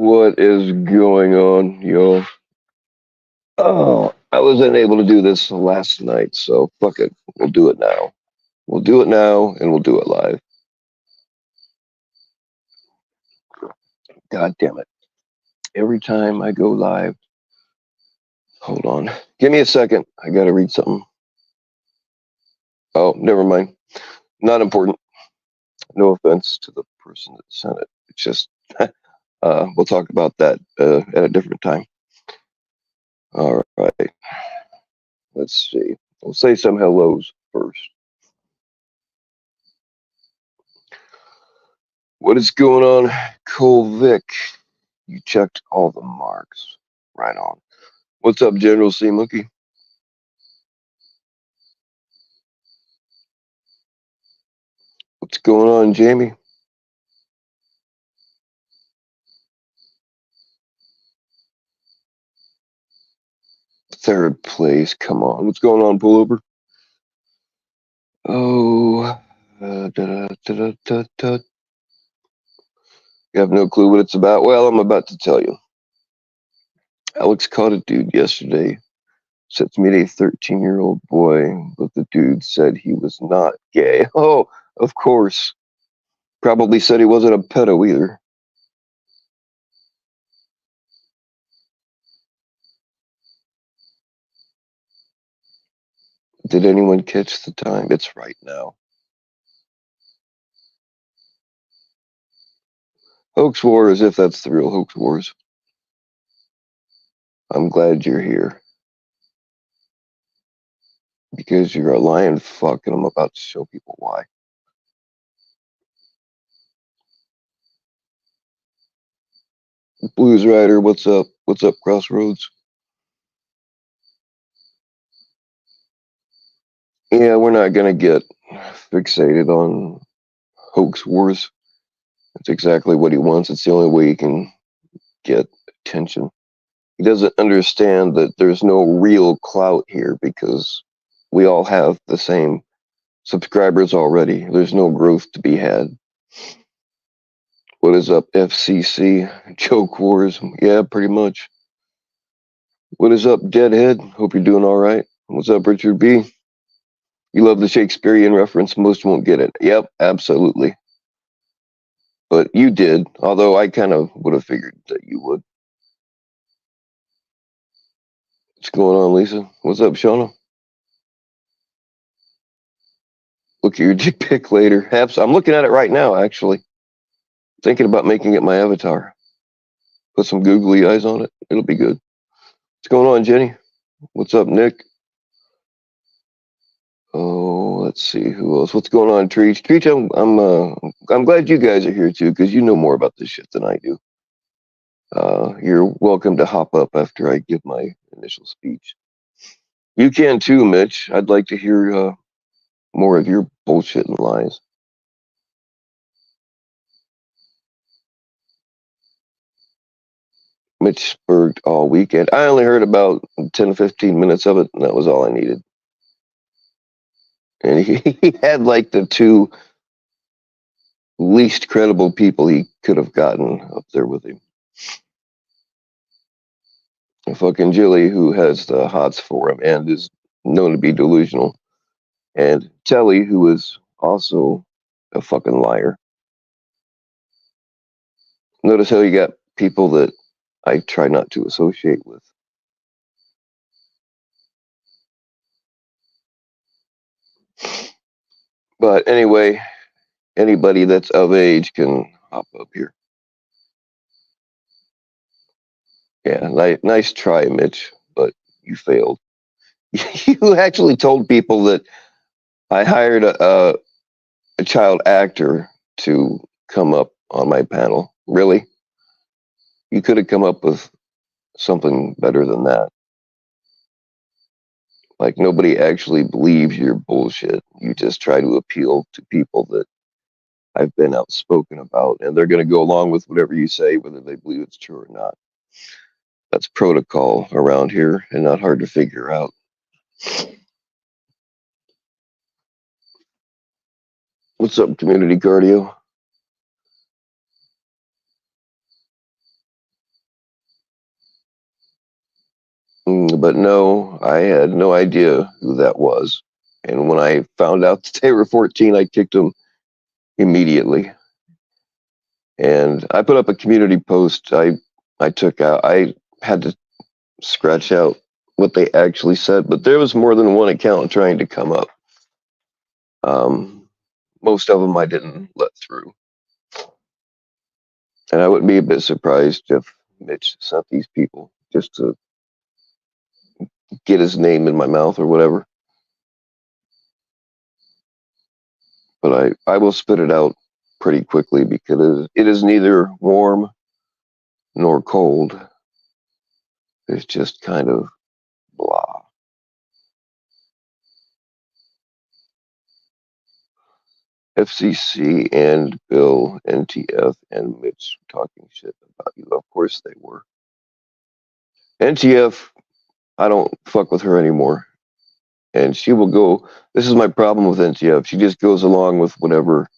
What is going on, yo? Oh, I was unable to do this last night, so fuck it. We'll do it now. We'll do it now, and we'll do it live. God damn it. Every time I go live, hold on. Give me a second. I gotta read something. Oh, never mind. Not important. No offense to the person that sent it. It's just, we'll talk about that at a different time. All right. Let's see. We'll say some hellos first. What is going on, Cole Vic? You checked all the marks. Right on. What's up, General C. Monkey? What's going on, Jamie? Third place. Come on. What's going on, Pullover? Oh. Da. You have no clue what it's about? Well, I'm about to tell you. Alex caught a dude yesterday. Said to meet a 13-year-old boy, but the dude said he was not gay. Oh, of course. Probably said he wasn't a pedo either. Did anyone catch the time? It's right now. Hoax Wars, if that's the real Hoax Wars. I'm glad you're here. Because you're a lying fuck, and I'm about to show people why. Blues Rider, what's up? What's up, Crossroads? Yeah, we're not gonna get fixated on Hoax Wars. That's exactly what he wants. It's the only way he can get attention. He doesn't understand that there's no real clout here because we all have the same subscribers already. There's no growth to be had. What is up, FCC? Joke Wars? Yeah, pretty much. What is up, Deadhead? Hope you're doing all right. What's up, Richard B? You love the Shakespearean reference. Most won't get it. Yep, absolutely. But you did, although I kind of would have figured that you would. What's going on, Lisa? What's up, Shauna? Look at your dick pic later. I'm looking at it right now, actually. Thinking about making it my avatar. Put some googly eyes on it. It'll be good. What's going on, Jenny? What's up, Nick? Oh, let's see who else. What's going on, Treach? Treach, I'm glad you guys are here too, because you know more about this shit than I do. You're welcome to hop up after I give my initial speech. You can too, Mitch. I'd like to hear more of your bullshit and lies. Mitch spurred all weekend. I only heard about 10 to 15 minutes of it, and that was all I needed. And he had like the two least credible people he could have gotten up there with him. Fucking Jilly, who has the hots for him and is known to be delusional. And Telly, who is also a fucking liar. Notice how you got people that I try not to associate with. But anyway, anybody that's of age can hop up here. Yeah, nice try, Mitch, but you failed. You actually told people that I hired a child actor to come up on my panel. Really? You could have come up with something better than that. Like, nobody actually believes your bullshit. You just try to appeal to people that I've been outspoken about, and they're going to go along with whatever you say, whether they believe it's true or not. That's protocol around here and not hard to figure out. What's up, community cardio? But no, I had no idea who that was. And when I found out that they were 14, I kicked them immediately. And I put up a community post. I took out. I had to scratch out what they actually said, but there was more than one account trying to come up. Most of them I didn't let through. And I wouldn't be a bit surprised if Mitch sent these people just to get his name in my mouth or whatever. But I will spit it out pretty quickly because it is neither warm nor cold. It's just kind of blah. FCC and Bill, NTF, and Mitch talking shit about you. Of course they were. NTF, I don't fuck with her anymore. And she will go. This is my problem with NTF. She just goes along with whatever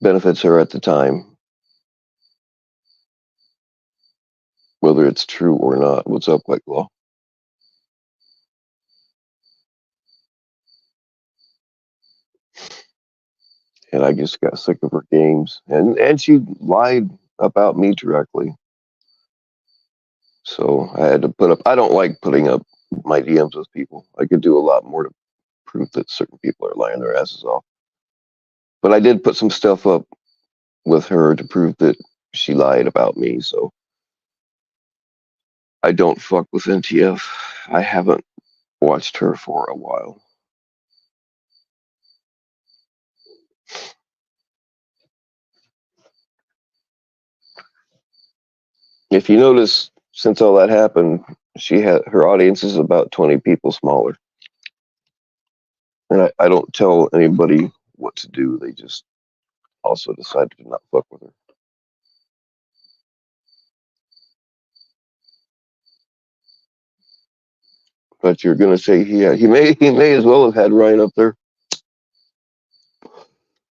benefits her at the time, whether it's true or not. What's up, White Claw? And I just got sick of her games. And she lied about me directly. So I had to put up. I don't like putting up my DMs with people. I could do a lot more to prove that certain people are lying their asses off. But I did put some stuff up with her to prove that she lied about me. So I don't fuck with NTF. I haven't watched her for a while. If you notice, since all that happened, she had her audience is about 20 people smaller. And I don't tell anybody what to do. They just also decided to not fuck with her. But you're gonna say he may as well have had Ryan up there.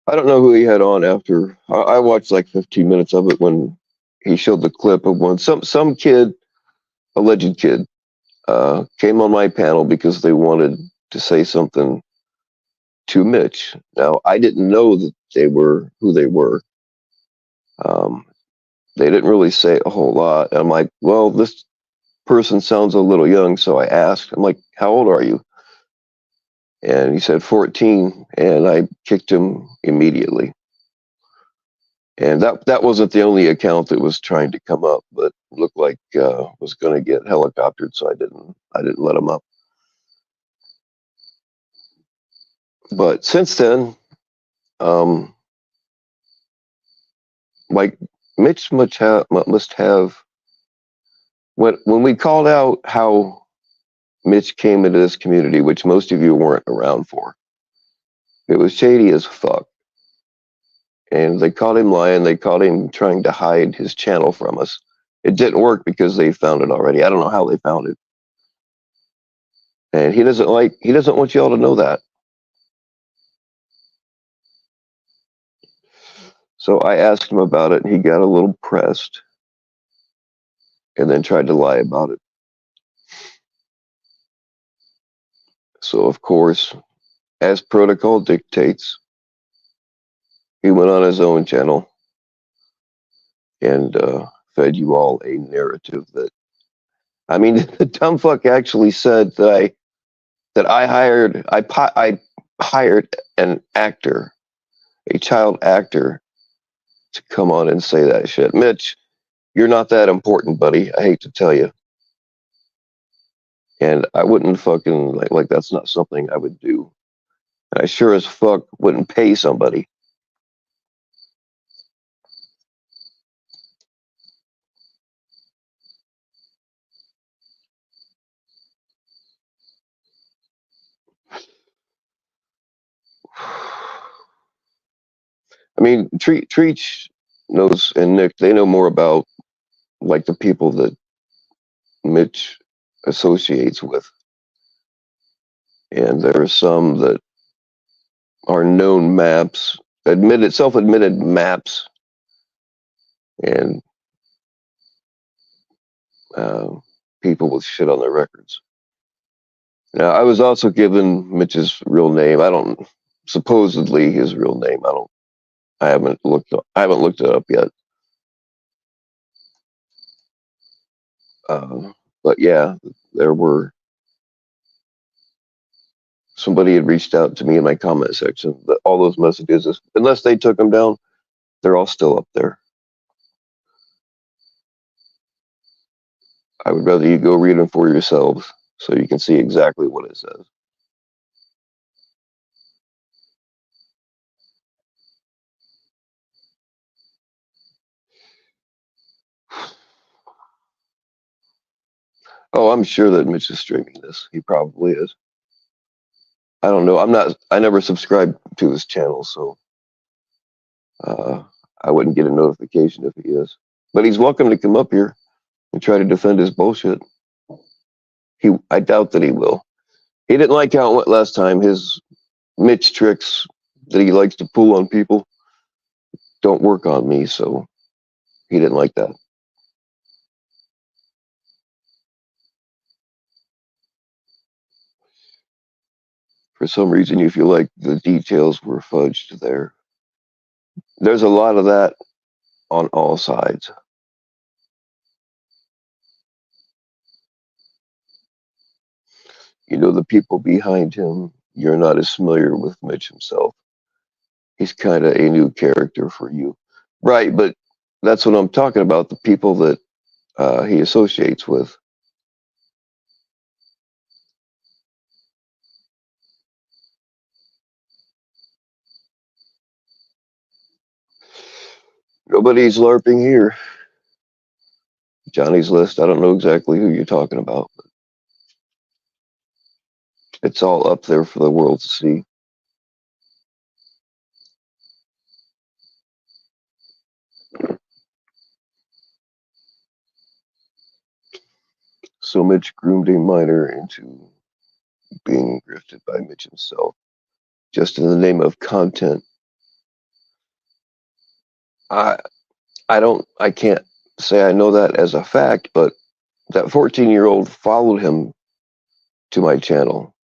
I don't know who he had on after. I watched like 15 minutes of it when he showed the clip of one some kid, alleged kid, came on my panel because they wanted to say something to Mitch. Now I didn't know that they were who they were. Um, they didn't really say a whole lot. And I'm like, well, this person sounds a little young, so I asked. I'm like, how old are you? And he said 14, and I kicked him immediately. And that wasn't the only account that was trying to come up, but looked like was going to get helicoptered, so I didn't let him up. But since then, um, like Mitch must have when we called out how Mitch came into this community, which most of you weren't around for. It was shady as fuck. And they caught him lying. They caught him trying to hide his channel from us. It didn't work because they found it already. I don't know how they found it. And he doesn't want y'all to know that. So I asked him about it and he got a little pressed and then tried to lie about it. So of course, as protocol dictates, he went on his own channel and fed you all a narrative that, I mean, the dumb fuck actually said that I hired an actor, a child actor, to come on and say that shit. Mitch, you're not that important, buddy. I hate to tell you. And I wouldn't fucking like that's not something I would do. And I sure as fuck wouldn't pay somebody. I mean, Treach knows, and Nick, they know more about like the people that Mitch associates with. And there are some that are known maps, self-admitted maps, and people with shit on their records. Now, I was also given Mitch's real name. I don't, supposedly his real name. I haven't looked it up yet. But yeah, there were, somebody had reached out to me in my comment section. But all those messages, unless they took them down, they're all still up there. I would rather you go read them for yourselves so you can see exactly what it says. Oh, I'm sure that Mitch is streaming this. He probably is. I don't know. I never subscribed to his channel, so uh, I wouldn't get a notification if he is. But he's welcome to come up here and try to defend his bullshit. I doubt that he will. He didn't like how it went last time. His Mitch tricks that he likes to pull on people don't work on me, so he didn't like that. For some reason, you feel like the details were fudged there. There's a lot of that on all sides. You know, the people behind him, you're not as familiar with Mitch himself. He's kind of a new character for you. Right, but that's what I'm talking about, the people that he associates with. Nobody's LARPing here. Johnny's List, I don't know exactly who you're talking about, but it's all up there for the world to see. So Mitch groomed a minor into being grifted by Mitch himself, just in the name of content. I I can't say I know that as a fact, but that 14-year-old followed him to my channel.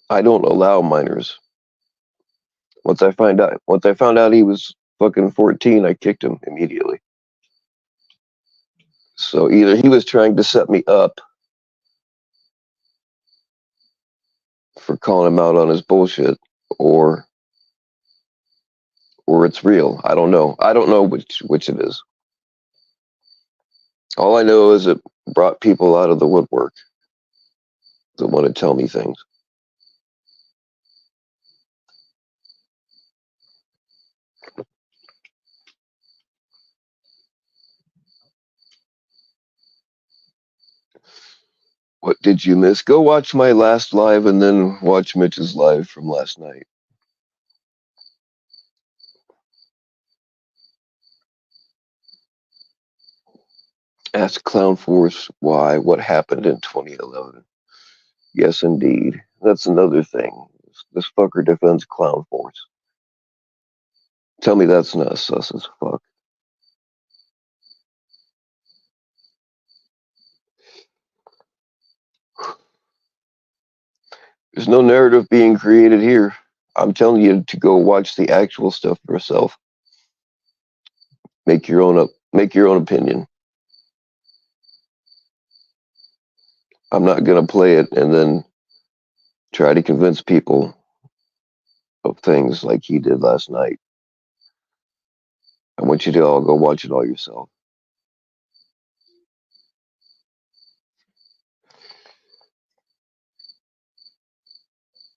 I don't allow minors. Once I found out he was fucking 14, I kicked him immediately. So either he was trying to set me up for calling him out on his bullshit, or it's real. I don't know. I don't know which it is. All I know is it brought people out of the woodwork that want to tell me things. What did you miss? Go watch my last live and then watch Mitch's live from last night. Ask Clown Force why, what happened in 2011. Yes, indeed. That's another thing. This fucker defends Clown Force. Tell me that's not sus as fuck. There's no narrative being created here. I'm telling you to go watch the actual stuff for yourself. Make your own opinion. I'm not gonna play it and then try to convince people of things like he did last night. I want you to all go watch it all yourself.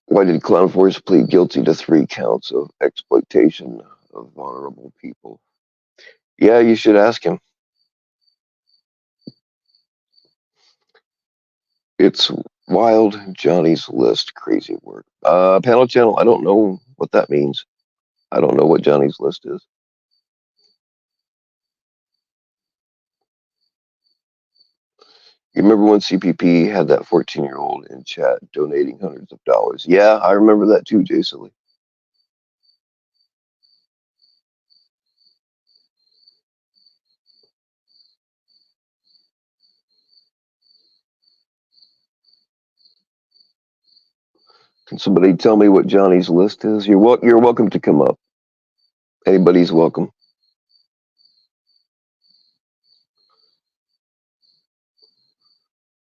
Why did Clown Force plead guilty to 3 counts of exploitation of vulnerable people? Yeah, you should ask him. It's Wild Johnny's List, crazy work. Panel channel, I don't know what that means. I don't know what Johnny's List is. You remember when CPP had that 14-year-old in chat donating hundreds of dollars? Yeah, I remember that too, Jason Lee. Can somebody tell me what Johnny's list is? You're welcome to come up. Anybody's welcome.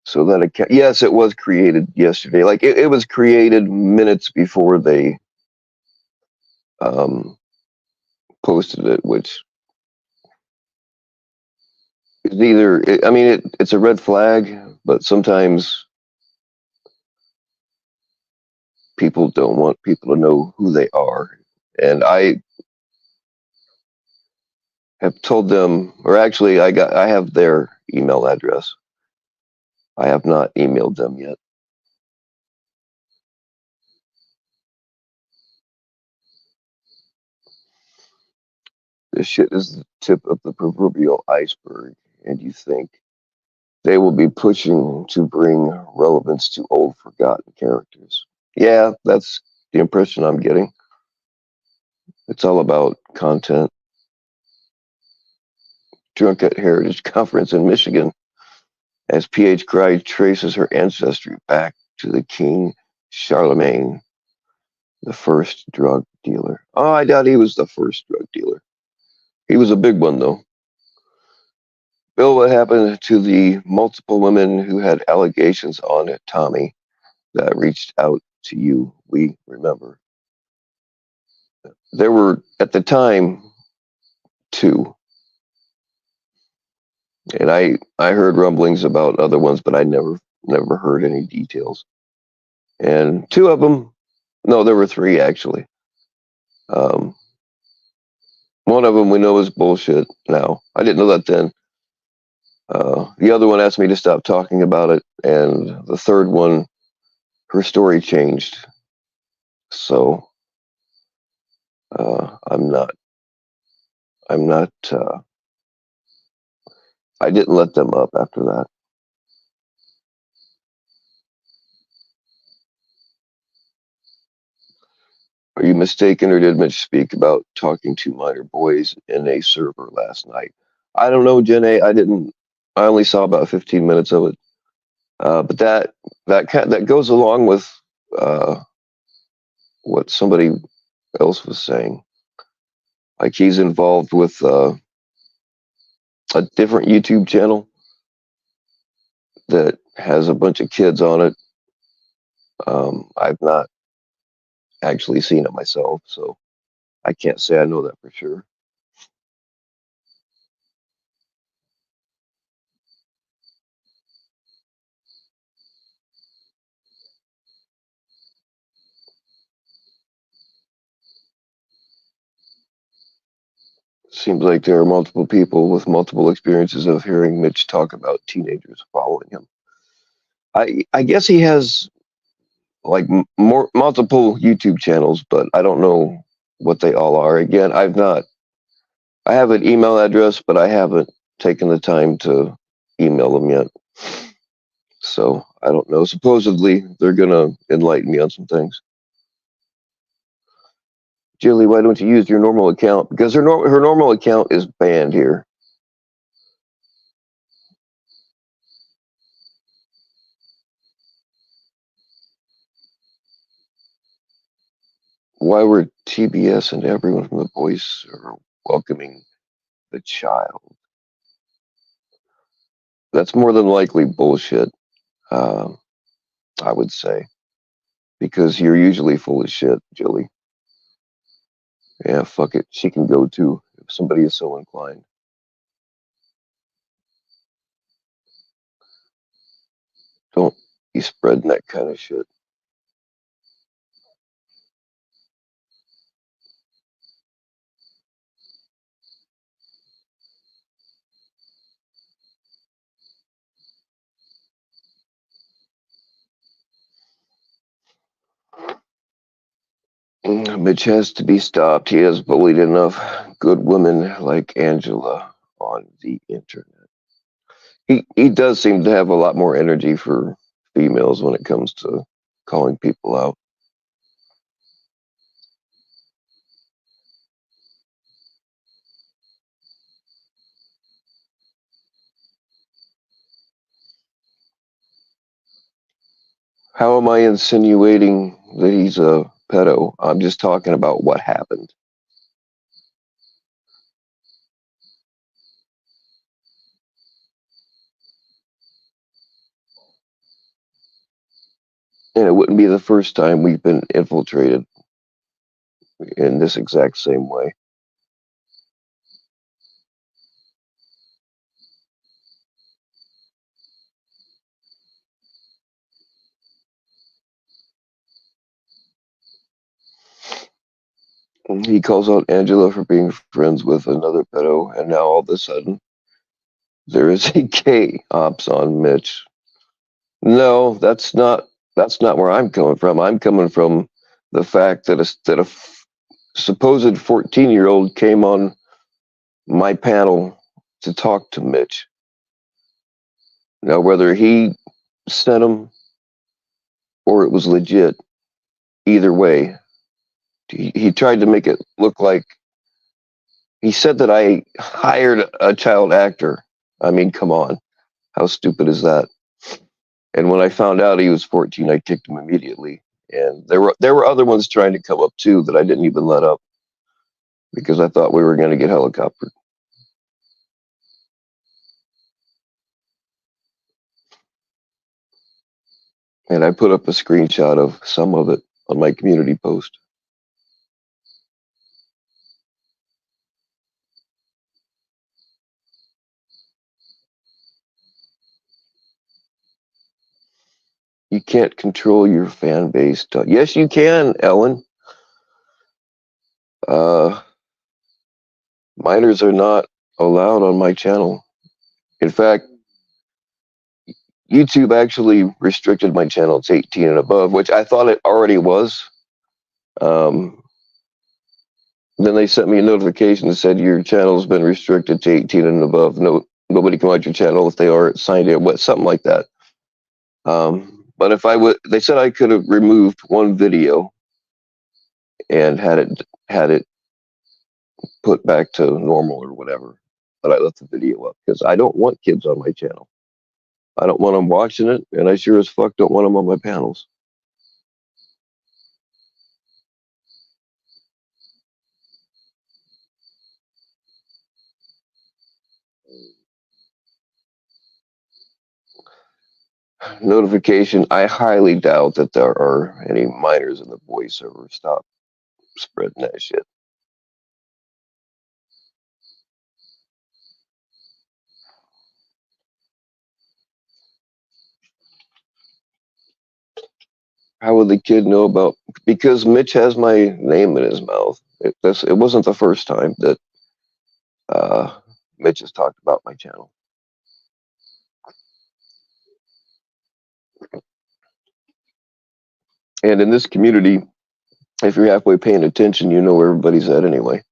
So that yes, it was created yesterday. Like it was created minutes before they um, posted it, which is either. I mean, it's a red flag, but sometimes people don't want people to know who they are, and I have told them, or actually, I have their email address. I have not emailed them yet. This shit is the tip of the proverbial iceberg, and you think they will be pushing to bring relevance to old forgotten characters. Yeah, that's the impression I'm getting. It's all about content. Drunk at Heritage Conference in Michigan, as PH Cry traces her ancestry back to the King Charlemagne, the first drug dealer. Oh, I doubt he was the first drug dealer. He was a big one, though. Bill, what happened to the multiple women who had allegations on it, Tommy, that reached out to you? We remember. There were, at the time, two. And I heard rumblings about other ones, but I never heard any details. And two of them, no, there were three actually. Um, one of them we know is bullshit now. I didn't know that then. The other one asked me to stop talking about it, and the third one, her story changed. So I'm not. I'm not. I didn't let them up after that. Are you mistaken, or did Mitch speak about talking to minor boys in a server last night? I don't know, Jenny. I didn't. I only saw about 15 minutes of it. But that goes along with uh, what somebody else was saying. Like he's involved with a different YouTube channel that has a bunch of kids on it. I've not actually seen it myself, so I can't say I know that for sure. Seems like there are multiple people with multiple experiences of hearing Mitch talk about teenagers following him. I guess he has like more multiple YouTube channels, but I don't know what they all are. Again, I have an email address, but I haven't taken the time to email them yet. So I don't know. Supposedly they're gonna enlighten me on some things. Jilly, why don't you use your normal account? Because her normal account is banned here. Why were TBS and everyone from The Voice are welcoming the child? That's more than likely bullshit. Uh, I would say because you're usually full of shit, Jilly. Yeah, fuck it. She can go too if somebody is so inclined. Don't be spreading that kind of shit. Mitch has to be stopped. He has bullied enough good women like Angela on the internet. He does seem to have a lot more energy for females when it comes to calling people out. How am I insinuating that he's a pedo. I'm just talking about what happened. And it wouldn't be the first time we've been infiltrated in this exact same way. He calls out Angela for being friends with another pedo, and now all of a sudden there is a gay ops on Mitch. No, that's not where I'm coming from. I'm coming from the fact that a supposed 14-year-old came on my panel to talk to Mitch. Now, whether he sent him or it was legit, either way, he tried to make it look like he said that I hired a child actor. I mean, come on. How stupid is that? And when I found out he was 14, I kicked him immediately. And there were other ones trying to come up too that I didn't even let up because I thought we were going to get helicoptered. And I put up a screenshot of some of it on my community post. You can't control your fan base. Yes, you can, Ellen. Uh, Minors are not allowed on my channel. In fact, YouTube actually restricted my channel to 18 and above, which I thought it already was. Um, then they sent me a notification that said your channel's been restricted to 18 and above. No, nobody can watch your channel if they are signed in. What, something like that. But if I would, they said I could have removed one video and had it put back to normal or whatever. But I left the video up because I don't want kids on my channel. I don't want them watching it, and I sure as fuck don't want them on my panels. Notification. I highly doubt that there are any minors in the voice server. Stop spreading that shit. How would the kid know about? Because Mitch has my name in his mouth. It wasn't the first time that uh, Mitch has talked about my channel. And in this community, if you're halfway paying attention, you know where everybody's at anyway.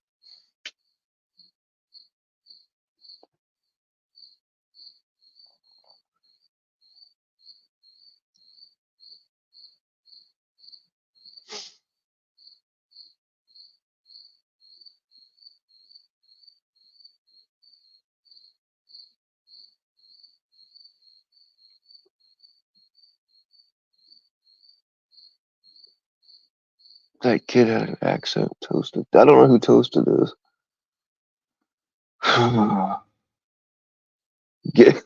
That kid had an accent. Toasted. I don't know who Toasted is.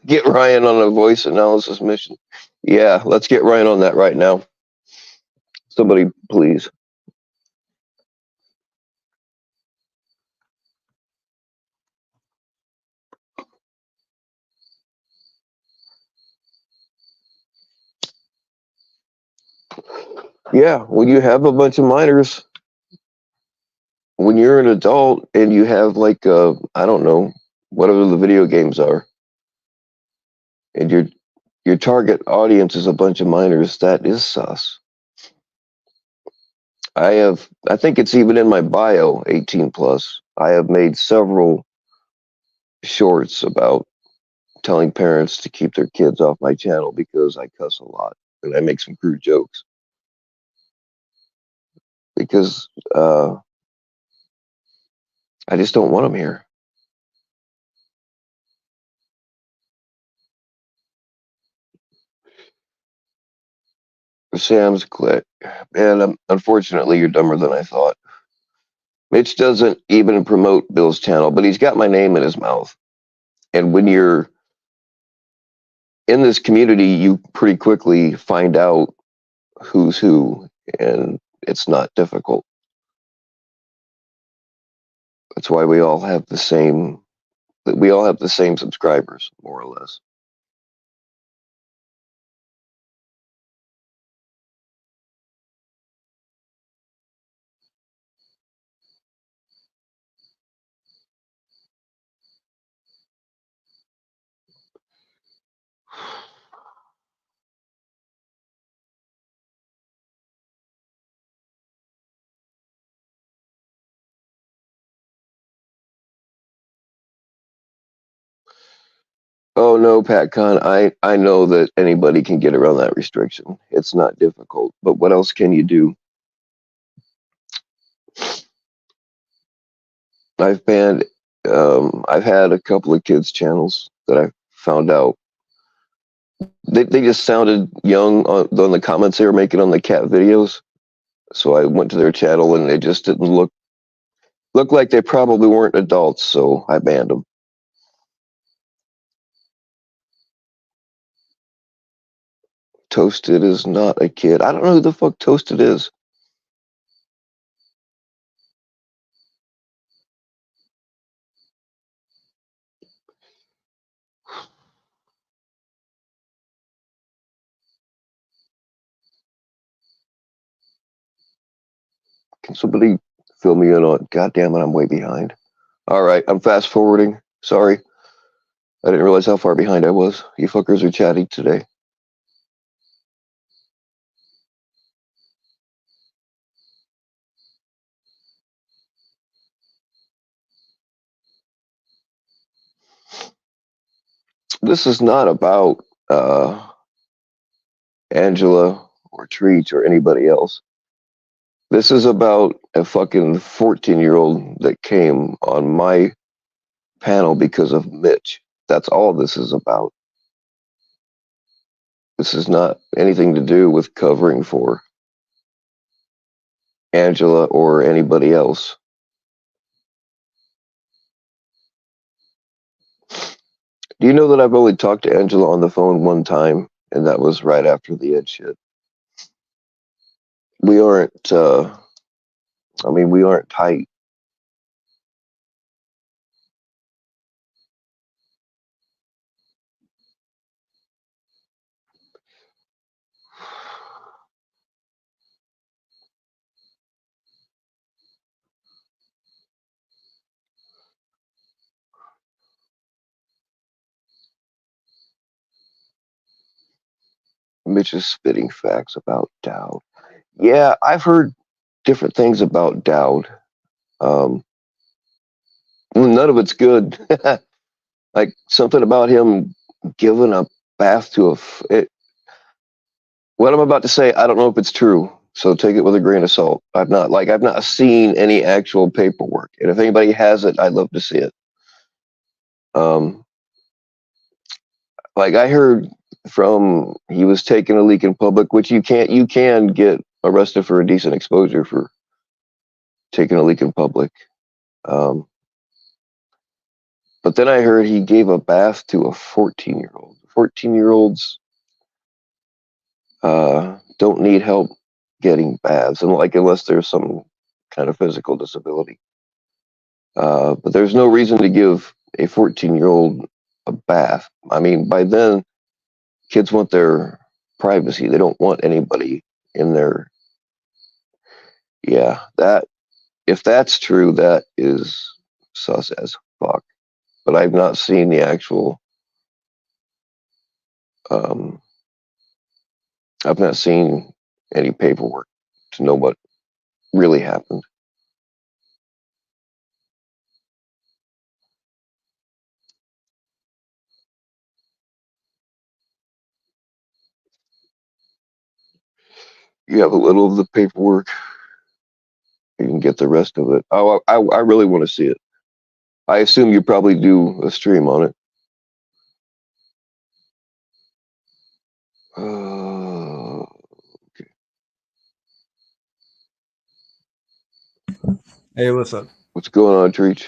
Get Ryan on a voice analysis mission. Yeah, let's get Ryan on that right now. Somebody, please. Yeah, when you have a bunch of minors, when you're an adult and you have like I don't know, whatever the video games are, and your target audience is a bunch of minors, that is sus. I think it's even in my bio, 18 plus. I have made several shorts about telling parents to keep their kids off my channel because I cuss a lot and I make some crude jokes. Because I just don't want them here. Sam's click. And unfortunately, you're dumber than I thought. Mitch doesn't even promote Bill's channel, but he's got my name in his mouth. And when you're in this community, you pretty quickly find out who's who, and it's not difficult. That's why we all have the same subscribers, more or less. Oh no, PatCon, I know that anybody can get around that restriction. It's not difficult. But what else can you do? I've had a couple of kids' channels that I found out. They just sounded young on the comments they were making on the cat videos. So I went to their channel and they just didn't look like they probably weren't adults, so I banned them. Toasted is not a kid. I don't know who the fuck Toasted is. Can somebody fill me in on? God damn it, I'm way behind. All right, I'm fast forwarding. Sorry. I didn't realize how far behind I was. You fuckers are chatty today. This is not about Angela or Treach or anybody else. This is about a fucking 14-year-old that came on my panel because of Mitch. That's all this is about. This is not anything to do with covering for Angela or anybody else. Do you know that I've only talked to Angela on the phone one time, and that was right after the Ed shit? We aren't, we aren't tight. Mitch is spitting facts about Dowd. Yeah, I've heard different things about Dowd. None of it's good. Like something about him giving a bath to what I'm about to say, I don't know if it's true, so take it with a grain of salt. I've not seen any actual paperwork, and if anybody has it, I'd love to see it. Like I heard from he was taking a leak in public, which you can get arrested for a decent exposure for taking a leak in public. But then I heard he gave a bath to a 14-year-old. 14-year-olds don't need help getting baths, and unless there's some kind of physical disability. But there's no reason to give a 14-year-old a bath. I mean, by then, kids want their privacy. They don't want anybody in their. Yeah, that if that's true, that is sus as fuck. But I've not seen the actual. I've not seen any paperwork to know what really happened. You have a little of the paperwork. You can get the rest of it. Oh, I really want to see it. I assume you probably do a stream on it. Okay. Hey, what's up? What's going on, Treach?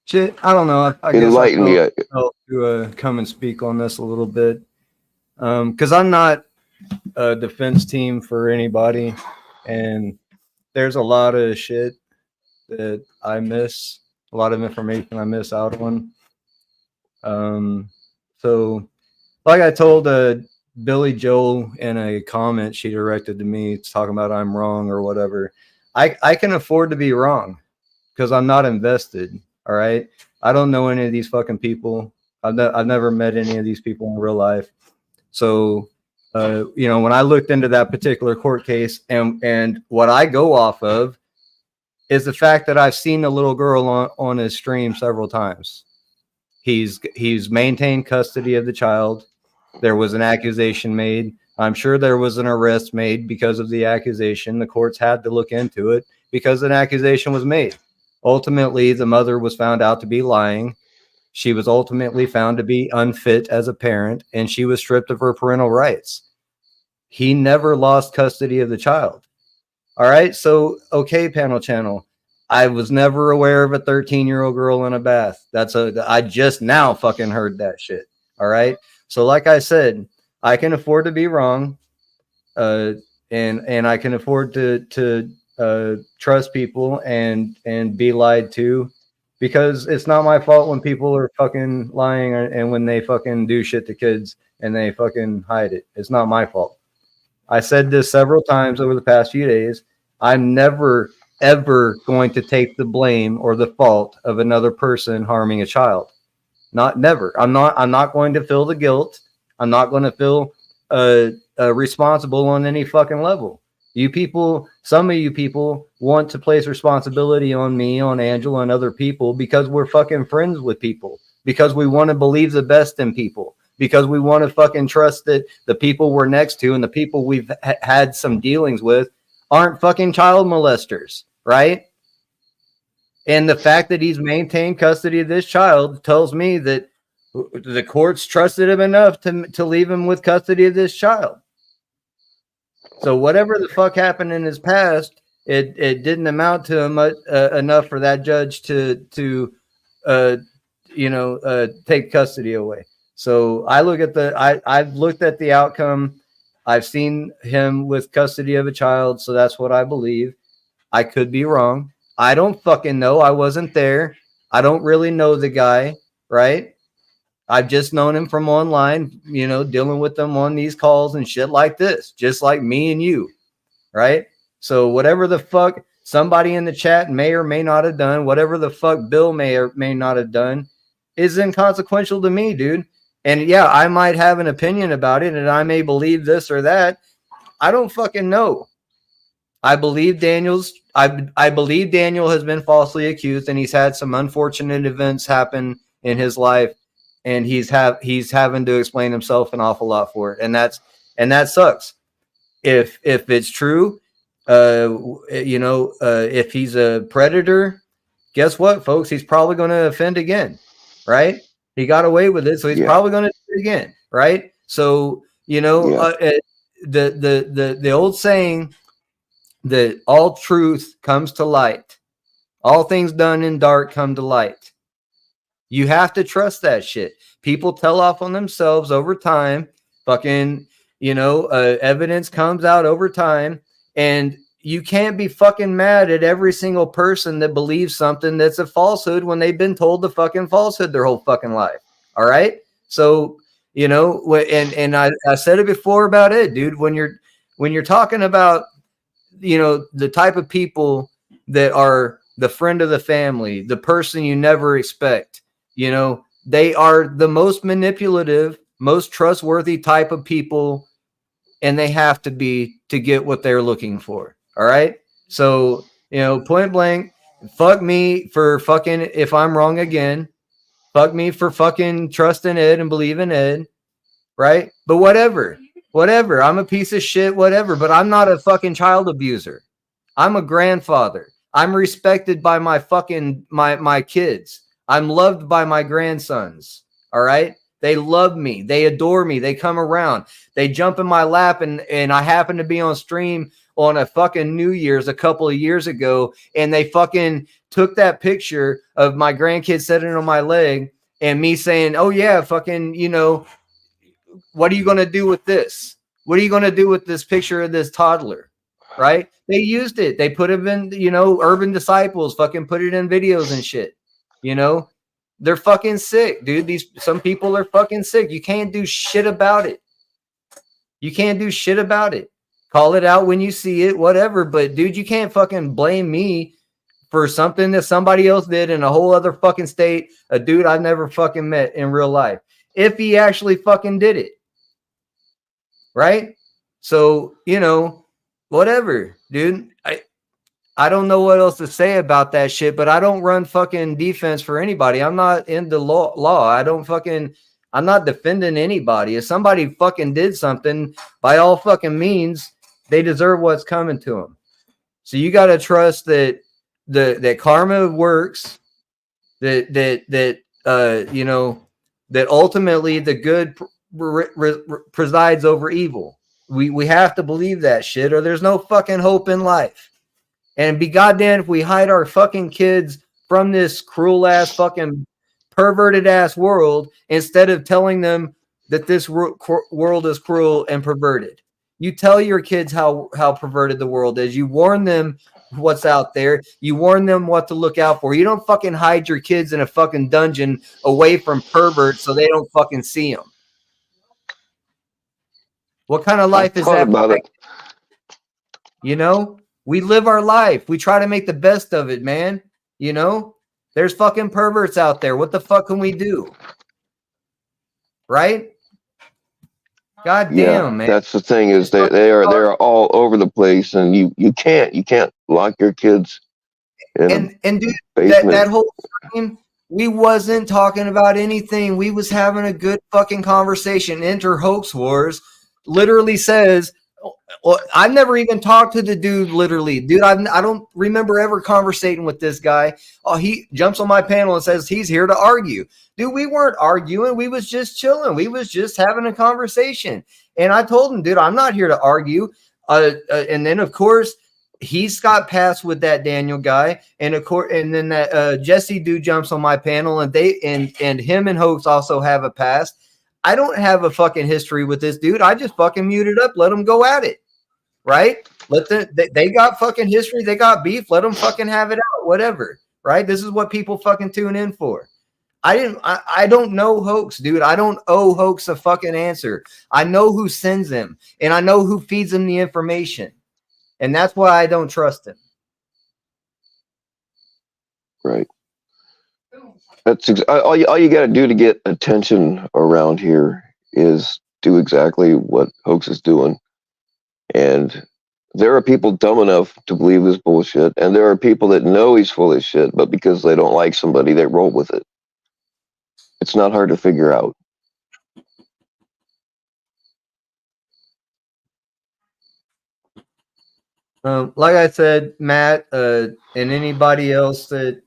Shit, I don't know. I guess I Enlighten me. felt to come and speak on this a little bit. Because I'm not a defense team for anybody, and there's a lot of shit that I miss, a lot of information I miss out on. So, like I told Billy Joel in a comment she directed to me, talking about I'm wrong or whatever. I can afford to be wrong because I'm not invested. All right. I don't know any of these fucking people. I've never met any of these people in real life. So, when I looked into that particular court case and what I go off of is the fact that I've seen the little girl on his stream several times. He's maintained custody of the child. There was an accusation made. I'm sure there was an arrest made because of the accusation. The courts had to look into it because an accusation was made. Ultimately, the mother was found out to be lying. She was ultimately found to be unfit as a parent, and she was stripped of her parental rights. He never lost custody of the child. All right. So, okay, panel channel. I was never aware of a 13-year-old girl in a bath. I just now fucking heard that shit. All right. So, like I said, I can afford to be wrong. And I can afford to trust people and be lied to, because it's not my fault when people are fucking lying and when they fucking do shit to kids and they fucking hide it. It's not my fault. I said this several times over the past few days. I'm never, ever going to take the blame or the fault of another person harming a child. Not never. I'm not going to feel the guilt. I'm not going to feel responsible on any fucking level. You people, some of you people want to place responsibility on me, on Angela, and other people because we're fucking friends with people, because we want to believe the best in people, because we want to fucking trust that the people we're next to and the people we've had some dealings with aren't fucking child molesters, right? And the fact that he's maintained custody of this child tells me that the courts trusted him enough to leave him with custody of this child. So whatever the fuck happened in his past, it didn't amount to much, enough for that judge to take custody away. So I look at I've looked at the outcome. I've seen him with custody of a child, so that's what I believe. I could be wrong. I don't fucking know. I wasn't there. I don't really know the guy, right? I've just known him from online, dealing with them on these calls and shit like this, just like me and you, right? So whatever the fuck somebody in the chat may or may not have done, whatever the fuck Bill may or may not have done, is inconsequential to me, dude. And yeah, I might have an opinion about it and I may believe this or that. I don't fucking know. I believe Daniel has been falsely accused and he's had some unfortunate events happen in his life, and he's having to explain himself an awful lot for it, and that sucks. If it's true, if he's a predator, guess what, folks? He's probably going to offend again, right? He got away with it, so he's probably going to do it again, right? So the old saying that all truth comes to light. All things done in dark come to light. You have to trust that shit. People tell off on themselves over time. Fucking, evidence comes out over time. And you can't be fucking mad at every single person that believes something that's a falsehood when they've been told the fucking falsehood their whole fucking life. All right? So, and I said it before about it, dude. When you're talking about the type of people that are the friend of the family, the person you never expect, they are the most manipulative, most trustworthy type of people, and they have to be to get what they're looking for. All right. So, point blank, fuck me for fucking, if I'm wrong again, fuck me for fucking trusting Ed and believing Ed. Right. But whatever, I'm a piece of shit, whatever, but I'm not a fucking child abuser. I'm a grandfather. I'm respected by my fucking my kids. I'm loved by my grandsons. All right. They love me. They adore me. They come around. They jump in my lap and I happen to be on stream on a fucking New Year's a couple of years ago, and they fucking took that picture of my grandkid sitting on my leg and me saying, oh yeah, fucking, you know, what are you going to do with this? What are you going to do with this picture of this toddler? Right? They used it. They put it in, you know, Urban Disciples fucking put it in videos and shit. You know, they're fucking sick, dude. Some people are fucking sick. You can't do shit about it. You can't do shit about it. Call it out when you see it, whatever. But dude, you can't fucking blame me for something that somebody else did in a whole other fucking state, a dude I've never fucking met in real life, if he actually fucking did it. Right? So, you know, whatever, dude. I don't know what else to say about that shit, but I don't run fucking defense for anybody. I'm not in the law. I'm not defending anybody. If somebody fucking did something, by all fucking means, they deserve what's coming to them. So you got to trust that that karma works, that you know, that ultimately the good presides over evil. We have to believe that shit, or there's no fucking hope in life. And be goddamn if we hide our fucking kids from this cruel ass fucking perverted ass world instead of telling them that this world is cruel and perverted. You tell your kids how perverted the world is. You warn them what's out there. You warn them what to look out for. You don't fucking hide your kids in a fucking dungeon away from perverts so they don't fucking see them. What kind of life is that? About it. You know? We live our life. We try to make the best of it, man. You know, there's fucking perverts out there. What the fuck can we do? Right? God damn, man. That's the thing is they're all over the place, and you can't lock your kids in and dude, that whole time we wasn't talking about anything. We was having a good fucking conversation. Enter Hoax Wars literally says, well, I've never even talked to the dude. Literally, dude, I don't remember ever conversating with this guy. Oh, he jumps on my panel and says he's here to argue. Dude, we weren't arguing. We was just chilling. We was just having a conversation. And I told him, dude, I'm not here to argue. And then of course he's got passed with that Daniel guy, and of course, and then that Jesse dude jumps on my panel, and and him and Hoax also have a past. I don't have a fucking history with this dude. I just fucking muted up, let them go at it. Right? They got fucking history. They got beef. Let them fucking have it out. Whatever. Right? This is what people fucking tune in for. I don't know Hoax, dude. I don't owe Hoax a fucking answer. I know who sends him, and I know who feeds him the information, and that's why I don't trust him. Right. That's all you got to do to get attention around here is do exactly what Hoax is doing. And there are people dumb enough to believe this bullshit, and there are people that know he's full of shit, but because they don't like somebody, they roll with it. It's not hard to figure out. Like I said, Matt, and anybody else that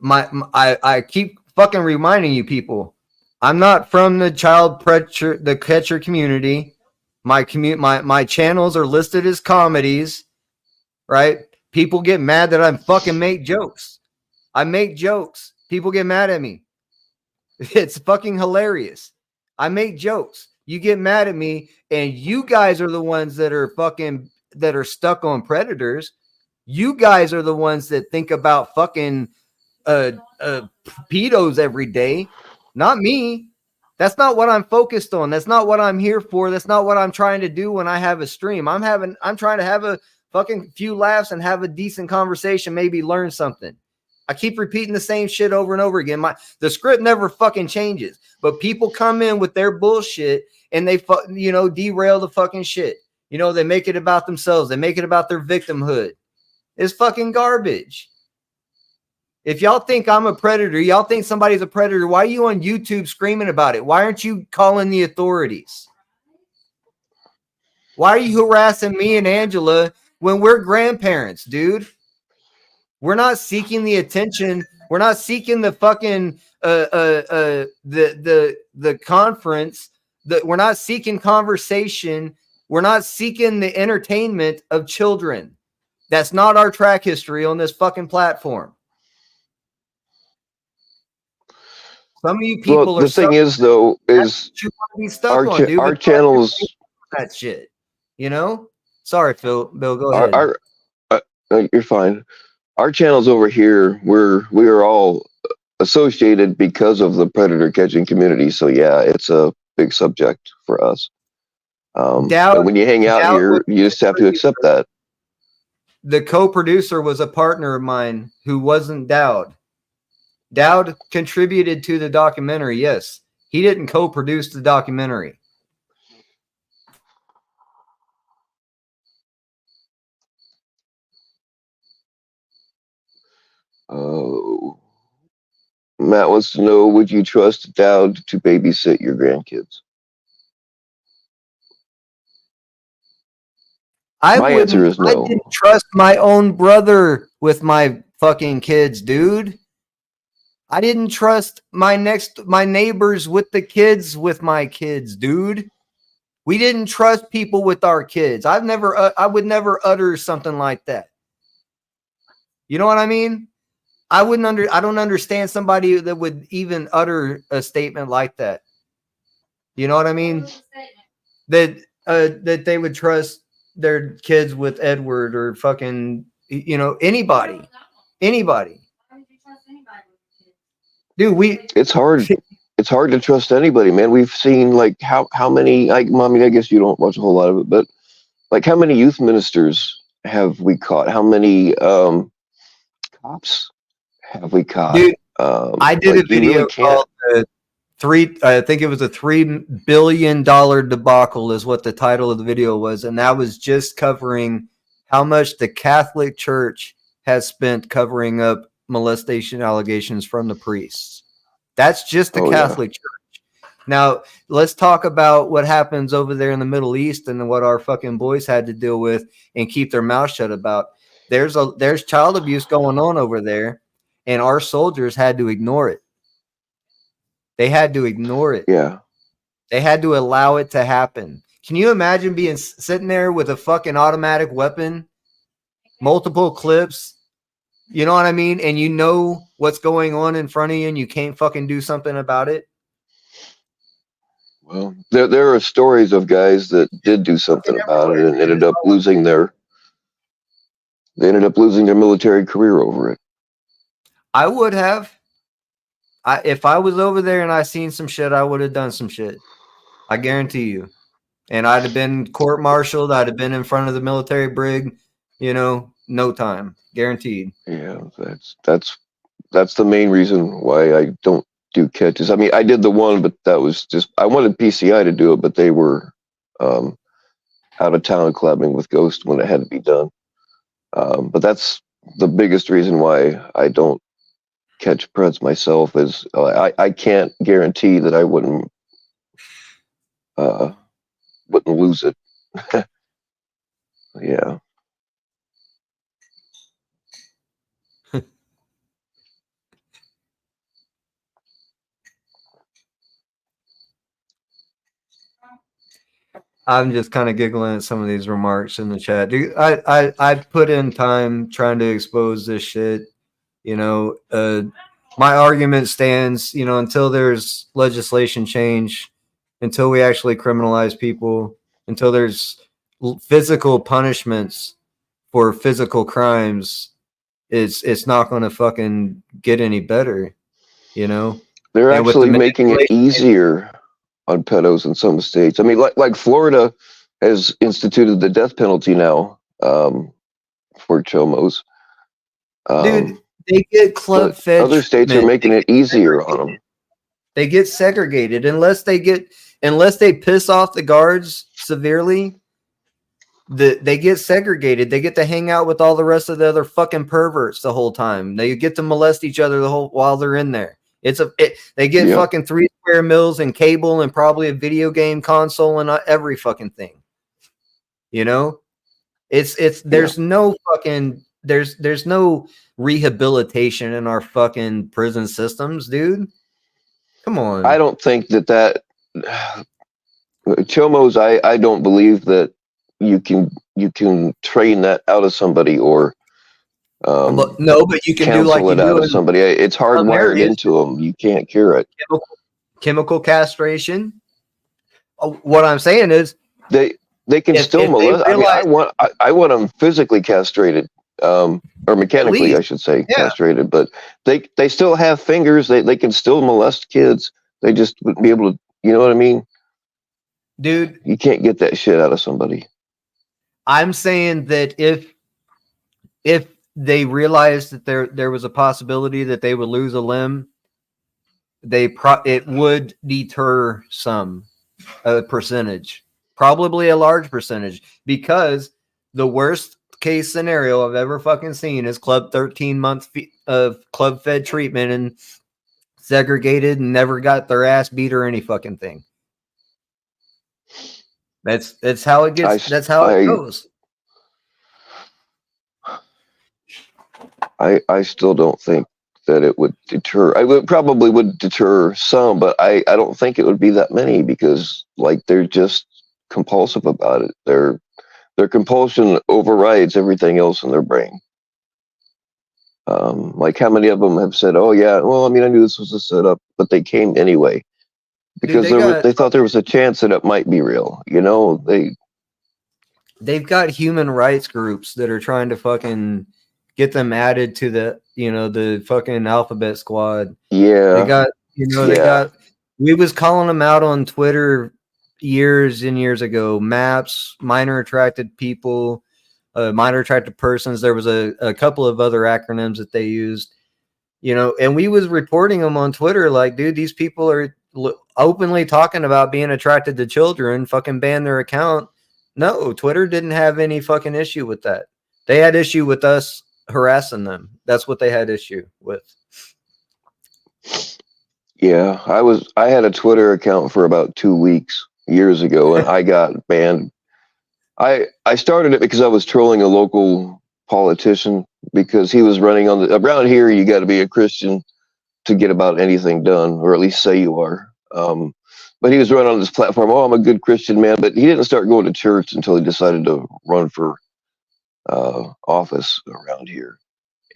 I keep fucking reminding you people, I'm not from the the catcher community. My channels are listed as comedies, right? People get mad that I fucking make jokes. I make jokes. People get mad at me. It's fucking hilarious. I make jokes. You get mad at me, and you guys are the ones that are stuck on predators. You guys are the ones that think about fucking pedos every day, not me. That's not what I'm focused on. That's not what I'm here for. That's not what I'm trying to do when I have a stream. I'm trying to have a fucking few laughs and have a decent conversation, maybe learn something. I keep repeating the same shit over and over again. The script never fucking changes, but people come in with their bullshit and they derail the fucking shit. You know, they make it about themselves. They make it about their victimhood. It's fucking garbage. If y'all think I'm a predator, y'all think somebody's a predator, why are you on YouTube screaming about it? Why aren't you calling the authorities? Why are you harassing me and Angela when we're grandparents, dude? We're not seeking the attention. We're not seeking the fucking the conference. We're not seeking conversation We're not seeking the entertainment of children. That's not our track history on this fucking platform. Some of you people the thing is, though, is you want to be stuck on, dude. our channels, that shit, you know. Sorry, Bill, go ahead. You're fine. Our channels over here, we are all associated because of the predator catching community. So yeah, it's a big subject for us. And when you hang out here, you just have to accept that. The co-producer was a partner of mine who wasn't Dowd. Dowd contributed to the documentary, yes. He didn't co-produce the documentary. Matt wants to know, would you trust Dowd to babysit your grandkids? My answer is no. I didn't trust my own brother with my fucking kids, dude. I didn't trust my neighbors with the kids with my kids, dude. We didn't trust people with our kids. I would never utter something like that. You know what I mean? I don't understand somebody that would even utter a statement like that. You know what I mean? That they would trust their kids with Edward or fucking, you know, anybody. Dude, it's hard to trust anybody, man. We've seen like how many, like, Mommy, I guess you don't watch a whole lot of it, but like how many youth ministers have we caught? How many cops have we caught? Dude, I did a video called I think it was a $3 billion debacle is what the title of the video was. And that was just covering how much the Catholic Church has spent covering up molestation allegations from the priests. That's just the Catholic Church. Now, let's talk about what happens over there in the Middle East and what our fucking boys had to deal with and keep their mouth shut about. There's child abuse going on over there, and our soldiers had to ignore it. They had to ignore it. Yeah. They had to allow it to happen. Can you imagine sitting there with a fucking automatic weapon, multiple clips, you know what I mean? And you know what's going on in front of you and you can't fucking do something about it? Well, there are stories of guys that did do something about it and ended up losing their military career over it. I would have. If I was over there and I seen some shit, I would have done some shit. I guarantee you. And I'd have been court-martialed. I'd have been in front of the military brig, you know, no time. Guaranteed. Yeah, that's the main reason why I don't do catches. I mean, I did the one, but that was just, I wanted PCI to do it, but they were out of town collabing with Ghost when it had to be done. But that's the biggest reason why I don't catch Preds myself is I can't guarantee that I wouldn't lose it. Yeah. I'm just kind of giggling at some of these remarks in the chat. Dude, I put in time trying to expose this shit. You know, my argument stands, you know, until there's legislation change, until we actually criminalize people, until there's physical punishments for physical crimes, it's not going to fucking get any better, you know? They're actually making it easier on pedos in some states. I mean, like Florida has instituted the death penalty now for chomos. Dude, they get club fed. Other states are making it easier on them. They get segregated unless they piss off the guards severely. They get segregated. They get to hang out with all the rest of the other fucking perverts the whole time. They get to molest each other while they're in there. They get fucking 3 square meals and cable and probably a video game console and every fucking thing. You know, there's no fucking there's no rehabilitation in our fucking prison systems, dude. Come on. I don't think that chomos. I don't believe that you can train that out of somebody or no, but you can do like counsel you it out do of in somebody. It's some hardwired areas. into them. You can't cure it. Chemical castration. What I'm saying is, They can still if they molest. I mean, realize I want them physically castrated, or at mechanically, I least, should say, yeah, castrated. But they still have fingers. They can still molest kids. They just wouldn't be able to. You know what I mean? dude, You can't get that shit out of somebody. I'm saying that if they realized that there was a possibility that they would lose a limb, it would deter a percentage, probably a large percentage, because the worst case scenario I've ever fucking seen is club 13 months of club fed treatment and segregated and never got their ass beat or any fucking thing. That's how it gets. That's how it goes. I still don't think that it would deter. I would probably would deter some, but I don't think it would be that many because like they're just compulsive about it. Their compulsion overrides everything else in their brain. Like how many of them have said, "Oh yeah, well, I mean, I knew this was a setup," but they came anyway because Dude, they thought there was a chance that it might be real. You know, they've got human rights groups that are trying to fucking get them added to the fucking alphabet squad. They got we was calling them out on Twitter years and years ago. MAPS, minor attracted people, minor attracted persons. There was a couple of other acronyms that they used, and we was reporting them on Twitter like, dude, these people are openly talking about being attracted to children. Fucking ban their account. No, Twitter didn't have any fucking issue with that. They had issue with us harassing them. That's what they had issue with. Yeah, I had a Twitter account for about 2 weeks years ago, and I got banned. I started it because I was trolling a local politician because he was running on around here. You got to be a Christian to get about anything done, or at least say you are. But he was running on this platform. Oh, I'm a good Christian man, but he didn't start going to church until he decided to run for office around here.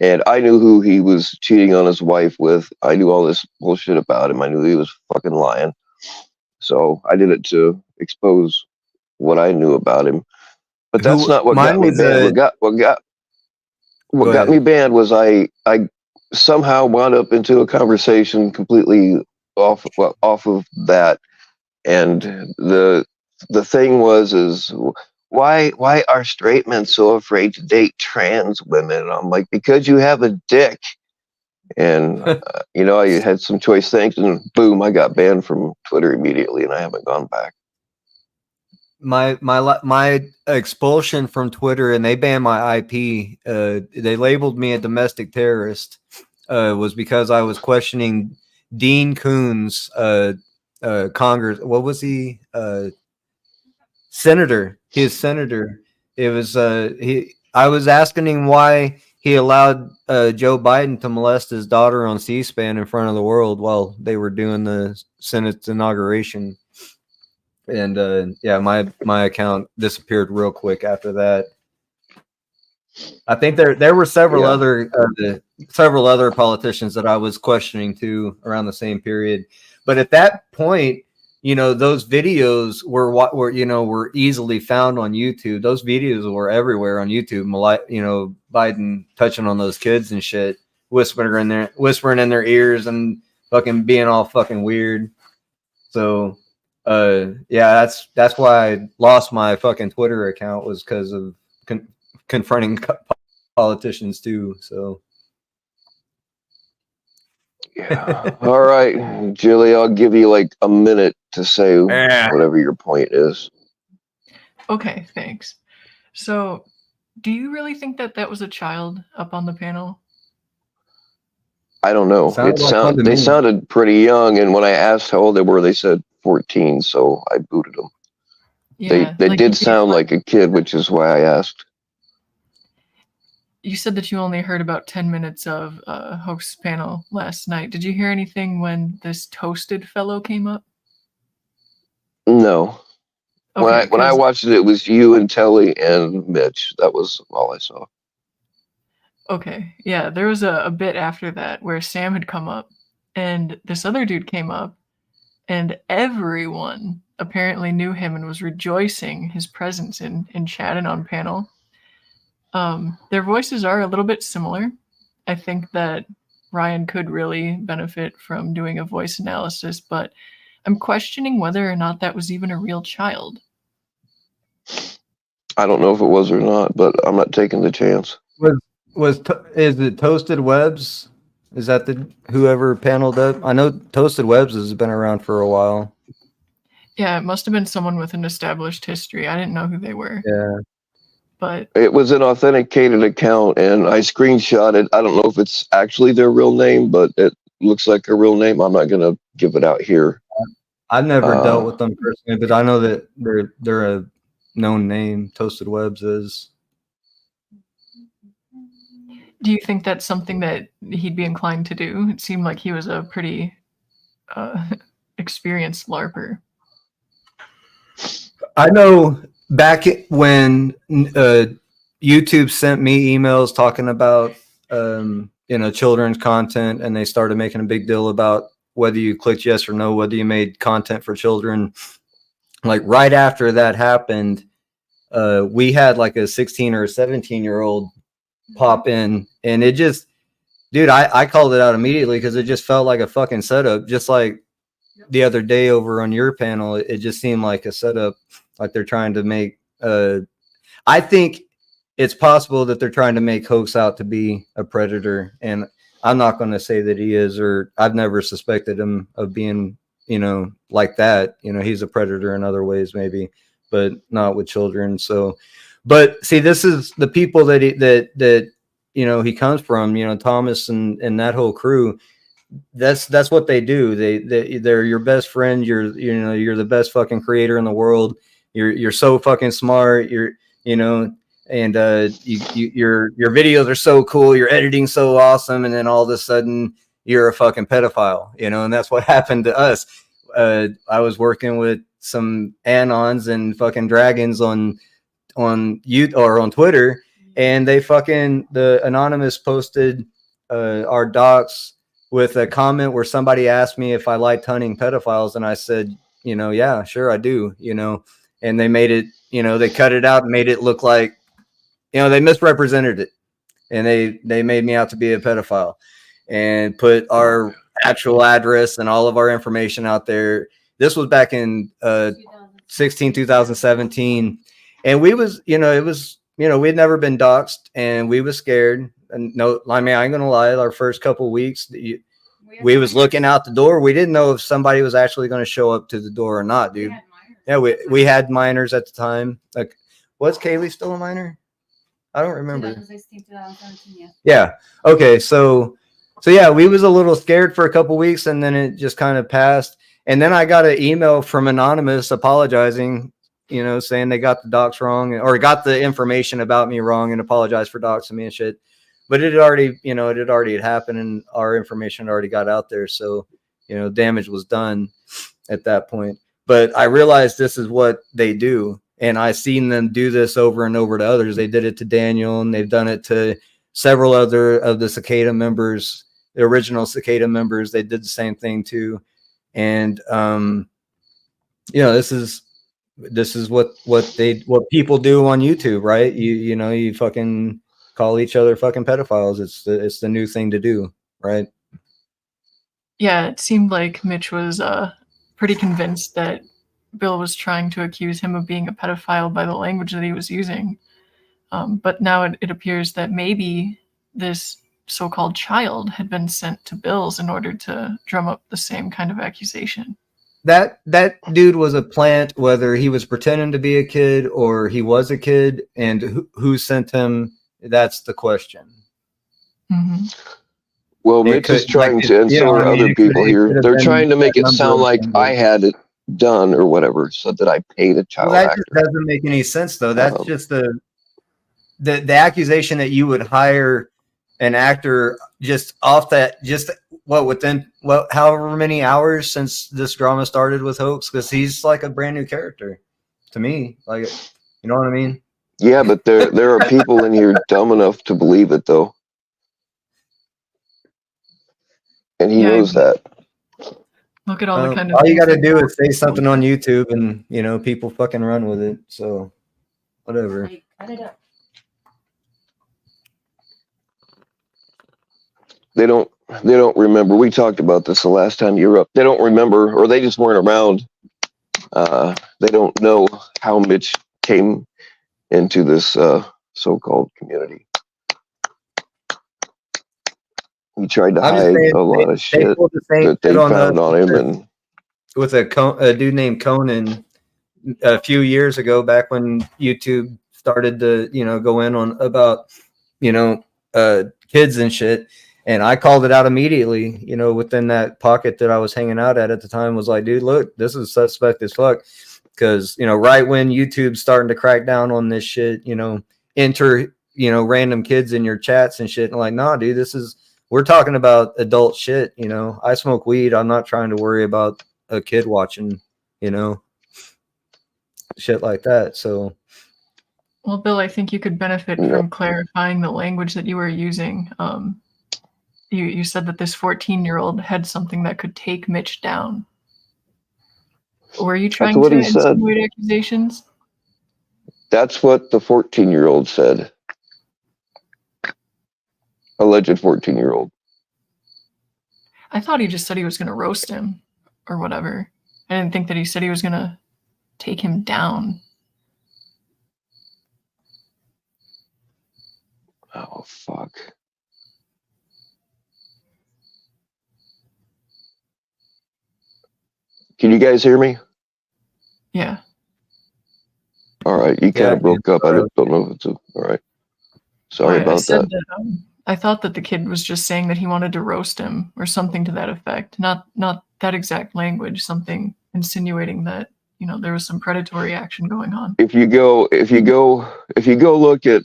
And I knew who he was cheating on his wife with. I knew all this bullshit about him. I knew he was fucking lying. So I did it to expose what I knew about him. But that's not what got me banned. What got me banned was I somehow wound up into a conversation completely off of that, and the thing is why are straight men so afraid to date trans women? And I'm like, because you have a dick. And I had some choice things, and boom, I got banned from Twitter immediately, and I haven't gone back. My expulsion from Twitter, and they banned my IP. They labeled me a domestic terrorist. Was because I was questioning Dean Coons, Congress. What was he? Senator. His senator. It was I was asking him why he allowed Joe Biden to molest his daughter on C-SPAN in front of the world while they were doing the Senate's inauguration. And my account disappeared real quick after that. I think there were several other politicians that I was questioning too around the same period. But at that point, those videos were easily found on YouTube. Those videos were everywhere on YouTube. Biden touching on those kids and shit, whispering in their ears and fucking being all fucking weird. So that's why I lost my fucking Twitter account, was because of confronting politicians too. So yeah. All right, Julie, I'll give you like a minute to say whatever your point is. Okay, thanks. So, do you really think that was a child up on the panel? I don't know. They sounded pretty young, and when I asked how old they were, they said 14. So I booted them. Yeah, they did sound like a kid, which is why I asked. You said that you only heard about 10 minutes of host's panel last night. Did you hear anything when this toasted fellow came up? No. Okay, When I 'cause- watched it, it was you and Telly and Mitch. That was all I saw. okay, yeah, there was a bit after that where Sam had come up, and this other dude came up, and everyone apparently knew him and was rejoicing his presence in chat and on panel. Their voices are a little bit similar. I think that Ryan could really benefit from doing a voice analysis, but I'm questioning whether or not that was even a real child. I don't know if it was or not, but I'm not taking the chance. Is it Toasted Webs? Is that the whoever paneled up? I know Toasted Webs has been around for a while. Yeah, it must have been someone with an established history. I didn't know who they were. Yeah. But It was an authenticated account, and I screenshot it. I don't know if it's actually their real name, but it looks like a real name. I'm not going to give it out here. I've never dealt with them personally, but I know that they're a known name. Toasted Webs is. do you think that's something that he'd be inclined to do? It seemed like he was a pretty experienced LARPer. I know back when YouTube sent me emails talking about children's content, and they started making a big deal about whether you clicked yes or no, whether you made content for children. Like right after that happened, we had like a 16 or a 17-year-old pop in, and it just, dude, I called it out immediately because it just felt like a fucking setup. Just like the other day over on your panel, it just seemed like a setup, like they're trying to make I think it's possible that they're trying to make Hoax out to be a predator, and I'm not going to say that he is, or I've never suspected him of being, like that. He's a predator in other ways maybe, but not with children. So, but see, this is the people that he comes from, Thomas and that whole crew. That's what they do. They're your best friend. You're the best fucking creator in the world. You're so fucking smart. And your videos are so cool. Your editing's so awesome. And then all of a sudden you're a fucking pedophile, and that's what happened to us. I was working with some anons and fucking dragons on YouTube or on Twitter, and the anonymous posted our docs with a comment where somebody asked me if I liked hunting pedophiles, and I said, yeah, sure I do, and they made it, they cut it out and made it look like, they misrepresented it, and they made me out to be a pedophile and put our actual address and all of our information out there. This was back in 2017, and we was, we'd never been doxxed, and we was scared. And no, I mean, I ain't gonna lie, our first couple weeks, we was looking out the door. We didn't know if somebody was actually going to show up to the door or not, dude. Yeah, we had minors at the time. Like, was Kaylee still a minor? I don't remember. 2016, yeah. Okay. So yeah, we was a little scared for a couple weeks, and then it just kind of passed. And then I got an email from Anonymous apologizing, saying they got the docs wrong, or got the information about me wrong, and apologized for doxing me and shit. But it had already happened, and our information already got out there. So, damage was done at that point. But I realized this is what they do. And I seen them do this over and over to others. They did it to Daniel, and they've done it to several other of the Cicada members, the original Cicada members. They did the same thing too. And, this is what people do on YouTube, right? You fucking call each other fucking pedophiles. It's the new thing to do, right? Yeah, it seemed like Mitch was pretty convinced that Bill was trying to accuse him of being a pedophile by the language that he was using. But now it appears that maybe this so-called child had been sent to Bill's in order to drum up the same kind of accusation. That dude was a plant, whether he was pretending to be a kid or he was a kid, and who sent him, that's the question. Mm-hmm. Well, Mitch is trying to, and so are other people here. They're trying to make it sound like I had it done or whatever, so that I paid a child that actor. Just doesn't make any sense, though. That's just the accusation that you would hire an actor just off that, just within however many hours since this drama started with Hoax, because he's like a brand new character to me. Like, you know what I mean? Yeah, but there are people in here dumb enough to believe it though, and he Yeah, knows that. look at all the kind of All you things got to that do go is say something on YouTube, and you know people fucking run with it. So whatever. Cut it up. They don't remember. We talked about this the last time you were up. They don't remember, or they just weren't around. They don't know how Mitch came into this so-called community. He tried to I'm just hide saying a lot of they shit pulled the same that they shit on found us on him, and with a dude named Conan a few years ago, back when YouTube started to go in on about kids and shit. And I called it out immediately, within that pocket that I was hanging out at the time. Was like, dude, look, this is suspect as fuck. Because, right when YouTube's starting to crack down on this shit, enter, random kids in your chats and shit. And like, nah, dude, we're talking about adult shit. I smoke weed. I'm not trying to worry about a kid watching, shit like that. So, Well, Bill, I think you could benefit from clarifying the language that you were using. You said that this 14-year-old had something that could take Mitch down. Were you trying to insinuate accusations? That's what the 14-year-old said. Alleged 14-year-old. I thought he just said he was going to roast him or whatever. I didn't think that he said he was going to take him down. Oh, fuck. Can you guys hear me? Yeah. All right. You kind of broke up. I don't know if it's all right. Sorry about that. I thought that the kid was just saying that he wanted to roast him or something to that effect. Not that exact language, something insinuating that, there was some predatory action going on. If you go look at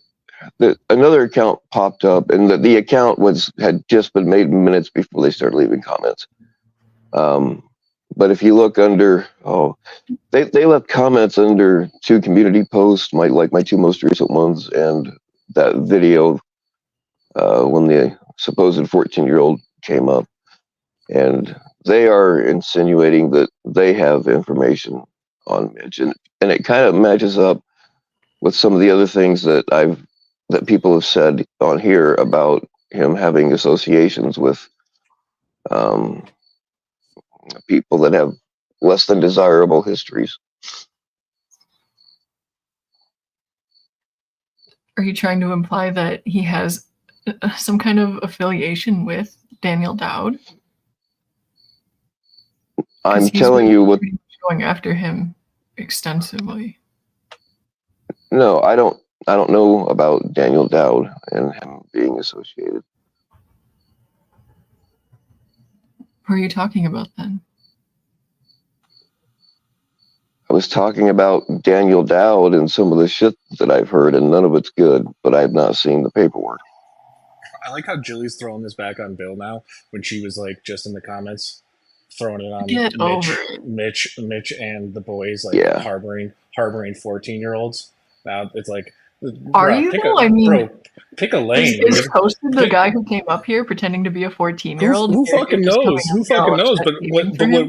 another account popped up, and the account had just been made minutes before they started leaving comments. But if you look under, they left comments under 2 community posts, my 2 most recent ones, and that video when the supposed 14-year-old came up, and they are insinuating that they have information on Mitch, and it kind of matches up with some of the other things that people have said on here about him having associations with people that have less than desirable histories. Are you trying to imply that he has some kind of affiliation with Daniel Dowd? I'm telling you what. Going after him extensively. No, I don't know about Daniel Dowd and him being associated. Who are you talking about then? I was talking about Daniel Dowd and some of the shit that I've heard, and none of it's good, but I've not seen the paperwork. I like how Julie's throwing this back on Bill now when she was like just in the comments throwing it on Mitch and the boys harboring 14-year-olds. Now it's like, are you though? Pick a lane. Is posted the guy who came up here pretending to be a 14-year-old? Who fucking knows? Who fucking knows? But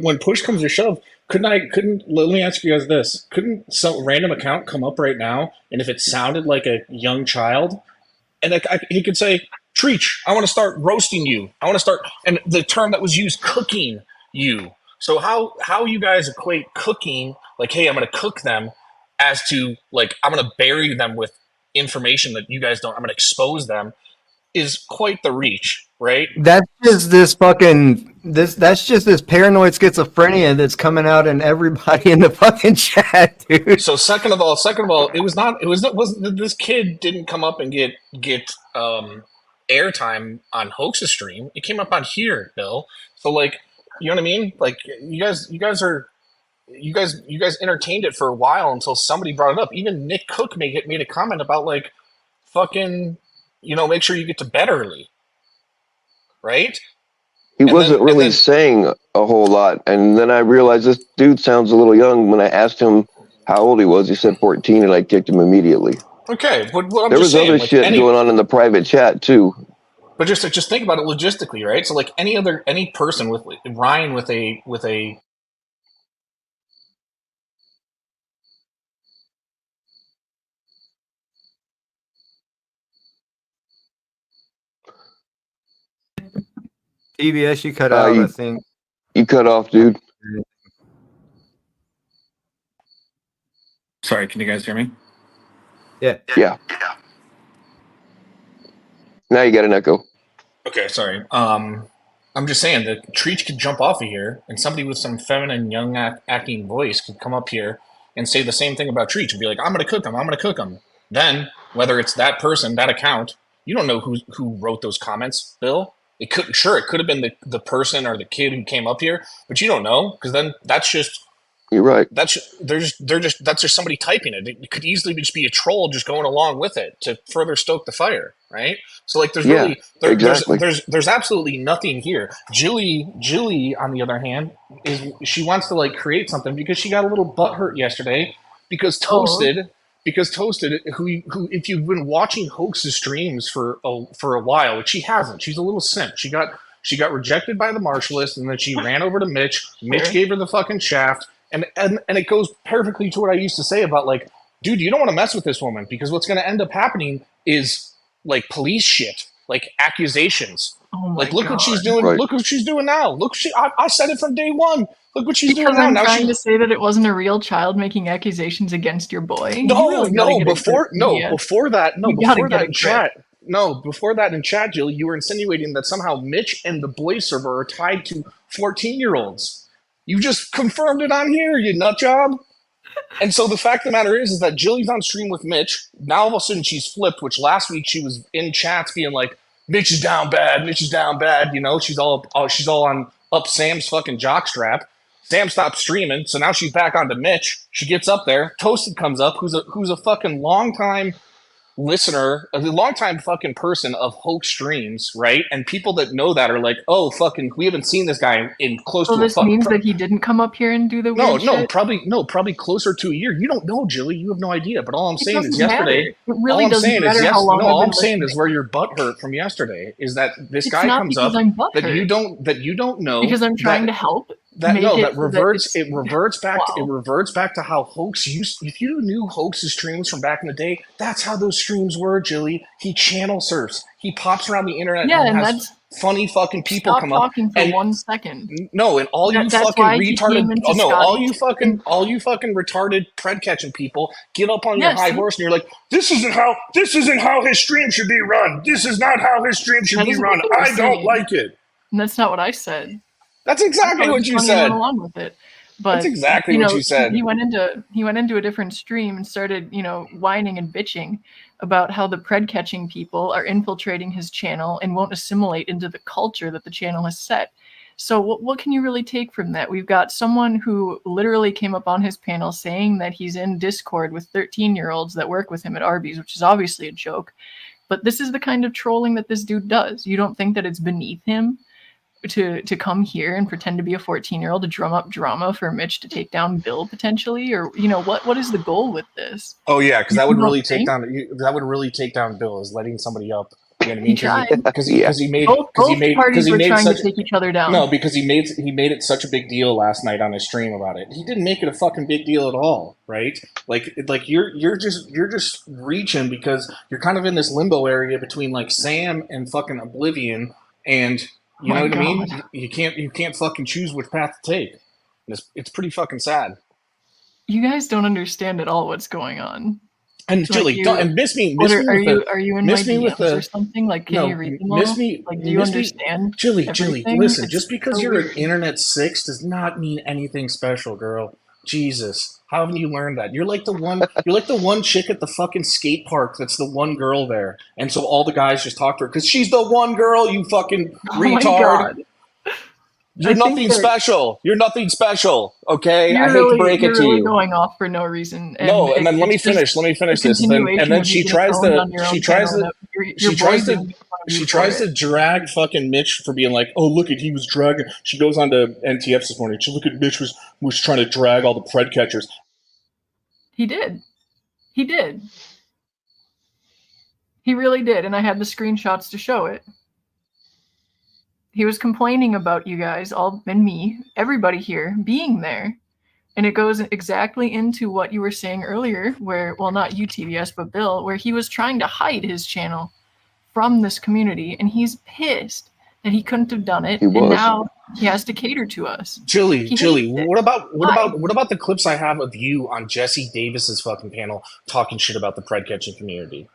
when push comes to shove, let me ask you guys this: couldn't some random account come up right now, and if it sounded like a young child, and he could say, "Treach, I want to start roasting you. I want to start," and the term that was used, cooking you. So how you guys equate cooking, like, hey, I'm going to cook them, as to like I'm going to bury them with information that you guys don't. I'm going to expose them, is quite the reach, right? That's just this paranoid schizophrenia that's coming out in everybody in the fucking chat, dude. So second of all, wasn't this kid didn't come up and get airtime on Hoax's stream. It came up on here, Bill. So like, you know what I mean? Like you guys entertained it for a while until somebody brought it up. Even Nick Cook made a comment about like, fucking, make sure you get to bed early, right? He wasn't really saying a whole lot, and then I realized this dude sounds a little young when I asked him how old he was. He said 14, and I kicked him immediately. Okay, but what I'm there just was saying, other like, shit going on in the private chat too. But just think about it logistically, right? So like any person with Ryan with a TBS, you cut out, I think. You cut off, dude. Sorry, can you guys hear me? Yeah. Now you got an echo. Okay, sorry. I'm just saying that Treach could jump off of here, and somebody with some feminine, young acting voice could come up here and say the same thing about Treach and be like, "I'm going to cook him. I'm going to cook him." Then, whether it's that person, that account, you don't know who wrote those comments, Bill. It could have been the person or the kid who came up here, but you don't know because then that's just. You're right. That's just somebody typing it. It could easily just be a troll just going along with it to further stoke the fire, right? So like, there's exactly. there's absolutely nothing here. Julie, on the other hand, she wants to like create something because she got a little butthurt yesterday because Toasted, who if you've been watching Hoax's streams for a while, which she hasn't, she's a little simp. She got rejected by the Marshallist, and then she ran over to Mitch. Mitch gave her the fucking shaft. And it goes perfectly to what I used to say about like, dude, you don't want to mess with this woman because what's going to end up happening is like police shit, like accusations. Like, look what she's doing. Right. Look what she's doing now. Look, I said it from day one. Look what she's doing now. I'm trying to say that it wasn't a real child making accusations against your boy. Before that in chat, Jill, you were insinuating that somehow Mitch and the boys server are tied to 14-year-olds. You just confirmed it on here, you nut job. And so the fact of the matter is that Jilly's on stream with Mitch. Now all of a sudden she's flipped, which last week she was in chats being like, Mitch is down bad. You know, she's all on up Sam's fucking jockstrap. Sam stopped streaming, so now she's back onto Mitch. She gets up there. Toasted comes up, who's a fucking long-time listener, a long-time fucking person of Hoax streams, right? And people that know that are like, oh, fucking, we haven't seen this guy in close to a this means that he didn't come up here and do the weird shit? Probably closer to a year. You don't know, Jilly. You have no idea. But all I'm saying is yesterday. It really doesn't matter how long. All I'm saying is where your butt hurt from yesterday is that this guy comes up that you don't know because I'm trying to help. It reverts back to how Hoax used. If you knew Hoax's streams from back in the day, that's how those streams were, Jilly. He channel surfs. He pops around the internet and has funny fucking people come up. Stop talking for 1 second. No, and all you fucking retarded. All you fucking retarded pred catching people get up on your high horse and you're like, this isn't how his stream should be run. This is not how his stream should be run. I don't like it. And that's not what I said. That's exactly what you said. Along with it. But that's exactly what you said. He went into a different stream and started, whining and bitching about how the pred catching people are infiltrating his channel and won't assimilate into the culture that the channel has set. So what can you really take from that? We've got someone who literally came up on his panel saying that he's in Discord with 13-year-olds that work with him at Arby's, which is obviously a joke. But this is the kind of trolling that this dude does. You don't think that it's beneath him to come here and pretend to be a 14-year-old to drum up drama for Mitch to take down Bill potentially, or what is the goal with this? Oh yeah, because that would really take down Bill, is letting somebody up. You know what I mean? Because he made trying to take each other down. No, because he made it such a big deal last night on his stream about it. He didn't make it a fucking big deal at all, right? Like you're just reaching because you're kind of in this limbo area between like Sam and fucking Oblivion, and you know what I mean? You can't fucking choose which path to take. It's pretty fucking sad. You guys don't understand at all what's going on. And Jilly, miss me. Are you in my DMs or something? Like, can you read them all? Like, do you understand? Jilly, listen. Just because you're an internet 6 does not mean anything special, girl. Jesus, how haven't you learned that? You're like the one chick at the fucking skate park that's the one girl there, and so all the guys just talk to her because she's the one girl. You fucking retard. You're nothing special. You're nothing special. Okay, I hate to break it to you. You're going off for no reason. And then let me finish this. And then she tries to drag fucking Mitch for being like, oh look at he was dragging. She goes on to NTFs this morning. She look at Mitch was trying to drag all the pred catchers. He did. He did. He really did, and I had the screenshots to show it. He was complaining about you guys, all and me, everybody here, being there. And it goes exactly into what you were saying earlier, where, well, not you, TBS, but Bill, where he was trying to hide his channel from this community, and he's pissed that he couldn't have done it, and now he has to cater to us. Jilly, what about the clips I have of you on Jesse Davis's fucking panel talking shit about the pride catching community?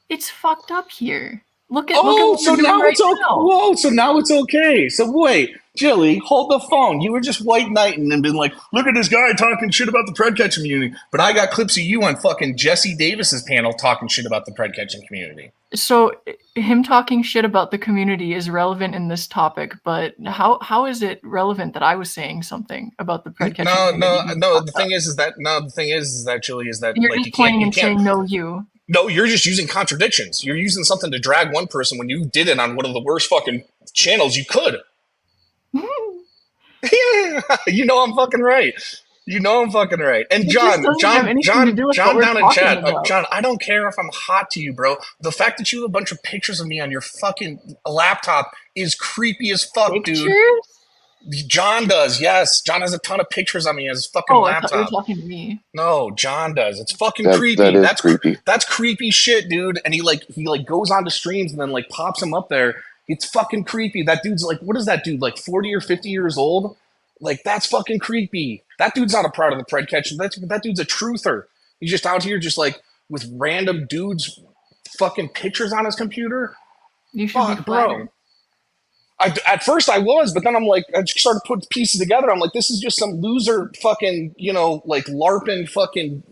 It's fucked up here. Look at so now it's okay. Whoa, so now it's okay. So wait, Jilly, hold the phone. You were just white knighting and been like, look at this guy talking shit about the pred catching community. But I got clips of you on fucking Jesse Davis's panel talking shit about the pred catching community. So him talking shit about the community is relevant in this topic, but how is it relevant that I was saying something about the pred catching community? No. The thing is that Jilly is that you're like just pointing and saying no, you. No, you're just using contradictions. You're using something to drag one person when you did it on one of the worst fucking channels you could. You know I'm fucking right. And John down in chat. John, I don't care if I'm hot to you, bro. The fact that you have a bunch of pictures of me on your fucking laptop is creepy as fuck, dude. John does, yes. John has a ton of pictures on me on his fucking laptop. I thought you were talking to me. No, John does. It's fucking creepy. That's creepy. That's creepy shit, dude. And he goes on to streams and then like pops him up there. It's fucking creepy. That dude's like, what is that dude? Like 40 or 50 years old? Like, that's fucking creepy. That dude's not a part of the pred catching. That dude's a truther. He's just out here just like with random dudes fucking pictures on his computer. You should be flattered. Bro. At first I was, but then I'm like, I started putting pieces together. I'm like, this is just some loser fucking, like LARPing fucking,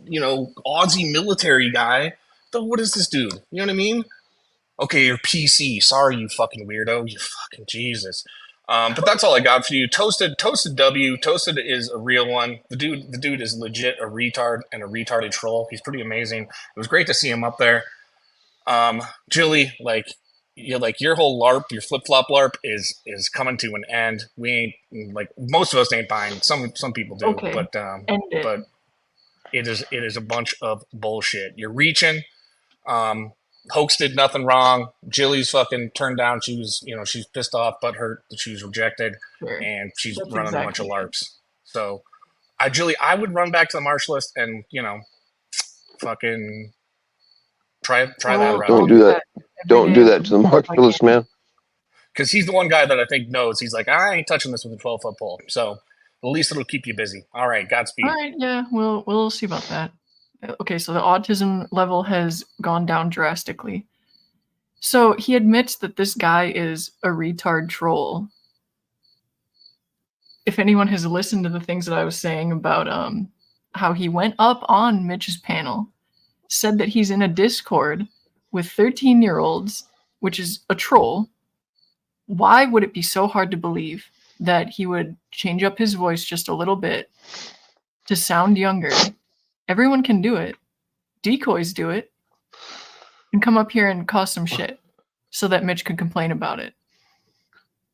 Aussie military guy. So what is this dude? You know what I mean? Okay, you're PC. Sorry, you fucking weirdo. You fucking Jesus. But that's all I got for you. Toasted W. Toasted is a real one. The dude is legit a retard and a retarded troll. He's pretty amazing. It was great to see him up there. Jilly, your whole LARP, your flip-flop LARP is coming to an end. We ain't most of us ain't buying. Some people do, okay. but it is a bunch of bullshit. You're reaching. Hoax did nothing wrong. Jilly's fucking turned down. She was, she's pissed off, but hurt that she was rejected, and she's running a bunch of LARPs. So, I would run back to the march list and fucking try that route. Don't do that. Don't do that to the march list, man. Because he's the one guy that I think knows. He's like, I ain't touching this with a 12-foot pole. So at least it'll keep you busy. All right, Godspeed. All right, yeah, we'll see about that. Okay, so the autism level has gone down drastically. So he admits that this guy is a retard troll. If anyone has listened to the things that I was saying about how he went up on Mitch's panel, said that he's in a Discord with 13-year-olds, which is a troll, why would it be so hard to believe that he would change up his voice just a little bit to sound younger? Everyone can do it. Decoys do it. And come up here and cause some shit so that Mitch could complain about it.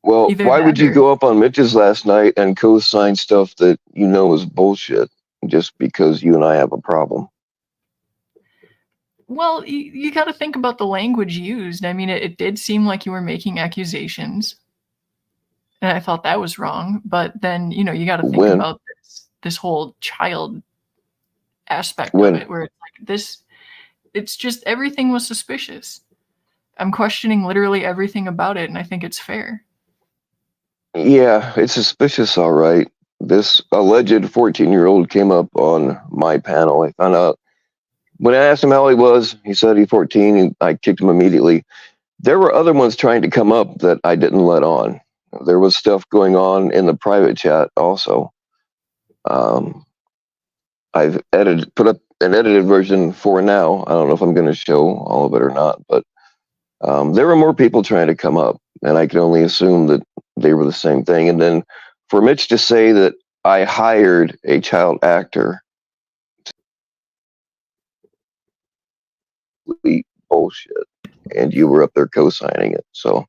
Well, why would you go up on Mitch's last night and co-sign stuff that is bullshit just because you and I have a problem? Well, you got to think about the language used. I mean, it did seem like you were making accusations. And I thought that was wrong. But then, you got to think about this whole child aspect of it, where it's like this, it's just everything was suspicious. I'm questioning literally everything about it, and I think it's fair. Yeah, it's suspicious, all right. This alleged 14-year-old came up on my panel. I found out when I asked him how he was, he said he's 14, and I kicked him immediately. There were other ones trying to come up that I didn't let on. There was stuff going on in the private chat also. I've put up an edited version for now. I don't know if I'm going to show all of it or not, but there were more people trying to come up, and I can only assume that they were the same thing. And then for Mitch to say that I hired a child actor, bullshit, and you were up there co-signing it. So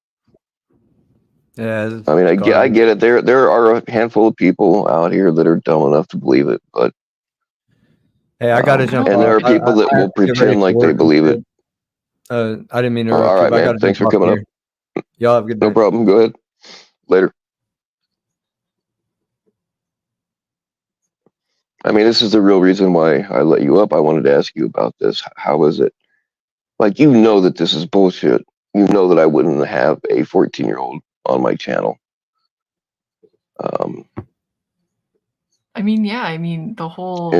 yeah, I mean, I get it. There are a handful of people out here that are dumb enough to believe it, but Hey, I gotta jump And off. there are people that I will have to get ready pretend for like they work and believe it. shit. I didn't mean to All interrupt you, right, but I man. gotta Thanks jump for off coming up. here. Y'all have a good No night. problem. Go ahead. Later. I mean, this is the real reason why I let you up. I wanted to ask you about this. How is it? Like, you know that this is bullshit. You know that I wouldn't have a 14-year-old on my channel. I mean, yeah, I mean, the whole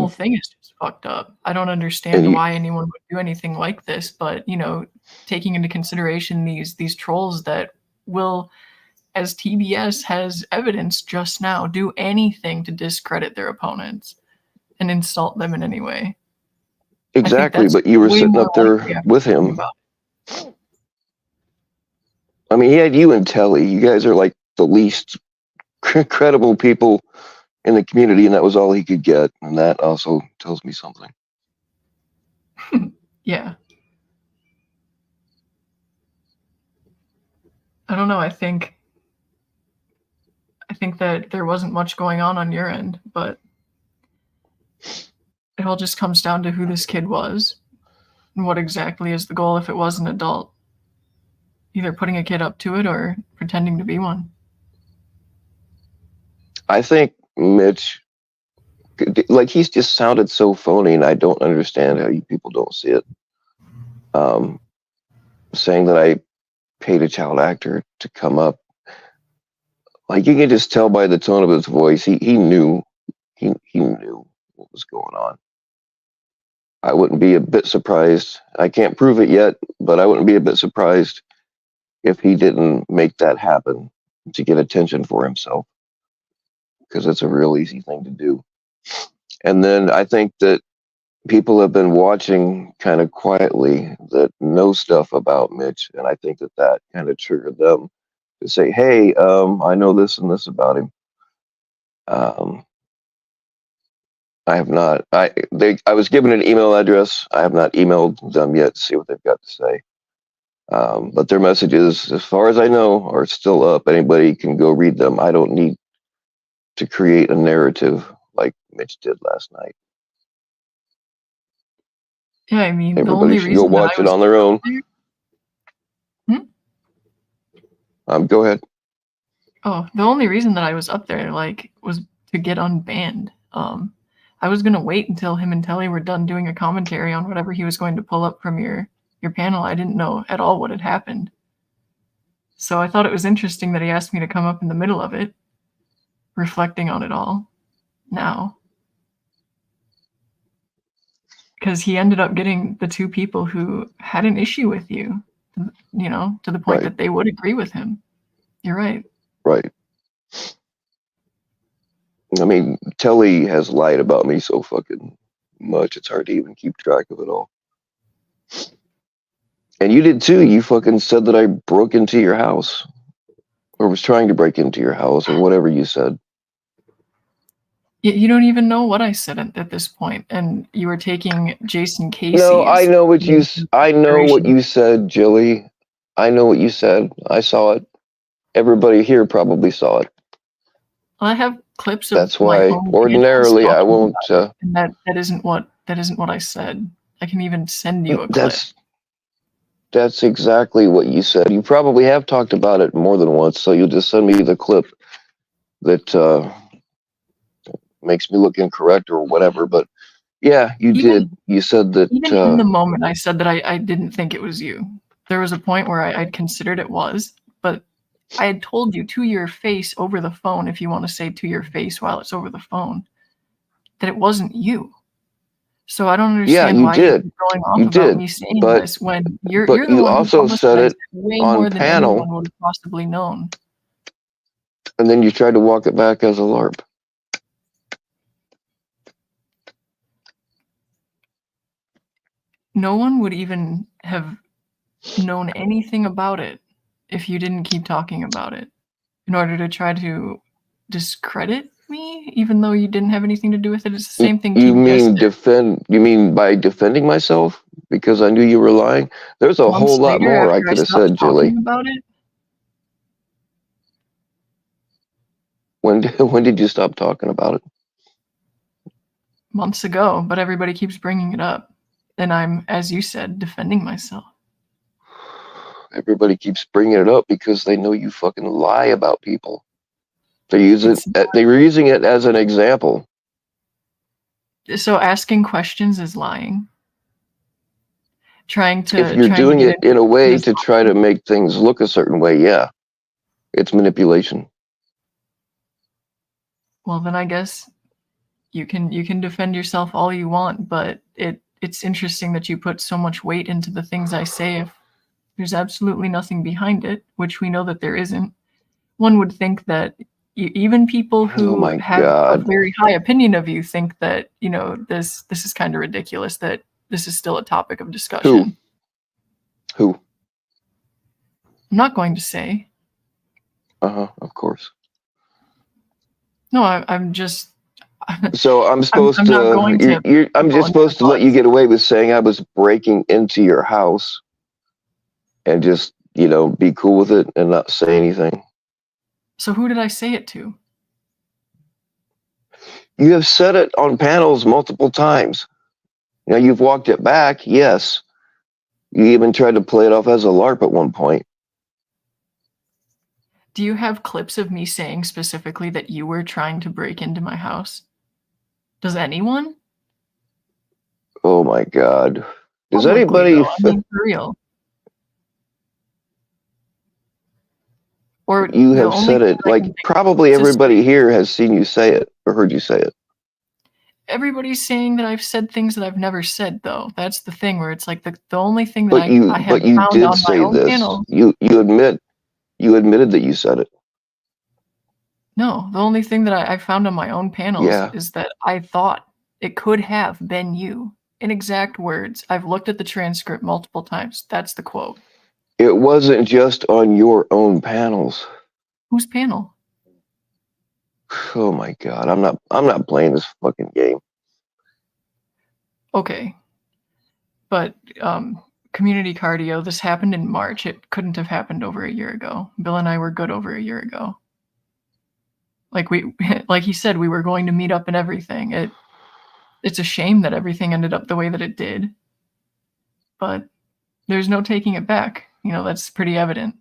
thing is just fucked up. I don't understand why anyone would do anything like this, but you know, taking into consideration these trolls that will, as TBS has evidence just now, do anything to discredit their opponents and insult them in any way. Exactly, but you were sitting up there with him. I mean, he had you and Telly. You guys are like the least credible people in the community, and that was all he could get. And that also tells me something. Yeah. I don't know. I think that there wasn't much going on your end, but it all just comes down to who this kid was and what exactly is the goal if it was an adult. Either putting a kid up to it or pretending to be one. I think Mitch, like, he's just sounded so phony, and I don't understand how you people don't see it. Saying that I paid a child actor to come up, like, you can just tell by the tone of his voice, he knew what was going on. I wouldn't be a bit surprised. I can't prove it yet, but I wouldn't be a bit surprised if he didn't make that happen to get attention for himself, because it's a real easy thing to do. And then I think that people have been watching kind of quietly that know stuff about Mitch, and I think that kind of triggered them to say, hey, I know this and this about him. I have not. I was given an email address. I have not emailed them yet to see what they've got to say. But their messages, as far as I know, are still up. Anybody can go read them. I don't need to create a narrative like Mitch did last night. Yeah, I mean, Everybody the only should reason go watch it on their own. Go ahead. Oh, the only reason that I was up there, like, was to get unbanned. I was gonna wait until him and Telly were done doing a commentary on whatever he was going to pull up from your panel. I didn't know at all what had happened. So I thought it was interesting that he asked me to come up in the middle of it, reflecting on it all now. Because he ended up getting the two people who had an issue with you, you know, to the point that they would agree with him. You're right. Right. I mean, Telly has lied about me so fucking much, it's hard to even keep track of it all. And you did too. You fucking said that I broke into your house, or was trying to break into your house, or whatever you said. You don't even know what I said at this point, and you were taking Jason Casey's. No, I know what you said, Jilly. I know what you said. I saw it. Everybody here probably saw it. I have clips of that's why ordinarily I won't. And that isn't what I said. I can even send you a clip. That's exactly what you said. You probably have talked about it more than once, so you'll just send me the clip that makes me look incorrect or whatever. But yeah, you did. You said that. Even in the moment, I said that I didn't think it was you. There was a point where I'd considered it was, but I had told you to your face over the phone, if you want to say to your face while it's over the phone, that it wasn't you. So I don't understand why you're going off about me saying this when you're the one also who said it way on more than panel, anyone would have possibly known. And then you tried to walk it back as a LARP. No one would even have known anything about it if you didn't keep talking about it in order to try to discredit me, even though you didn't have anything to do with it. It's the same thing. You mean by defending myself because I knew you were lying? There's a whole lot more I could have said, Jilly. About it. When did you stop talking about it? months ago, but everybody keeps bringing it up. And I'm, as you said, defending myself. Everybody keeps bringing it up because they know you fucking lie about people. They're using it as an example. So asking questions is lying. If you're doing it in a way to try to make things look a certain way, yeah, it's manipulation. Well, then I guess you can defend yourself all you want, but it's interesting that you put so much weight into the things I say if there's absolutely nothing behind it, which we know that there isn't. One would think that even people who have a very high opinion of you think that, you know, this is kind of ridiculous, that this is still a topic of discussion. Who? I'm not going to say. Of course. No, I'm just. So I'm supposed I'm just supposed to let you get away with saying I was breaking into your house and just, you know, be cool with it and not say anything. So who did I say it to? You have said it on panels multiple times. Now you've walked it back, yes. You even tried to play it off as a LARP at one point. Do you have clips of me saying specifically that you were trying to break into my house? Does anyone? Oh my God. Does anybody... I mean, for real. Or you have said it, like probably everybody here has seen you say it or heard you say it. Everybody's saying that I've said things that I've never said, though. That's the thing where it's like the only thing that I have found on my own panel. You admitted that you said it. No, the only thing that I found on my own panels is that I thought it could have been you. In exact words. I've looked at the transcript multiple times. That's the quote. It wasn't just on your own panels. Whose panel? Oh my God, I'm not playing this fucking game. Okay. But community cardio, this happened in March. It couldn't have happened over a year ago. Bill and I were good over a year ago. Like he said, we were going to meet up and everything. It's a shame that everything ended up the way that it did. But there's no taking it back. You know, that's pretty evident.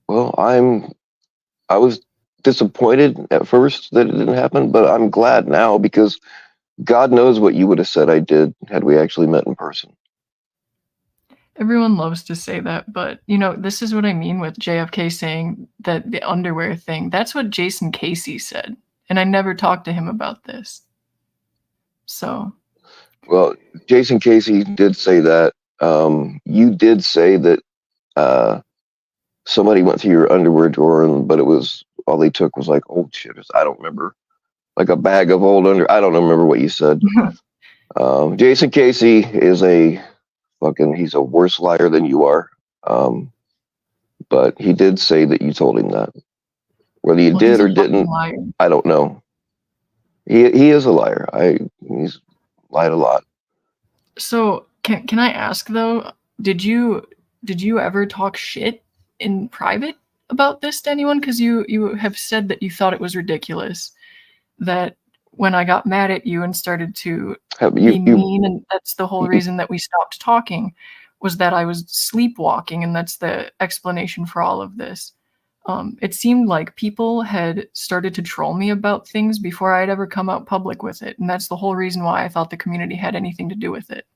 Well, I was disappointed at first that it didn't happen, but I'm glad now because God knows what you would have said I did had we actually met in person. Everyone loves to say that, but, you know, this is what I mean with JFK saying that the underwear thing. That's what Jason Casey said, and I never talked to him about this. So. Well, Jason Casey did say that. You did say that somebody went through your underwear drawer, but it was all they took was like old shit. I don't remember, like a bag of old under. I don't remember what you said. Jason Casey is he's a worse liar than you are. But he did say that you told him that. Whether you did or didn't, I don't know. He is a liar. He's lied a lot. So can I ask though? Did you ever talk shit in private about this to anyone? Because you have said that you thought it was ridiculous. That when I got mad at you and started to be mean, and that's the whole reason that we stopped talking, was that I was sleepwalking, and that's the explanation for all of this. It seemed like people had started to troll me about things before I'd ever come out public with it, and that's the whole reason why I thought the community had anything to do with it.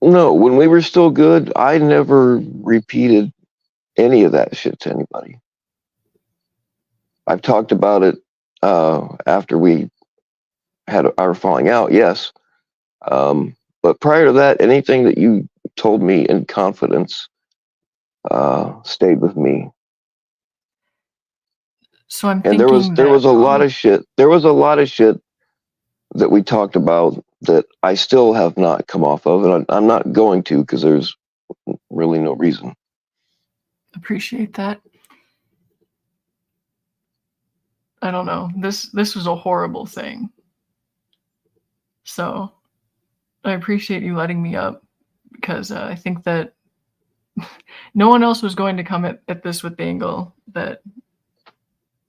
No, when we were still good, I never repeated any of that shit to anybody. I've talked about it after we had our falling out, yes. But prior to that, anything that you told me in confidence stayed with me. So I'm thinking there was a lot of shit. There was a lot of shit that we talked about that I still have not come off of, and I'm not going to because there's really no reason. Appreciate that. I don't know. This was a horrible thing. So I appreciate you letting me up, because I think that no one else was going to come at this with the angle that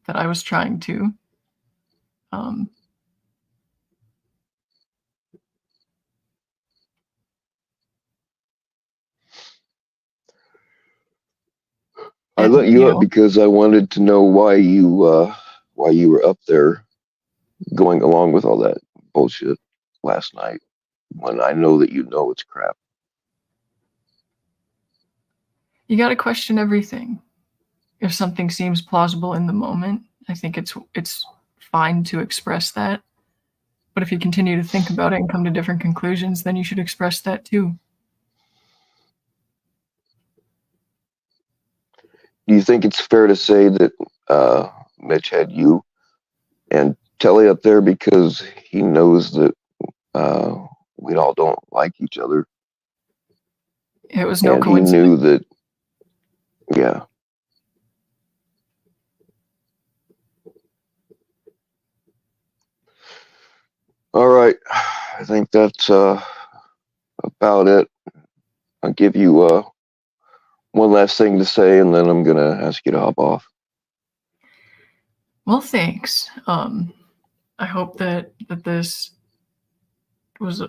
I was trying to. And, let you up because I wanted to know why you were up there going along with all that bullshit last night when I know that you know it's crap. you got to question everything. If something seems plausible in the moment, I think it's fine to express that. But if you continue to think about it and come to different conclusions, then you should express that too. Do you think it's fair to say that Mitch had you and Telly up there because he knows that we all don't like each other? It was no and coincidence. He knew that, yeah. All right. I think that's about it. I'll give you one last thing to say, and then I'm going to ask you to hop off. Well, thanks. I hope that this was, I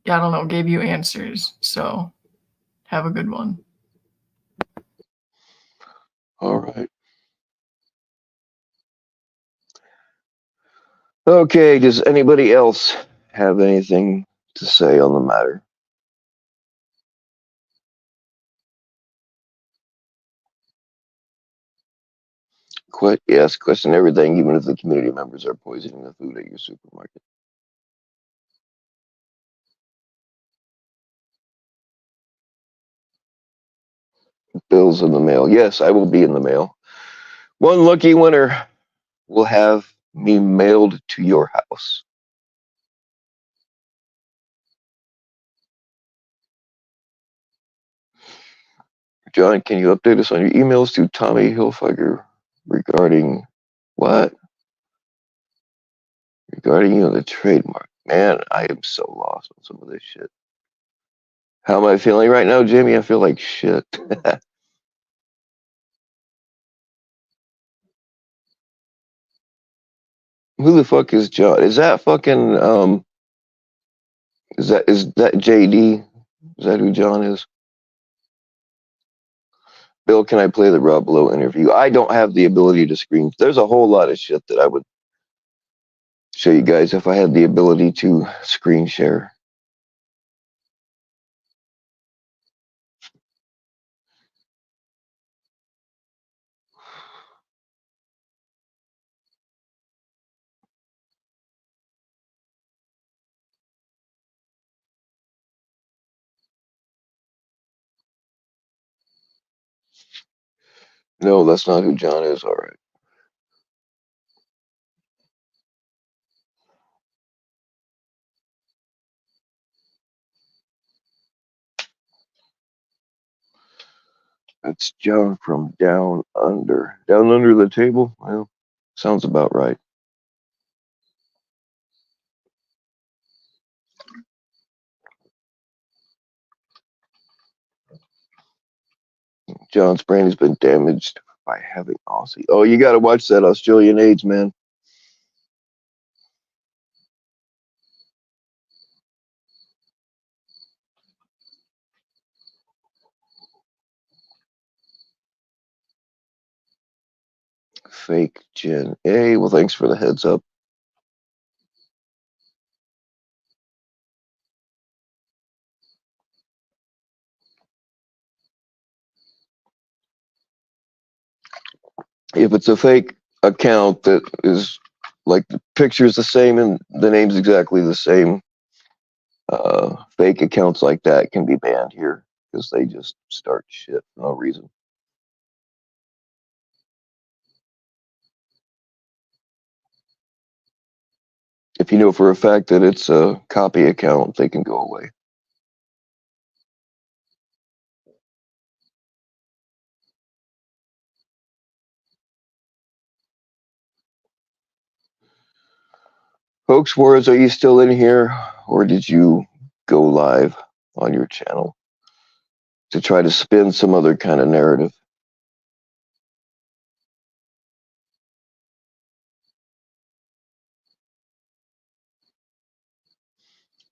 don't know, gave you answers. So have a good one. All right. Okay, does anybody else have anything to say on the matter? Yes, question everything, even if the community members are poisoning the food at your supermarket. Bills in the mail. Yes, I will be in the mail. One lucky winner will have me mailed to your house. John, can you update us on your emails to Tommy Hilfiger regarding what? Regarding the trademark. Man, I am so lost on some of this shit. How am I feeling right now, Jamie? I feel like shit. Who the fuck is John? Is that fucking is that JD? Is that who John is? Bill, can I play the Rob Lowe interview? I don't have the ability to screen. There's a whole lot of shit that I would show you guys if I had the ability to screen share. No, that's not who John is. All right. That's John from Down Under. Down Under the Table? Well, sounds about right. John's brain has been damaged by having Aussie. Oh, you got to watch that Australian AIDS, man. Fake Gen A. Well, thanks for the heads up. If it's a fake account that is like the picture's the same and the name's exactly the same, fake accounts like that can be banned here because they just start shit for no reason. If you know for a fact that it's a copy account, they can go away. Folks, Wars, are you still in here, or did you go live on your channel to try to spin some other kind of narrative?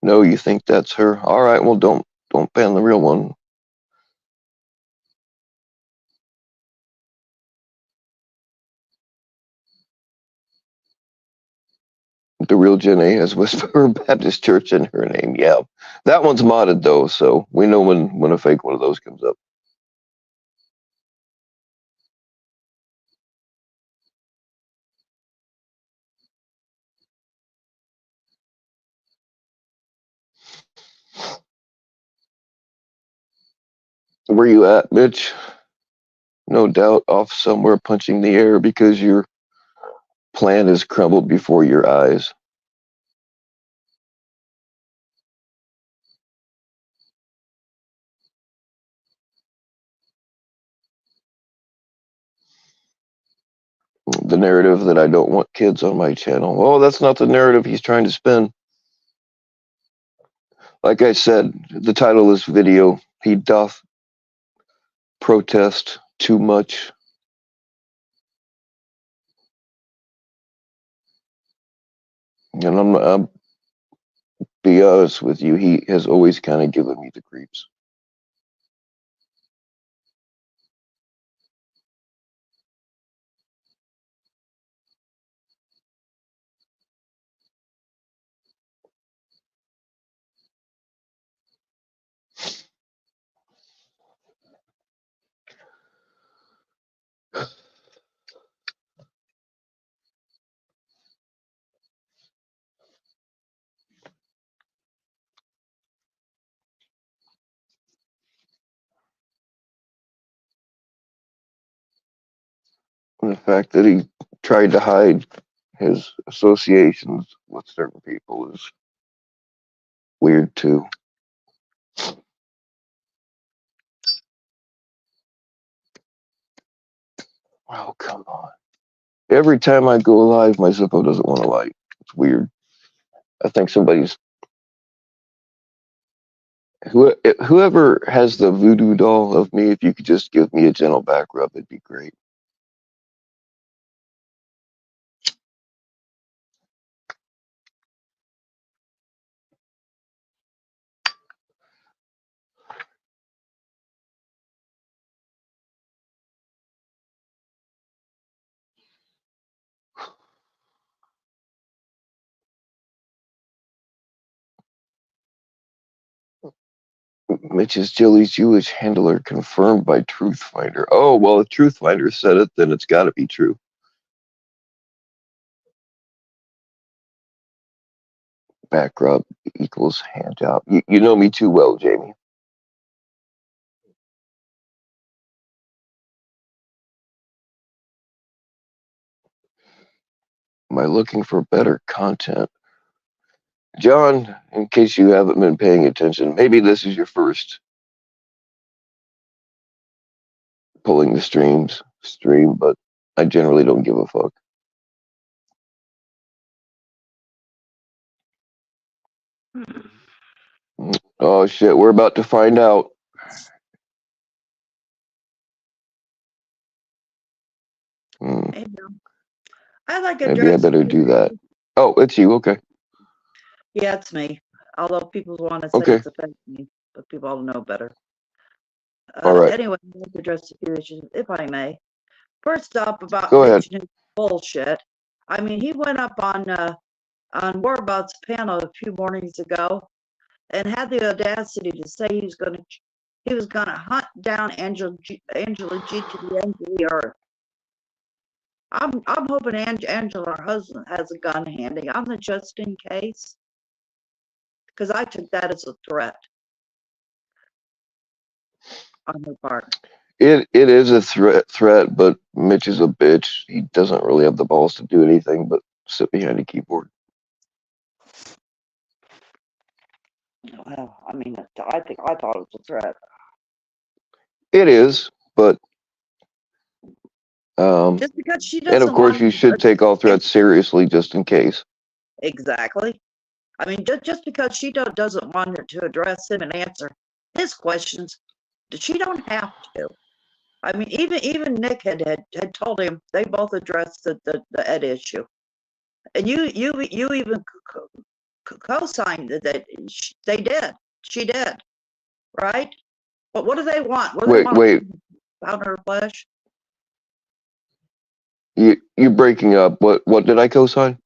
No, you think that's her? All right, well, don't ban the real one. the real Jen A has Whisper Baptist Church in her name. Yeah, that one's modded though, so we know when a fake one of those comes up. Where you at, Mitch? No doubt off somewhere punching the air because your plan has crumbled before your eyes. The narrative that I don't want kids on my channel. Oh, that's not the narrative he's trying to spin. Like I said, the title of this video, he doth protest too much. And I'm be honest with you, he has always kind of given me the creeps. And the fact that he tried to hide his associations with certain people is weird too. Oh, come on. Every time I go live, my Zippo doesn't want to light. It's weird. I think somebody's... Whoever has the voodoo doll of me, if you could just give me a gentle back rub, it'd be great. Mitch's Jilly's Jewish handler confirmed by Truthfinder. Oh, well, if Truthfinder said it, then it's got to be true. Back rub equals hand job. You know me too well, Jamie. Am I looking for better content? John, in case you haven't been paying attention, maybe this is your first pulling the stream, but I generally don't give a fuck. Oh shit, we're about to find out. Hey, I'd like Maybe I better do that. Oh, it's you, okay. Yeah, it's me. Although people want to say Okay. it's affecting me, but people all know better. All right. Anyway, I'd like to address a few issues, if I may. First up, about Go ahead. Mitch bullshit. I mean, he went up on Warbout's panel a few mornings ago and had the audacity to say he was gonna hunt down Angela G to the end of the earth. I'm hoping Angela, her husband, has a gun handy. I'm the just in case, because I took that as a threat on her part. It is a threat, but Mitch is a bitch. He doesn't really have the balls to do anything but sit behind a keyboard. Well, I mean, I thought it was a threat. It is, but just because she doesn't. And of course, you should take all threats seriously, just in case. Exactly. I mean, just because she doesn't want her to address him and answer his questions, she don't have to. I mean, even Nick had told him they both addressed the Ed issue, and you even co-signed that they did. She did, right? But what do they want? What do they want? Wait. Pound her flesh? You're breaking up. What did I co-sign?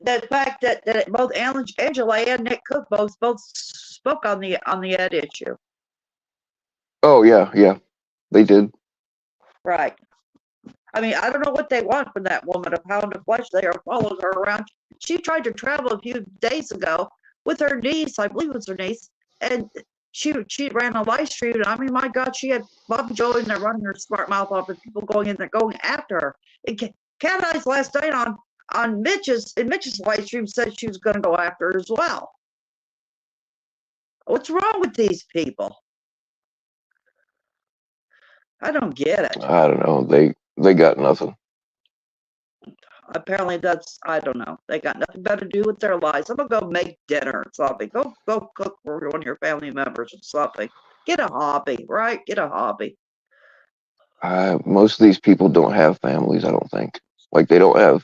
the fact that both Angela and Nick Cook both spoke on the Ed issue. Oh yeah, they did. Right. I mean, I don't know what they want from that woman, a pound of flesh. They are following her around. She tried to travel a few days ago with her niece, I believe it was her niece, and she ran a live stream. And I mean, my God, she had Bobby Joe in there running her smart mouth off, and people going in there going after her. And Cat Eyes last night on Mitch's live stream said she was going to go after her as well. What's wrong with these people? I don't get it. I don't know. They got nothing. Apparently I don't know. They got nothing better to do with their lives. I'm gonna go make dinner or something. Go cook for one of your family members or something. Get a hobby, right? Get a hobby. Most of these people don't have families. I don't think. Like they don't have,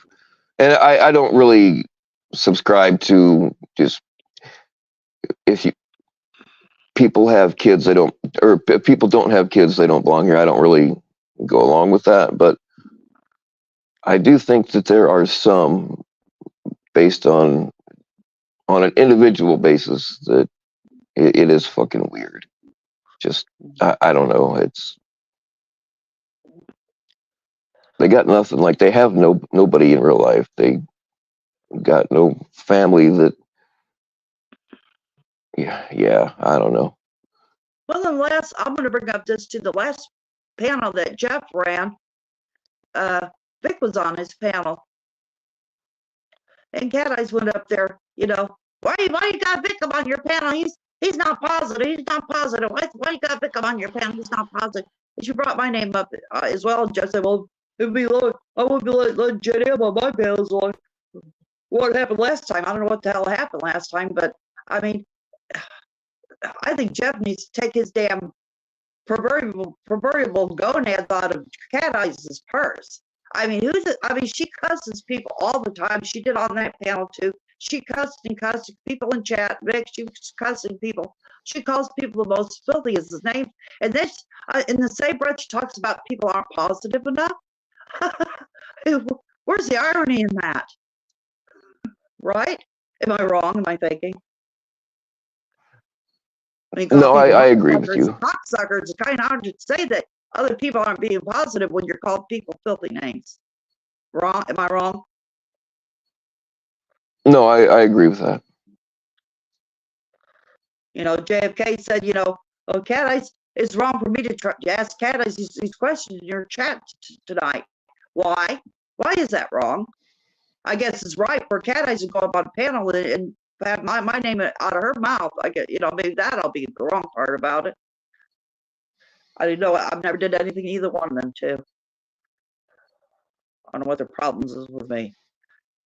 and I don't really subscribe to just if you people have kids they don't, or if people don't have kids they don't belong here. I don't really go along with that, but I do think that there are some based on an individual basis that it is fucking weird. Just I don't know. They got nothing. Like they have nobody in real life. They got no family that. Yeah. I don't know. Well, I'm going to bring up this to the last panel that Jeff ran. Vic was on his panel, and Cat Eyes went up there. Why you got Vic on your panel? He's not positive. He's not positive. Why you got Vic on your panel? He's not positive. And she brought my name up as well. And Jeff said, "Well, it'd be like I would be letting Jenny up on my panel." So like, what happened last time? I don't know what the hell happened last time, but I mean, I think Jeff needs to take his damn proverbial gonads out of Cat Eyes' purse. I mean, she cusses people all the time. She did on that panel too. She cussed people in chat. Vic, she was cussing people. She calls people the most filthiest names. And then in the same breath, she talks about people aren't positive enough. Where's the irony in that? Right? Am I wrong? Am I thinking? No, I agree with you. Cocksuckers, it's kind of hard to say that other people aren't being positive when you're calling people filthy names. Wrong? Am I wrong? No, I agree with that. JFK said, Cat Eyes, it's wrong for me to ask Cat Eyes these questions in your chat tonight. Why? Why is that wrong? I guess it's right for Cat Eyes to go up on a panel and have my name out of her mouth. I get, maybe that'll be the wrong part about it. I didn't know. I've never did anything either one of them too. I don't know what their problems is with me.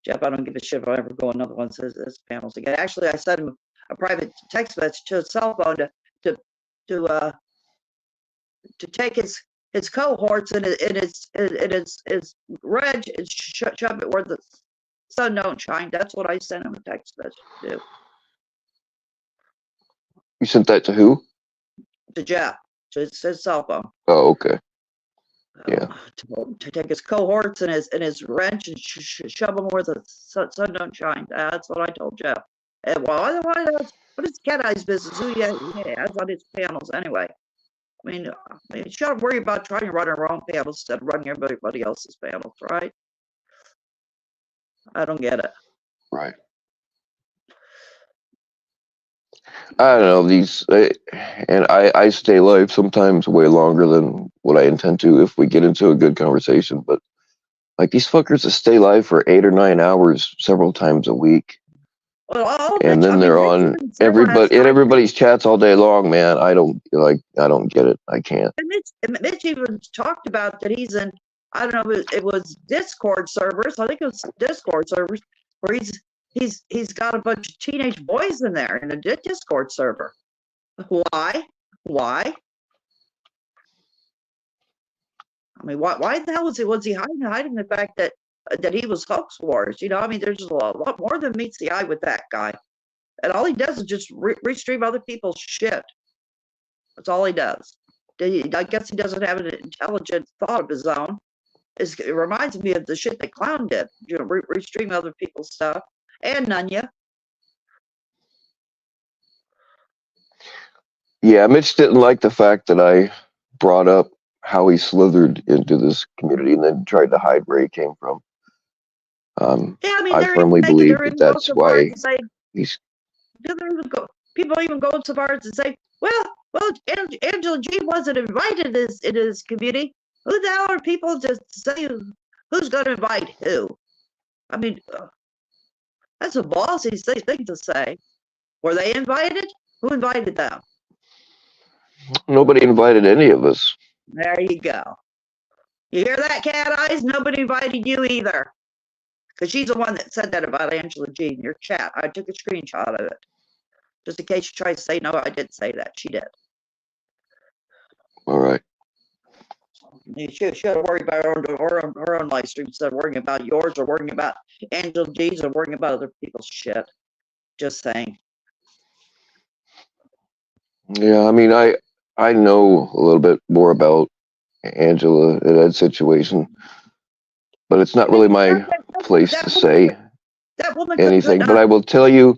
Jeff, I don't give a shit if I ever go another one says this panels again. Actually, I sent him a private text message to his cell phone to take his cohorts and his reg and shove it where the sun don't shine. That's what I sent him a text message to do. You sent that to who? To Jeff, to his cell phone. Oh, okay. Yeah. To take his cohorts and his wrench and shove them where the sun don't shine. That's what I told Jeff. And what is Cat Eye's business? Who has on his panels anyway? I mean, you shouldn't worry about trying to run our own panels instead of running everybody else's panels, right? I don't get it. Right. I don't know these, and I stay live sometimes way longer than what I intend to if we get into a good conversation. But like these fuckers that stay live for 8 or 9 hours several times a week, and then they're on everybody's chats all day long. Man, I don't get it. I can't. And Mitch even talked about that he's in. I don't know. It was Discord servers. I think it was Discord servers where he's got a bunch of teenage boys in there in a Discord server. Why? I mean, why the hell was he hiding the fact that he was hoax wars? I mean, there's a lot more than meets the eye with that guy, and all he does is just restream other people's shit. That's all he does. I guess he doesn't have an intelligent thought of his own. It reminds me of the shit that Clown did. Restream other people's stuff. And Nunya. Yeah, Mitch didn't like the fact that I brought up how he slithered into this community and then tried to hide where he came from. Yeah, I mean, I firmly believe they're that even go that's so far as why to say, he's. people even go so far as to say, well, Angela G wasn't invited in his community. Who the hell are people just say who's going to invite who? I mean, that's a ballsy thing to say. Were they invited? Who invited them? Nobody invited any of us. There you go. You hear that, Cat Eyes? Nobody invited you either. Because she's the one that said that about Angela G in your chat. I took a screenshot of it. Just in case you try to say, no, I didn't say that. She did. All right. She should have worried about her own live stream instead of worrying about yours or worrying about Angela G's or worrying about other people's shit. Just saying. Yeah, I mean, I know a little bit more about Angela and Ed's situation, but it's not really my place to say That woman anything. But I will tell you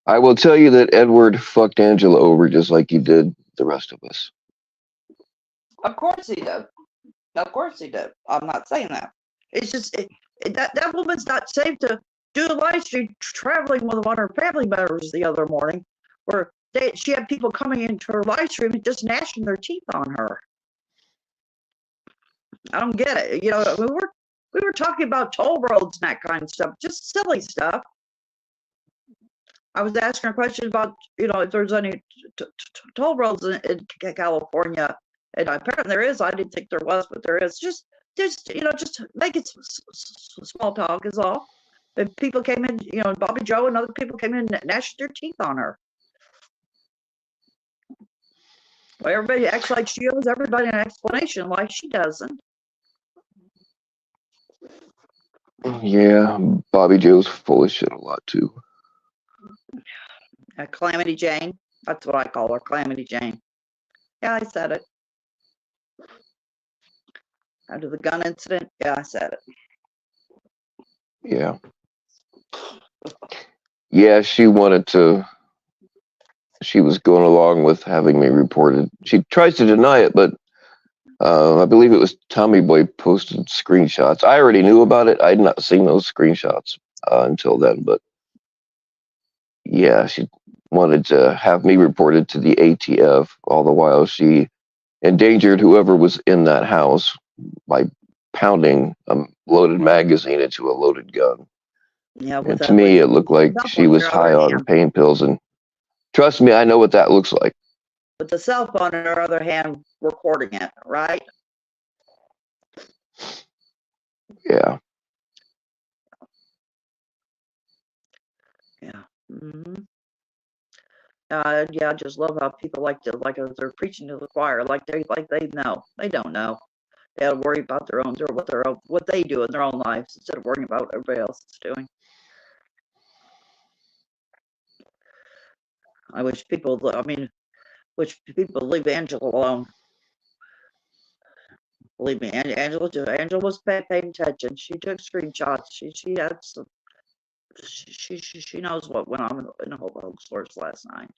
that Edward fucked Angela over just like he did the rest of us. Of course he did. Of course he did. I'm not saying that. It's just that woman's not safe to do a live stream traveling with one of her family members the other morning, where she had people coming into her live stream and just gnashing their teeth on her. I don't get it. You know, we were talking about toll roads and that kind of stuff, just silly stuff. I was asking a question about, you know, if there's any toll roads in California, and apparently there is. I didn't think there was, but there is. Just you know, just make it small talk is all. But people came in, you know, Bobby Joe and other people came in and gnashed their teeth on her. Well, everybody acts like she owes everybody an explanation, like she doesn't. Yeah, Bobby Joe's full of shit a lot too. Calamity Jane. That's what I call her, Calamity Jane. Yeah, I said it. After the gun incident, yeah, I said it. Yeah. Yeah, she was going along with having me reported. She tries to deny it, but I believe it was Tommy Boy posted screenshots. I already knew about it. I had not seen those screenshots until then, but yeah, she wanted to have me reported to the ATF, all the while she endangered whoever was in that house by pounding a loaded magazine into a loaded gun. Yeah, and to me, it looked like she was high on pain pills, and trust me, I know what that looks like. With the cell phone, on her other hand, recording it, right? Yeah. Yeah. Mm-hmm. Yeah, I just love how people like they're preaching to the choir, like they know. They don't know. They gotta worry about what they do in their own lives instead of worrying about what everybody else is doing. I wish people leave Angela alone. Believe me, Angela was paying attention. She took screenshots. She had some. She knows what went on in the whole source last night.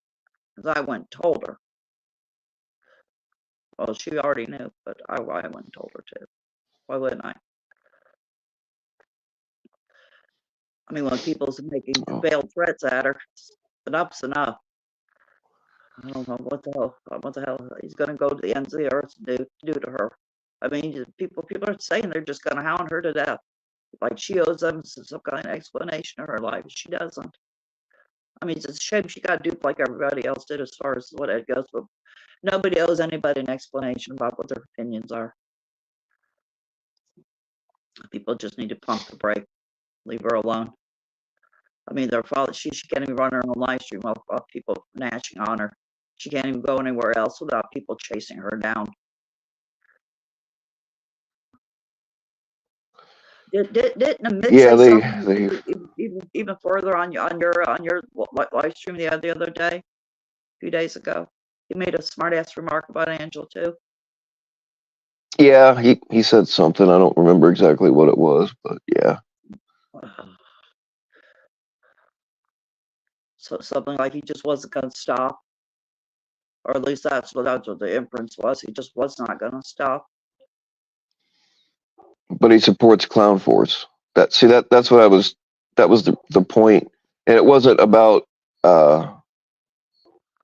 Because I went and told her. Well, she already knew, but I went and told her too. Why wouldn't I? I mean, when people's making veiled threats at her, enough's enough. I don't know what the hell he's going to go to the ends of the earth to do to her. I mean, people are saying they're just going to hound her to death, like she owes them some kind of explanation of her life. She doesn't. I mean, it's a shame she got duped like everybody else did as far as what it goes, but nobody owes anybody an explanation about what their opinions are. People just need to pump the brake, leave her alone. I mean, their father, she can't even run her own live stream without people gnashing on her. She can't even go anywhere else without people chasing her down. Didn't Mitch say something even further on your live stream the other day, a few days ago? He made a smart ass remark about Angela too. Yeah, he said something. I don't remember exactly what it was, but yeah. So something like he just wasn't going to stop, or at least that's what the inference was. He just was not going to stop. But he supports Clown Force. That's what I was. That was the point, and it wasn't about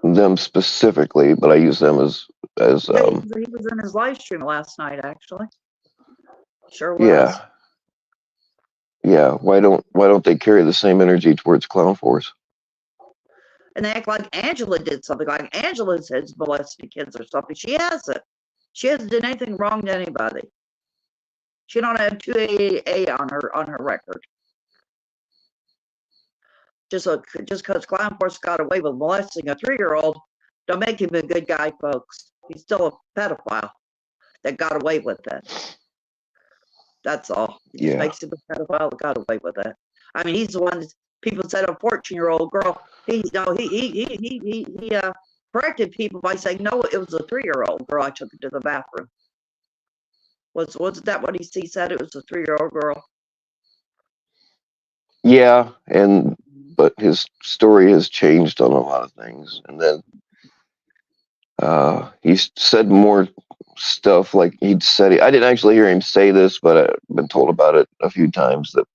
them specifically, but I use them as Yeah, he was in his live stream last night, actually. Sure was. Yeah. Why don't they carry the same energy towards Clown Force? And they act like Angela did something, like Angela's molesting kids or something. She hasn't. She hasn't done anything wrong to anybody. She don't have 2 AA on her record. Just because Clown Force got away with molesting a 3-year-old, don't make him a good guy, folks. He's still a pedophile that got away with it. That's all. It just makes him a pedophile that got away with it. I mean, he's the one that people said a 14-year-old girl. He corrected people by saying, no, it was a 3-year-old girl. I took her to the bathroom. Wasn't that what he said? It was a 3-year-old girl. Yeah, but his story has changed on a lot of things, and then he's said more stuff. Like I didn't actually hear him say this, but I've been told about it a few times. That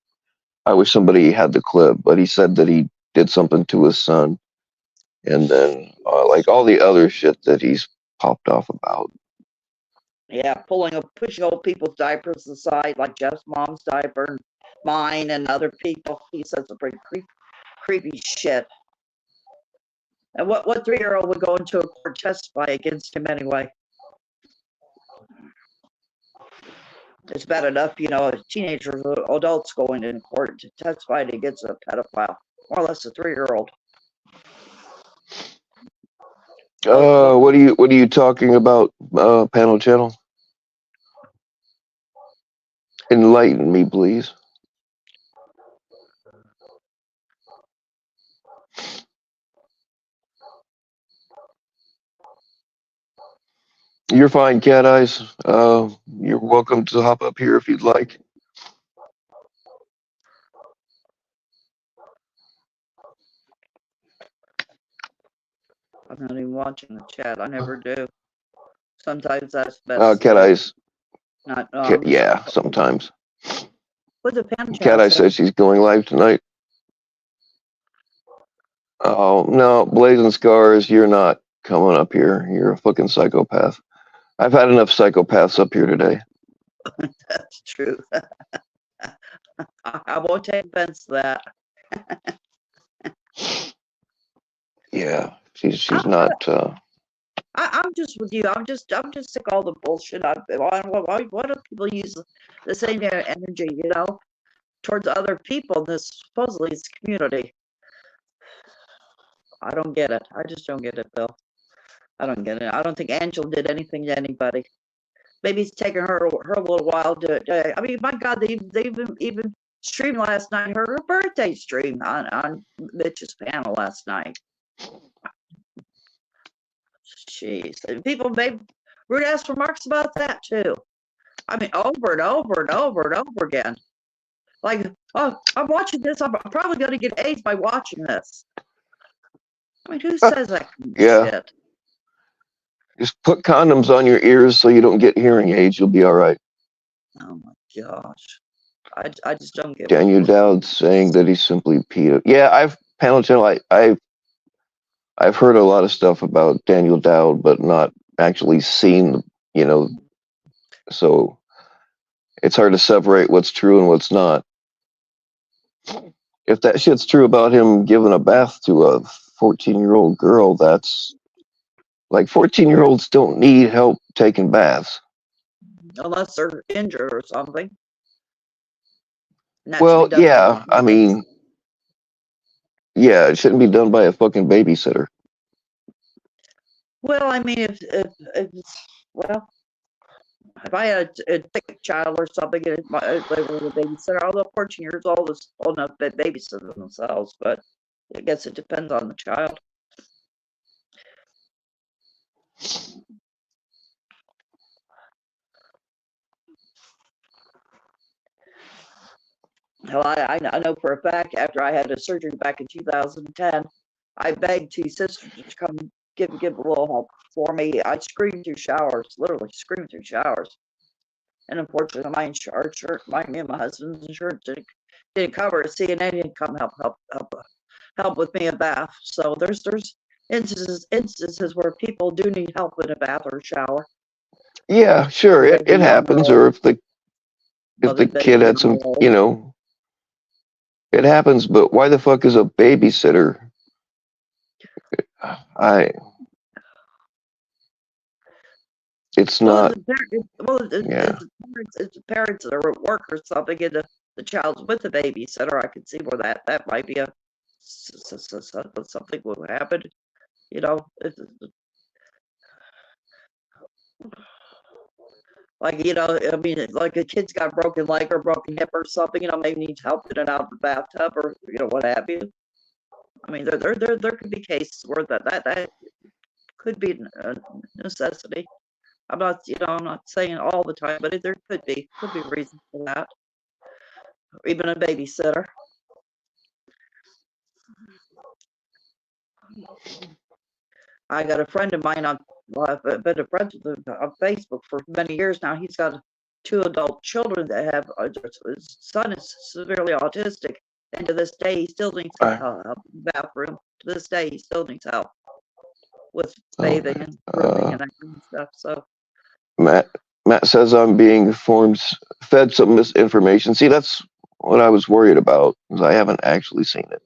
I wish somebody had the clip, but he said that he did something to his son, and then like all the other shit that he's popped off about. Yeah, pushing old people's diapers aside, like Jeff's mom's diaper and mine and other people. He says some pretty creepy shit. And what 3-year-old would go into a court testify against him anyway? It's bad enough, teenagers, adults going in court to testify against a pedophile, more or less a 3-year-old. What are you talking about, panel channel? Enlighten me, please. You're fine, Cat Eyes. You're welcome to hop up here if you'd like. I'm not even watching the chat. I never do. Sometimes that's best. Cat Eyes. Yeah, sometimes. What's the pen channel? Cat Eyes said she's going live tonight. Oh, no, Blazing Scars, you're not coming up here. You're a fucking psychopath. I've had enough psychopaths up here today. That's true. I won't take offense to that. Yeah, she's not. I'm just with you. I'm just sick of all the bullshit. Why do people use the same energy, towards other people in this supposedly this community? I don't get it. I just don't get it, Bill. I don't get it. I don't think Angela did anything to anybody. Maybe it's taken her a little while to. I mean, my God, they even streamed last night. Her birthday stream on Mitch's panel last night. Jeez, and people made rude ass remarks about that too. I mean, over and over and over and over again. Like, oh, I'm watching this. I'm probably going to get AIDS by watching this. I mean, who says that kind of shit? Just put condoms on your ears so you don't get hearing aids. You'll be all right. Oh my gosh, I just don't get. Daniel Dowd saying that he's simply Peter. Yeah, I've heard a lot of stuff about Daniel Dowd, but not actually seen. So it's hard to separate what's true and what's not. If that shit's true about him giving a bath to a 14-year-old girl, that's like 14-year-olds don't need help taking baths. Unless they're injured or something. Well, yeah, I mean, yeah, it shouldn't be done by a fucking babysitter. Well, I mean, if I had a sick child or something, and they were a babysitter, although 14 years old is old enough to babysit themselves, but I guess it depends on the child. Hell, I know for a fact after I had a surgery back in 2010, I begged two sisters to come give a little help for me. I screamed through showers, literally screamed through showers. And unfortunately, me and my husband's insurance didn't cover it. CNA didn't come help with me in a bath. So there's instances where people do need help in a bath or a shower. Yeah, sure, it happens. Or if the kid had some, it happens. But why the fuck is a babysitter? It's not. It's the parents that are at work or something, and the child's with the babysitter. I could see where that might be something will happen. Like, I mean, like a kid's got a broken leg or broken hip or something, maybe needs help in and out of the bathtub or, what have you. I mean, there could be cases where that could be a necessity. I'm not saying all the time, but there could be reasons for that. Or even a babysitter. I got a friend of mine I've been a friend with on Facebook for many years now. He's got 2 adult children that have his son is severely autistic, and to this day he still needs help in the bathroom. To this day he still needs help with bathing and grooming and that kind of stuff. So Matt says I'm being fed some misinformation. See, that's what I was worried about, because I haven't actually seen it.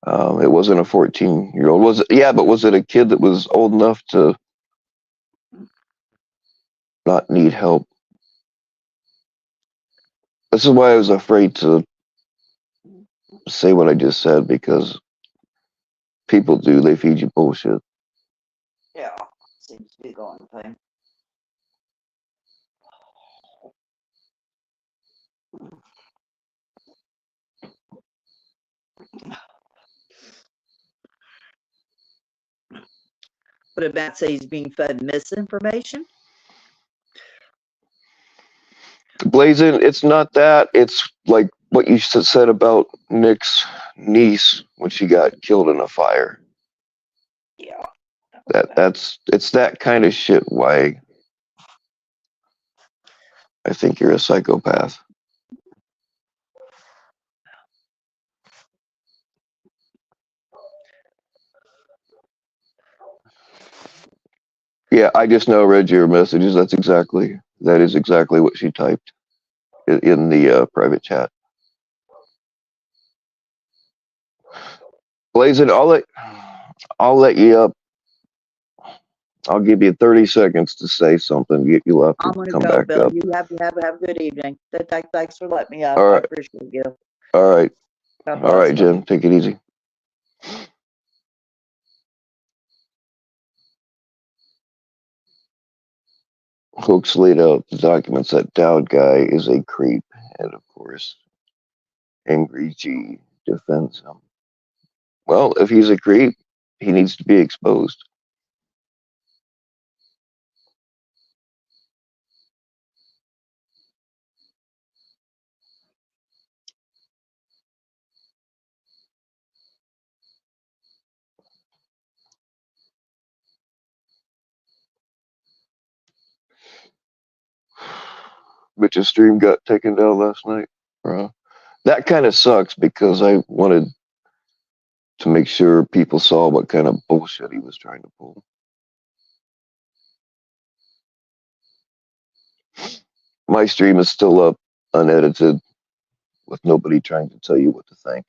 It wasn't a 14-year-old. Was it? Yeah, but was it a kid that was old enough to not need help? This is why I was afraid to say what I just said, because people do. They feed you bullshit. Yeah, seems to be the only thing. But did Matt say he's being fed misinformation? Blazing, it's not that. It's like what you said about Nick's niece when she got killed in a fire. Yeah. It's that kind of shit. Why I think you're a psychopath. Yeah, I just now read your messages. That is exactly what she typed in the private chat. Blazing, I'll let you up. I'll give you 30 seconds to say something. You'll have to come back Bill. up. You have a good evening. Thanks for letting me up. All right. I appreciate you. All right. All right, Jen. Take it easy. Hooks laid out the documents. That Dowd guy is a creep, and of course, Angry G defends him. Well, if he's a creep, he needs to be exposed. Mitch's stream got taken down last night. That kind of sucks, because I wanted to make sure people saw what kind of bullshit he was trying to pull. My stream is still up, unedited, with nobody trying to tell you what to think.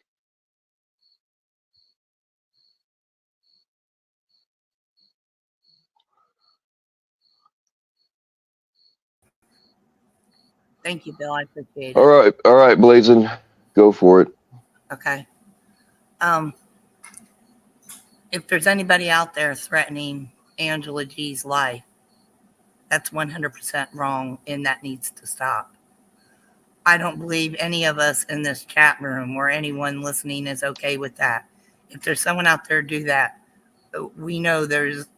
Thank you, Bill. I appreciate it. All right, Blazin', go for it. Okay. If there's anybody out there threatening Angela G's life, that's 100% wrong, and that needs to stop. I don't believe any of us in this chat room or anyone listening is okay with that. If there's someone out there do that, we know there's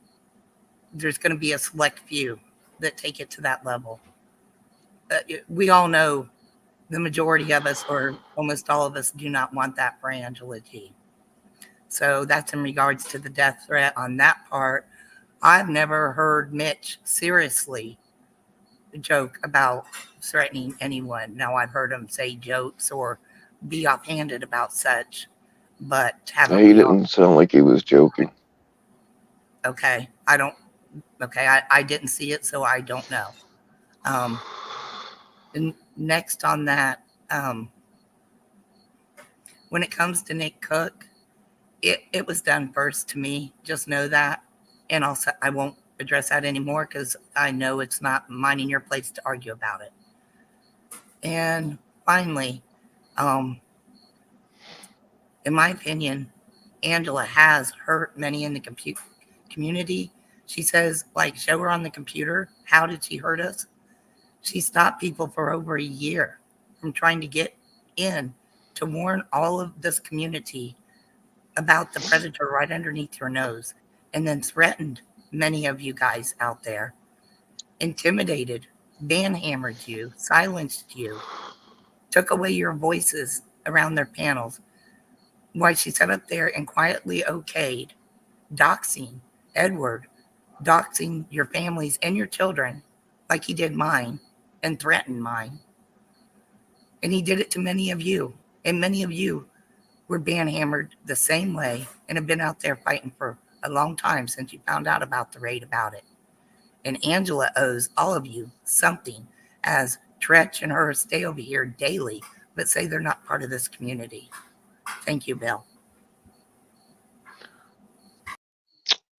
going to be a select few that take it to that level. We all know the majority of us, or almost all of us, do not want that for Angela G. So that's in regards to the death threat on that part. I've never heard Mitch seriously joke about threatening anyone. Now, I've heard him say jokes or be offhanded about such, but haven't He we all? didn't sound like he was joking. Okay, I didn't see it, so I don't know. And next on that, when it comes to Nick Cook, it was done first to me. Just know that. And also, I won't address that anymore because I know it's not mine and your place to argue about it. And finally, in my opinion, Angela has hurt many in the community. She says, like, show her on the computer. How did she hurt us? She stopped people for over a year from trying to get in to warn all of this community about the predator right underneath your nose, and then threatened many of you guys out there, intimidated, banhammered you, silenced you, took away your voices around their panels, while she sat up there and quietly okayed doxing Edward, doxing your families and your children like he did mine and threatened mine. And he did it to many of you. And many of you were banhammered the same way and have been out there fighting for a long time since you found out about the raid about it. And Angela owes all of you something, as Tretch and her stay over here daily, but say they're not part of this community. Thank you, Bill.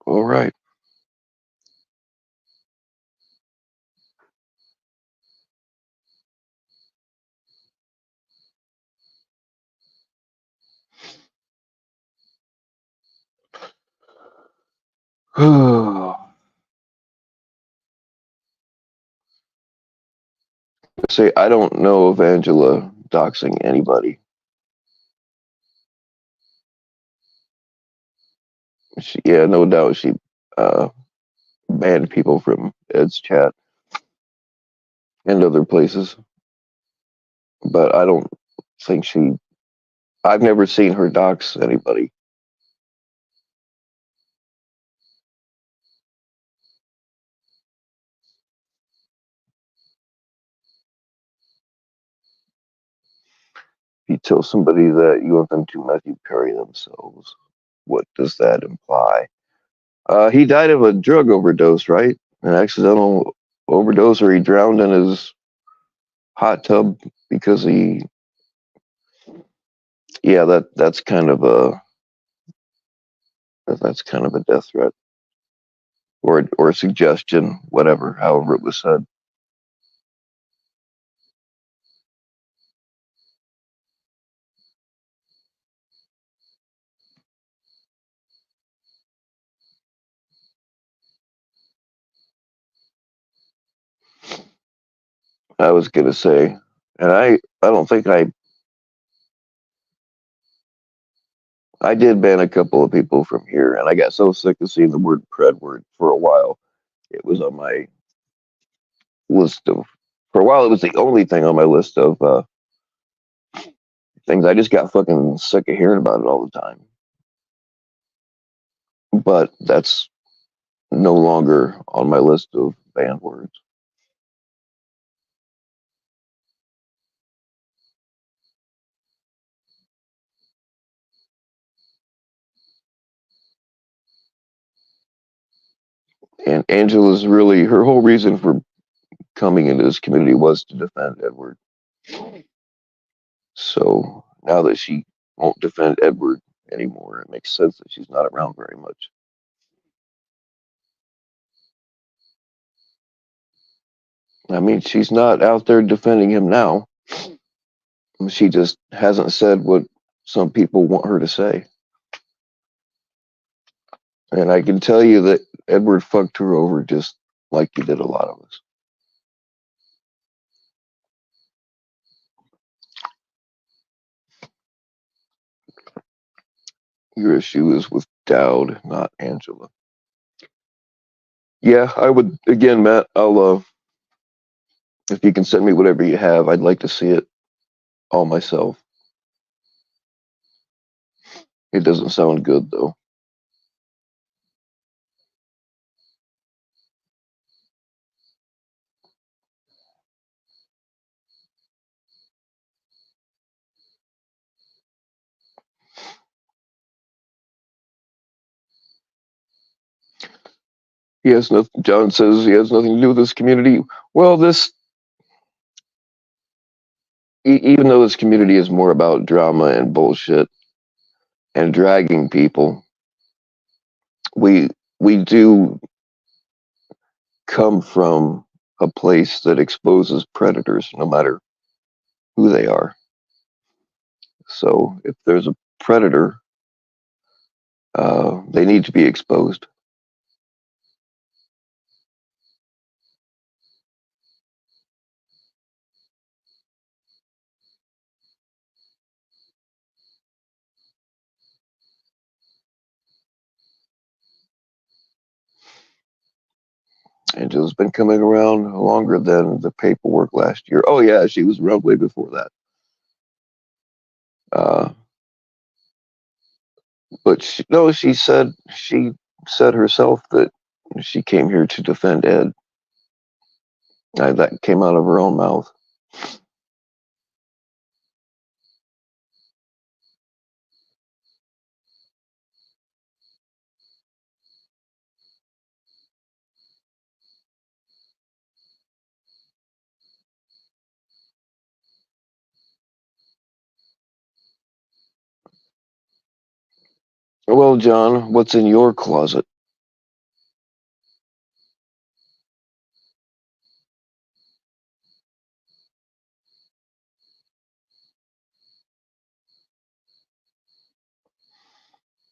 All right. Say, I don't know of Angela doxing anybody. Yeah, no doubt she banned people from Ed's chat and other places. But I don't think I've never seen her dox anybody. If you tell somebody that you want them to Matthew Perry themselves, what does that imply? He died of a drug overdose, right? An accidental overdose, or he drowned in his hot tub because that's kind of a death threat or a suggestion, whatever, however it was said. I was gonna say, and I don't think I did ban a couple of people from here, and I got so sick of seeing the word "pred" word for a while. It was on my list of. For a while, it was the only thing on my list of things. I just got fucking sick of hearing about it all the time. But that's no longer on my list of banned words. And Angela's really, her whole reason for coming into this community was to defend Edward. So now that she won't defend Edward anymore, it makes sense that she's not around very much. I mean, she's not out there defending him now. She just hasn't said what some people want her to say. And I can tell you that Edward fucked her over just like he did a lot of us. Your issue is with Dowd, not Angela. Yeah, I would, again, Matt, I'll, if you can send me whatever you have, I'd like to see it all myself. It doesn't sound good, though. He has nothing. John says he has nothing to do with this community. Well, even though this community is more about drama and bullshit and dragging people, we do come from a place that exposes predators, no matter who they are. So if there's a predator, they need to be exposed. Angela's been coming around longer than the paperwork last year. Oh yeah, she was around way before that. But she said herself that she came here to defend Ed. That came out of her own mouth. Well, John, what's in your closet?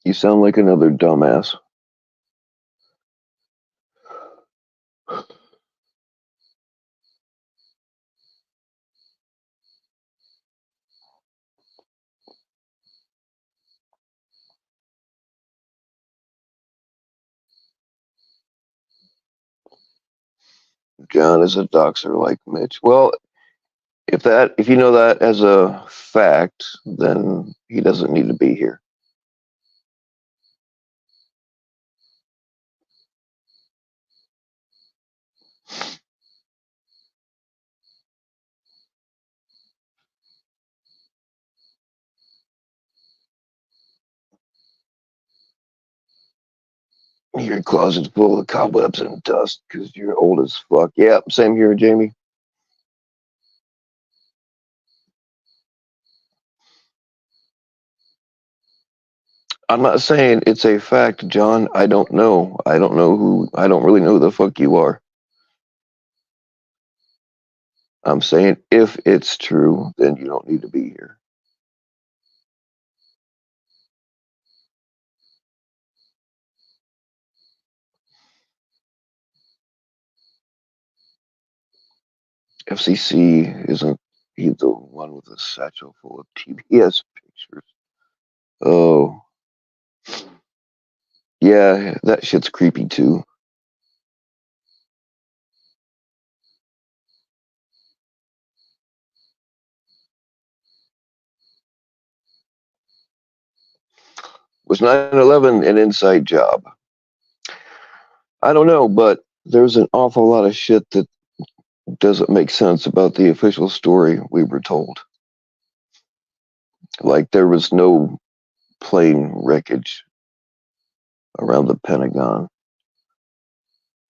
You sound like another dumbass. John is a doxer like Mitch. Well, if you know that as a fact, then he doesn't need to be here. Your closet's full of cobwebs and dust because you're old as fuck. Yeah, same here, Jamie. I'm not saying it's a fact, John. I don't know. I don't really know who the fuck you are. I'm saying if it's true, then you don't need to be here. FCC isn't he the one with a satchel full of TBS pictures? Oh, yeah, that shit's creepy too. Was 9/11 an inside job? I don't know, but there's an awful lot of shit that doesn't make sense about the official story we were told. Like there was no plane wreckage around the Pentagon.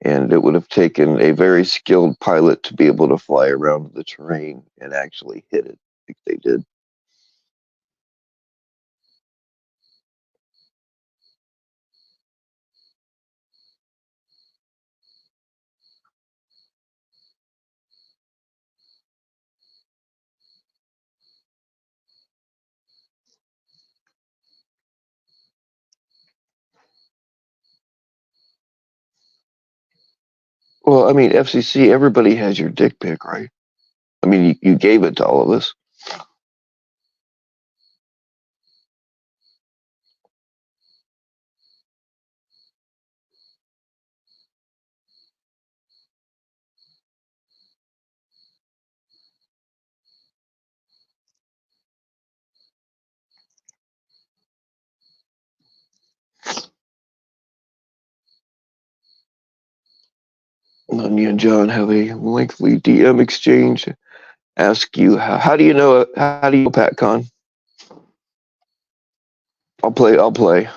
And it would have taken a very skilled pilot to be able to fly around the terrain and actually hit it like they did. Well, I mean, FCC, everybody has your dick pic, right? I mean, you gave it to all of us. Me and John have a lengthy DM exchange. Ask you how do you know PatCon? I'll play.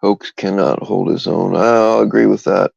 Hoax cannot hold his own. I'll agree with that.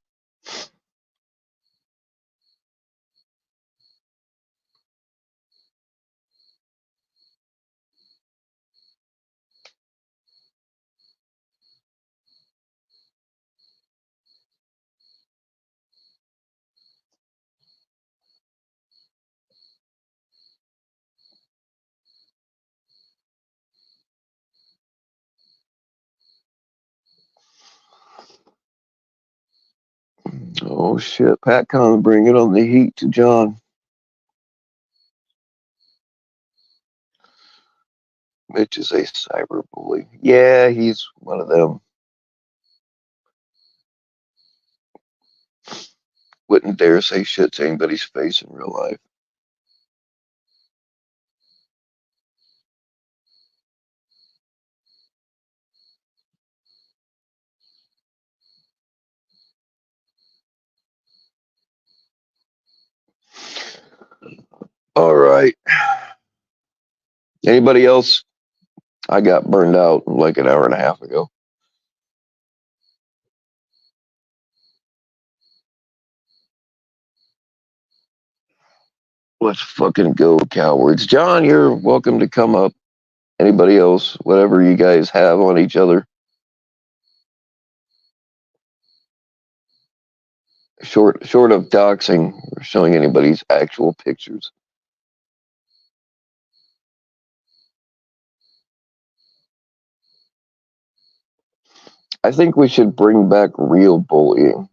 Oh shit, PatCon bringing on the heat to John. Mitch is a cyber bully. Yeah, he's one of them. Wouldn't dare say shit to anybody's face in real life. All right. Anybody else? I got burned out like an hour and a half ago. Let's fucking go, cowards. John, you're welcome to come up. Anybody else? Whatever you guys have on each other. Short of doxing or showing anybody's actual pictures. I think we should bring back real bullying.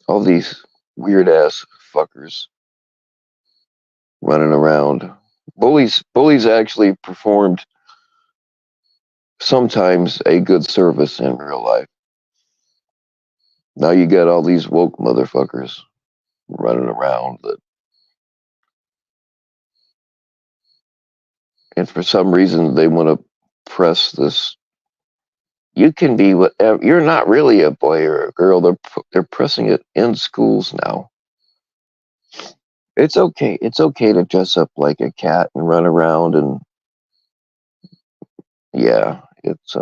All these weird ass fuckers running around. Bullies actually performed sometimes a good service in real life. Now you got all these woke motherfuckers running around that, and for some reason they want to press this. You can be whatever. You're not really a boy or a girl. They're pressing it in schools now. It's okay. It's okay to dress up like a cat and run around and yeah, it's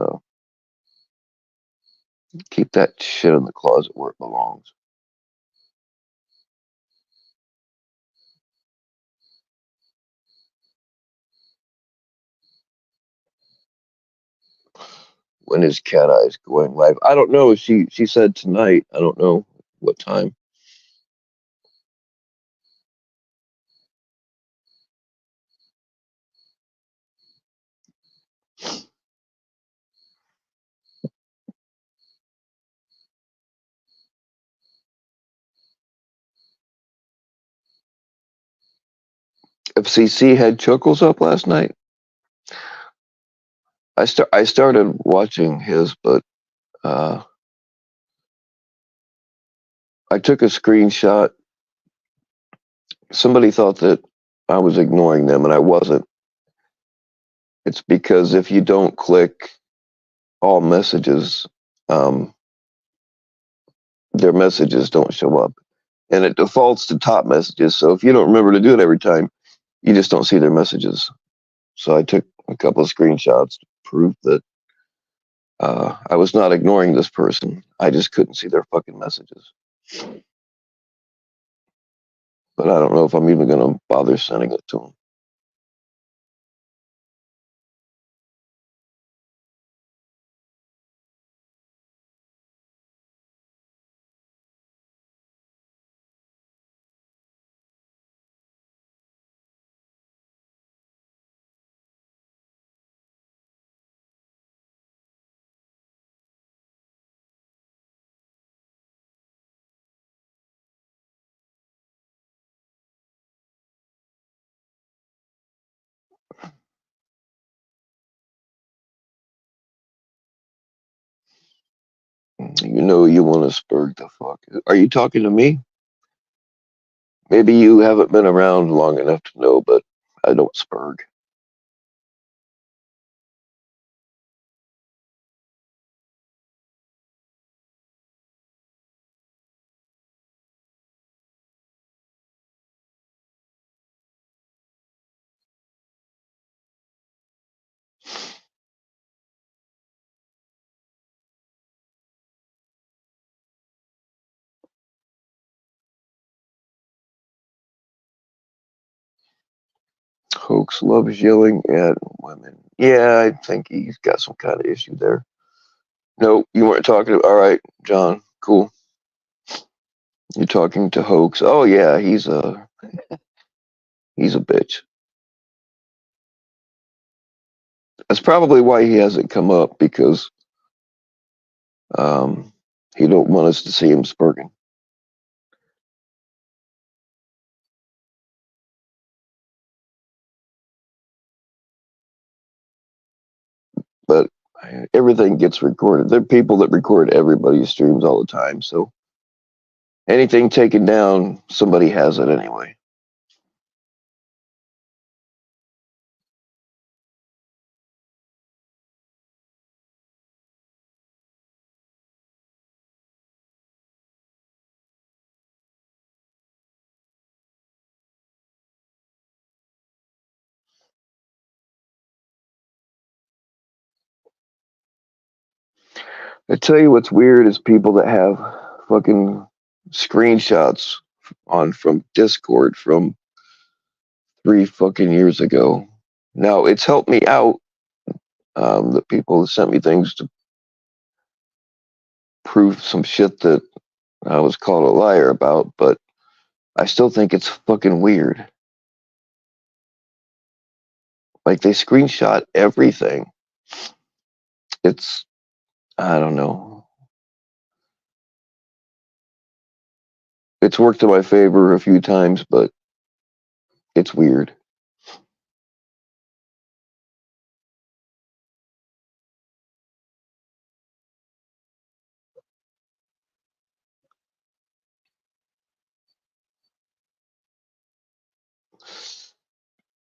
keep that shit in the closet where it belongs. When is Cat Eyes going live? I don't know. She said tonight. I don't know what time. FCC had Chuckles up last night. I started watching his, but I took a screenshot. Somebody thought that I was ignoring them, and I wasn't. It's because if you don't click all messages, their messages don't show up, and it defaults to top messages. So if you don't remember to do it every time, you just don't see their messages. So I took a couple of screenshots to prove that I was not ignoring this person. I just couldn't see their fucking messages. But I don't know if I'm even going to bother sending it to them. You know you want to spurg the fuck. Are you talking to me? Maybe you haven't been around long enough to know, but I don't spurg. Hoax loves yelling at women. Yeah, I think he's got some kind of issue there. No, you weren't talking to. All right, John. Cool. You're talking to Hoax. Oh yeah, he's a bitch. That's probably why he hasn't come up, because um, he don't want us to see him spurging. But everything gets recorded. There are people that record everybody's streams all the time, so anything taken down, somebody has it anyway. I tell you what's weird is people that have fucking screenshots on from Discord from 3 fucking years ago. Now it's helped me out. That people sent me things to prove some shit that I was called a liar about, but I still think it's fucking weird. Like, they screenshot everything. It's, I don't know. It's worked in my favor a few times, but it's weird.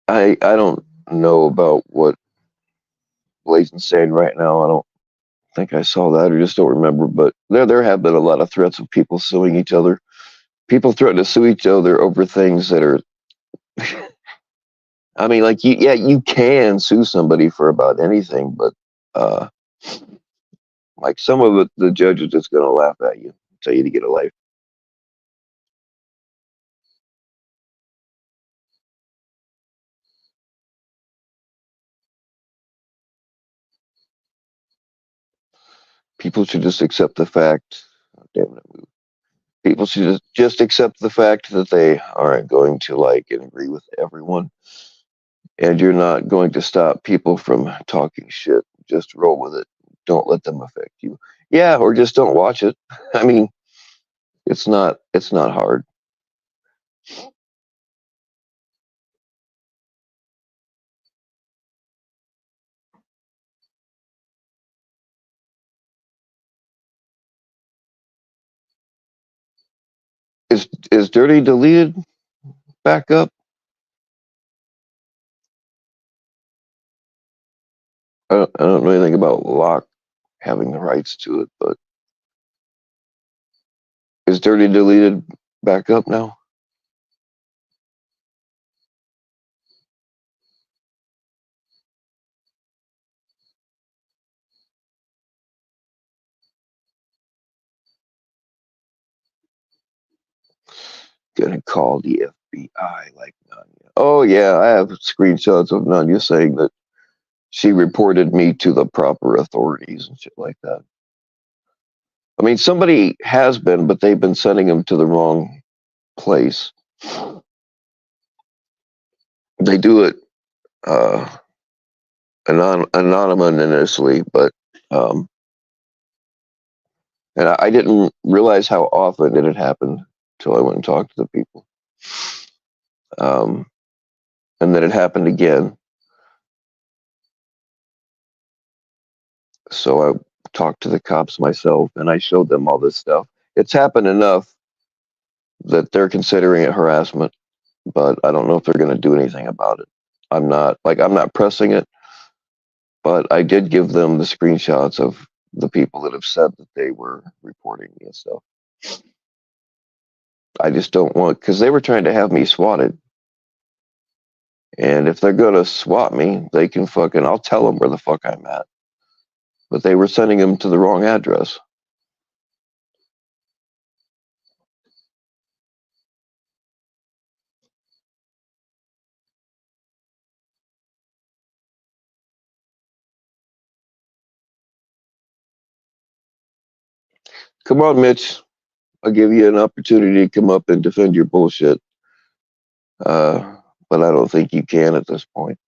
I don't know about what Blazing's saying right now. I don't think I saw that, or just don't remember, but there have been a lot of threats of people suing each other. People threaten to sue each other over things that are I mean, like, you can sue somebody for about anything, but uh, like, some of it, the judge is just going to laugh at you, tell you to get a life. People should just accept the fact. Oh, damn it, people should just accept the fact that they aren't going to like and agree with everyone, and you're not going to stop people from talking shit. Just roll with it. Don't let them affect you. Yeah, or just don't watch it. I mean, it's not hard. Is Dirty deleted back up? I don't know anything about Locke having the rights to it, but is Dirty deleted back up now? Gonna call the FBI like Nanya. Oh yeah, I have screenshots of Nanya saying that she reported me to the proper authorities and shit like that. I mean, somebody has been, but they've been sending them to the wrong place. They do it anonymously, but and I didn't realize how often it had happened until I went and talked to the people. And then it happened again. So I talked to the cops myself, and I showed them all this stuff. It's happened enough that they're considering it harassment, but I don't know if they're going to do anything about it. I'm not pressing it, but I did give them the screenshots of the people that have said that they were reporting me and stuff. I just don't want, because they were trying to have me swatted. And if they're going to swat me, they can fucking, I'll tell them where the fuck I'm at. But they were sending them to the wrong address. Come on, Mitch. I'll give you an opportunity to come up and defend your bullshit. But I don't think you can at this point.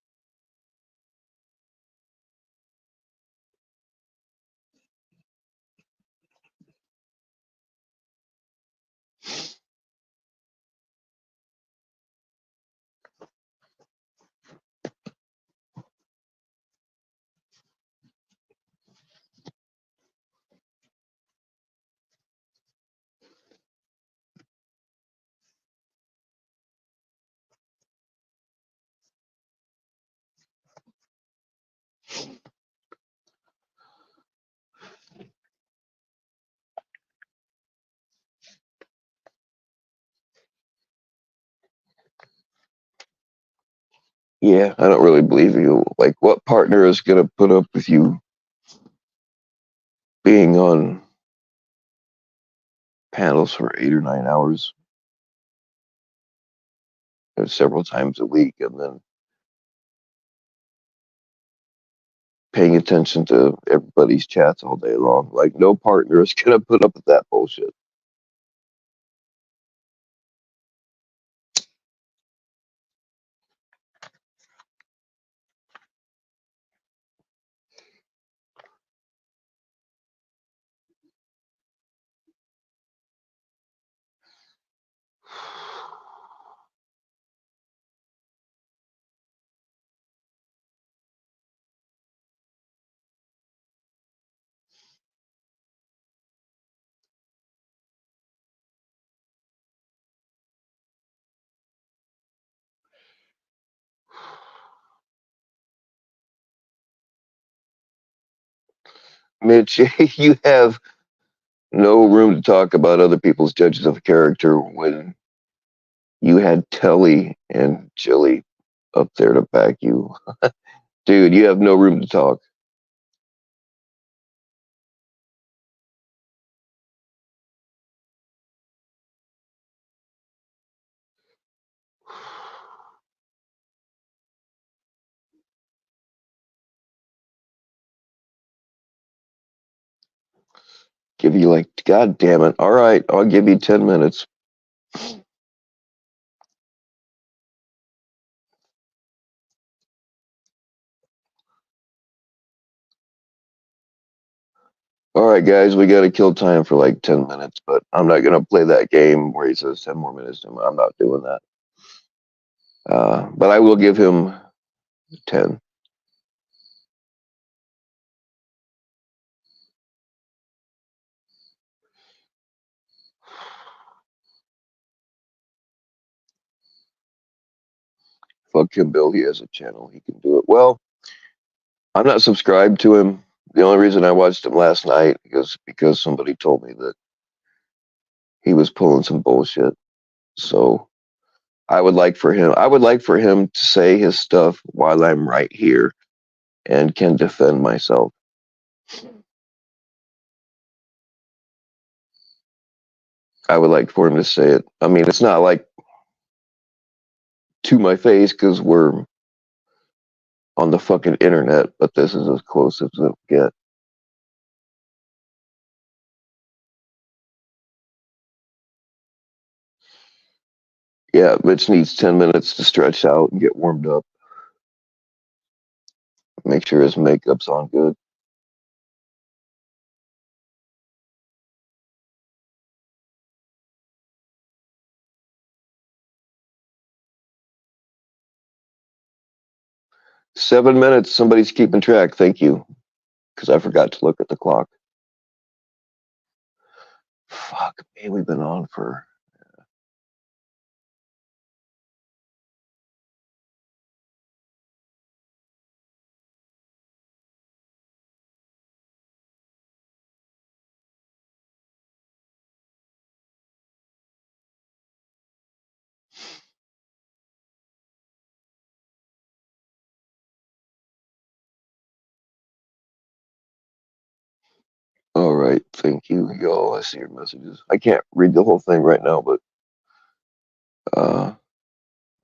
Yeah, I don't really believe you. Like, what partner is going to put up with you being on panels for 8 or 9 hours several times a week and then paying attention to everybody's chats all day long? Like, no partner is going to put up with that bullshit. Mitch, you have no room to talk about other people's judges of character when you had Telly and Jilly up there to back you. Dude, you have no room to talk. Give you like, God damn it. All right, I'll give you 10 minutes. All right, guys, we got to kill time for like 10 minutes, but I'm not going to play that game where he says 10 more minutes. I'm not doing that. But I will give him 10. Fuck him, Bill. He has a channel. He can do it. Well, I'm not subscribed to him. The only reason I watched him last night is because somebody told me that he was pulling some bullshit. So I would like for him to say his stuff while I'm right here and can defend myself. I would like for him to say it. I mean, it's not like to my face because we're on the fucking internet, but this is as close as it'll get. Yeah, Mitch needs 10 minutes to stretch out and get warmed up. Make sure his makeup's on good. $7 minutes. Somebody's keeping track. Thank you. because I forgot to look at the clock. Fuck me, we've been on for. All right, thank you, y'all. I see your messages. I can't read the whole thing right now, but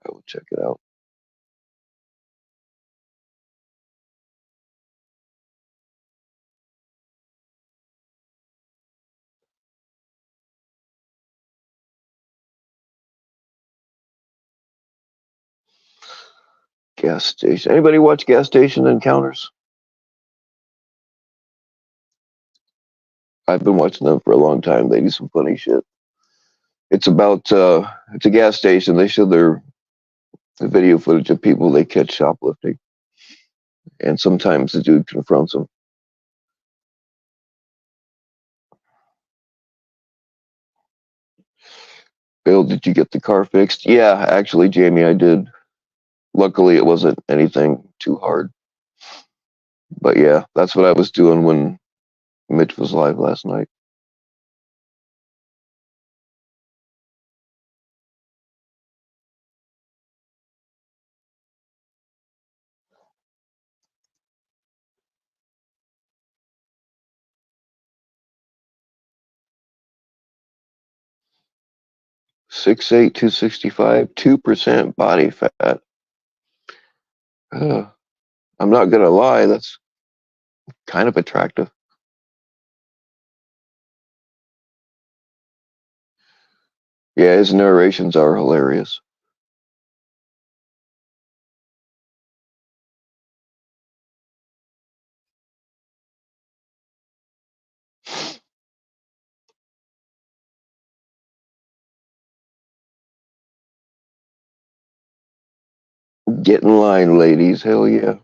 I will check it out. Gas station. Anybody watch Gas Station Encounters? I've been watching them for a long time. They do some funny shit. It's about it's a gas station. They show the video footage of people they catch shoplifting, and sometimes the dude confronts them. Bill, did you get the car fixed? Yeah, actually, Jamie, I did. Luckily, it wasn't anything too hard. But yeah, that's what I was doing when Mitch was live last night. Six 265, 2% body fat. I'm not gonna lie, that's kind of attractive. Yeah, his narrations are hilarious. Get in line, ladies. Hell yeah.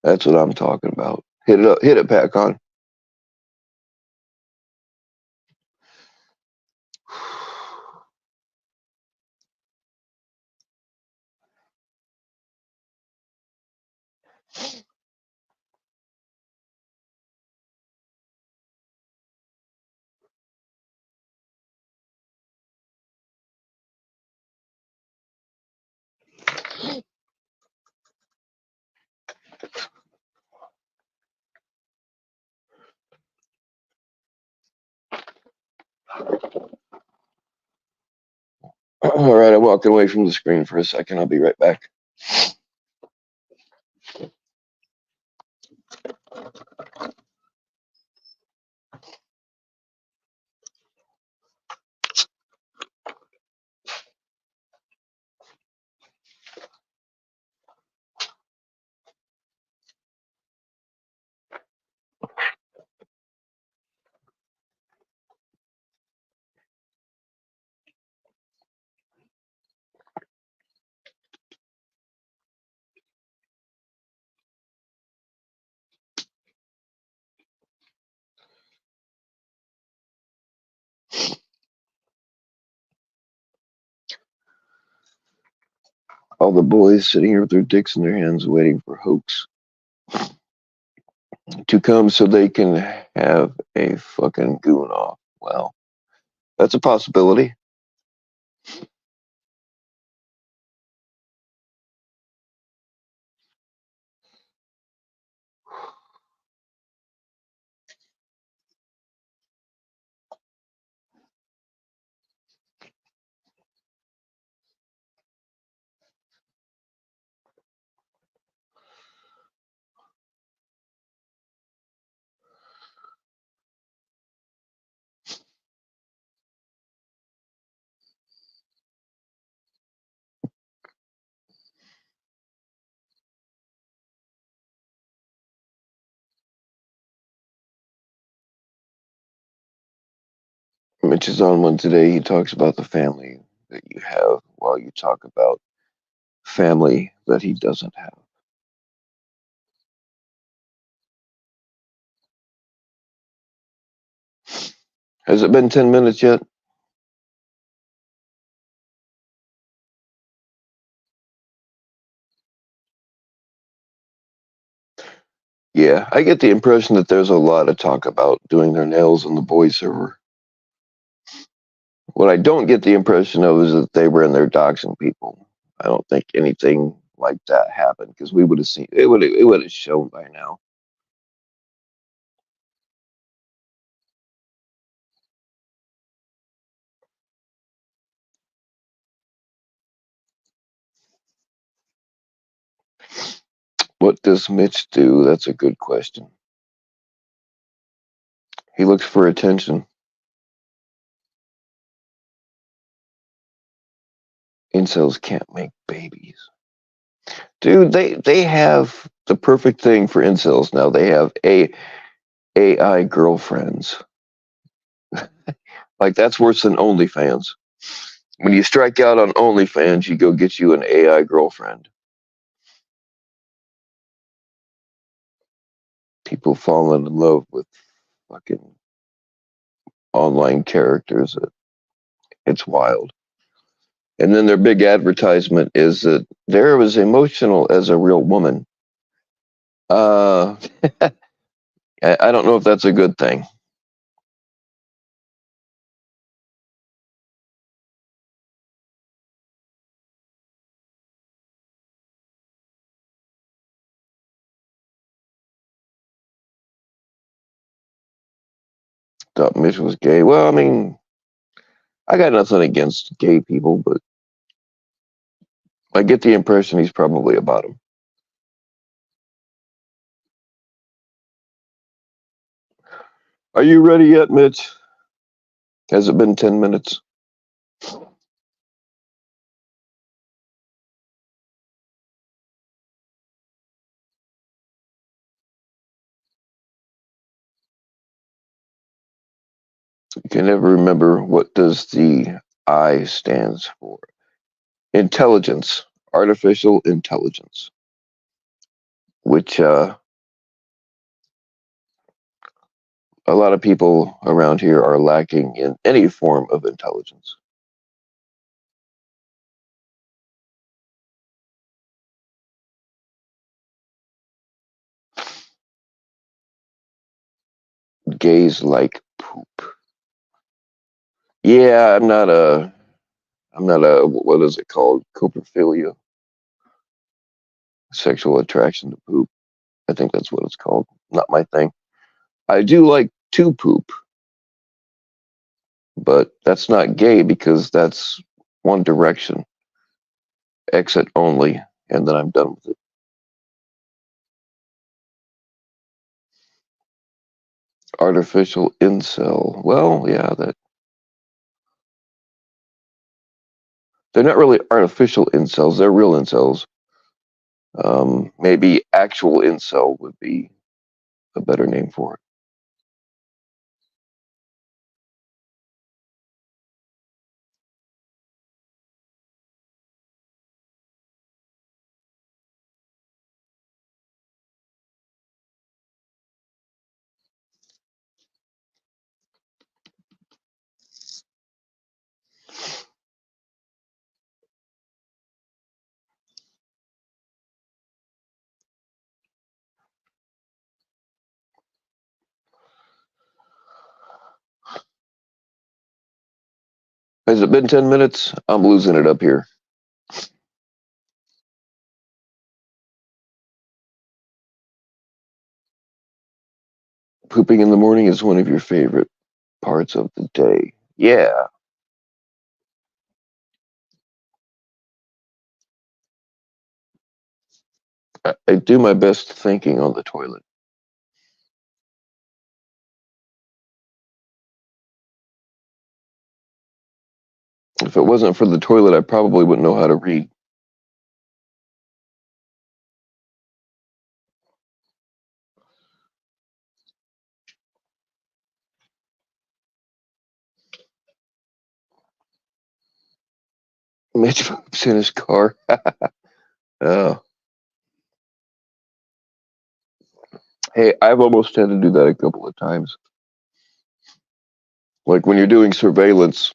That's what I'm talking about. Hit it up. Hit it, Patcon. All right, I'm walking away from the screen for a second. I'll be right back. All the boys sitting here with their dicks in their hands waiting for Hoax to come so they can have a fucking goon off. Well, that's a possibility. Mitch is on one today. He talks about the family that you have while you talk about family that he doesn't have. Has it been 10 minutes yet? Yeah, I get the impression that there's a lot of talk about doing their nails on the boys server. What I don't get the impression of is that they were in there doxing people. I don't think anything like that happened because we would have seen it. Would have shown by now. What does Mitch do? That's a good question. He looks for attention. Incels can't make babies. Dude, they have the perfect thing for incels now. They have AI girlfriends. Like, that's worse than OnlyFans. When you strike out on OnlyFans, you go get you an AI girlfriend. People fall in love with fucking online characters. It's wild. And then their big advertisement is that they're as emotional as a real woman. I don't know if that's a good thing. Thought Mitch was gay. Well, I mean, I got nothing against gay people, but I get the impression he's probably about him. Are you ready yet, Mitch? Has it been 10 minutes? You can never remember what does the I stands for. Intelligence, artificial intelligence, which a lot of people around here are lacking in any form of intelligence. Gays like poop. Yeah, I'm not a, what is it called? Coprophilia. Sexual attraction to poop. I think that's what it's called. Not my thing. I do like to poop, but that's not gay because that's one direction. Exit only, and then I'm done with it. Artificial incel. Well, yeah, that they're not really artificial incels, they're real incels. Maybe actual incel would be a better name for it. Has it been 10 minutes? I'm losing it up here. Pooping in the morning is one of your favorite parts of the day. Yeah. I do my best thinking on the toilet. If it wasn't for the toilet, I probably wouldn't know how to read. Mitch poops in his car. Oh. Hey, I've almost had to do that a couple of times. Like when you're doing surveillance,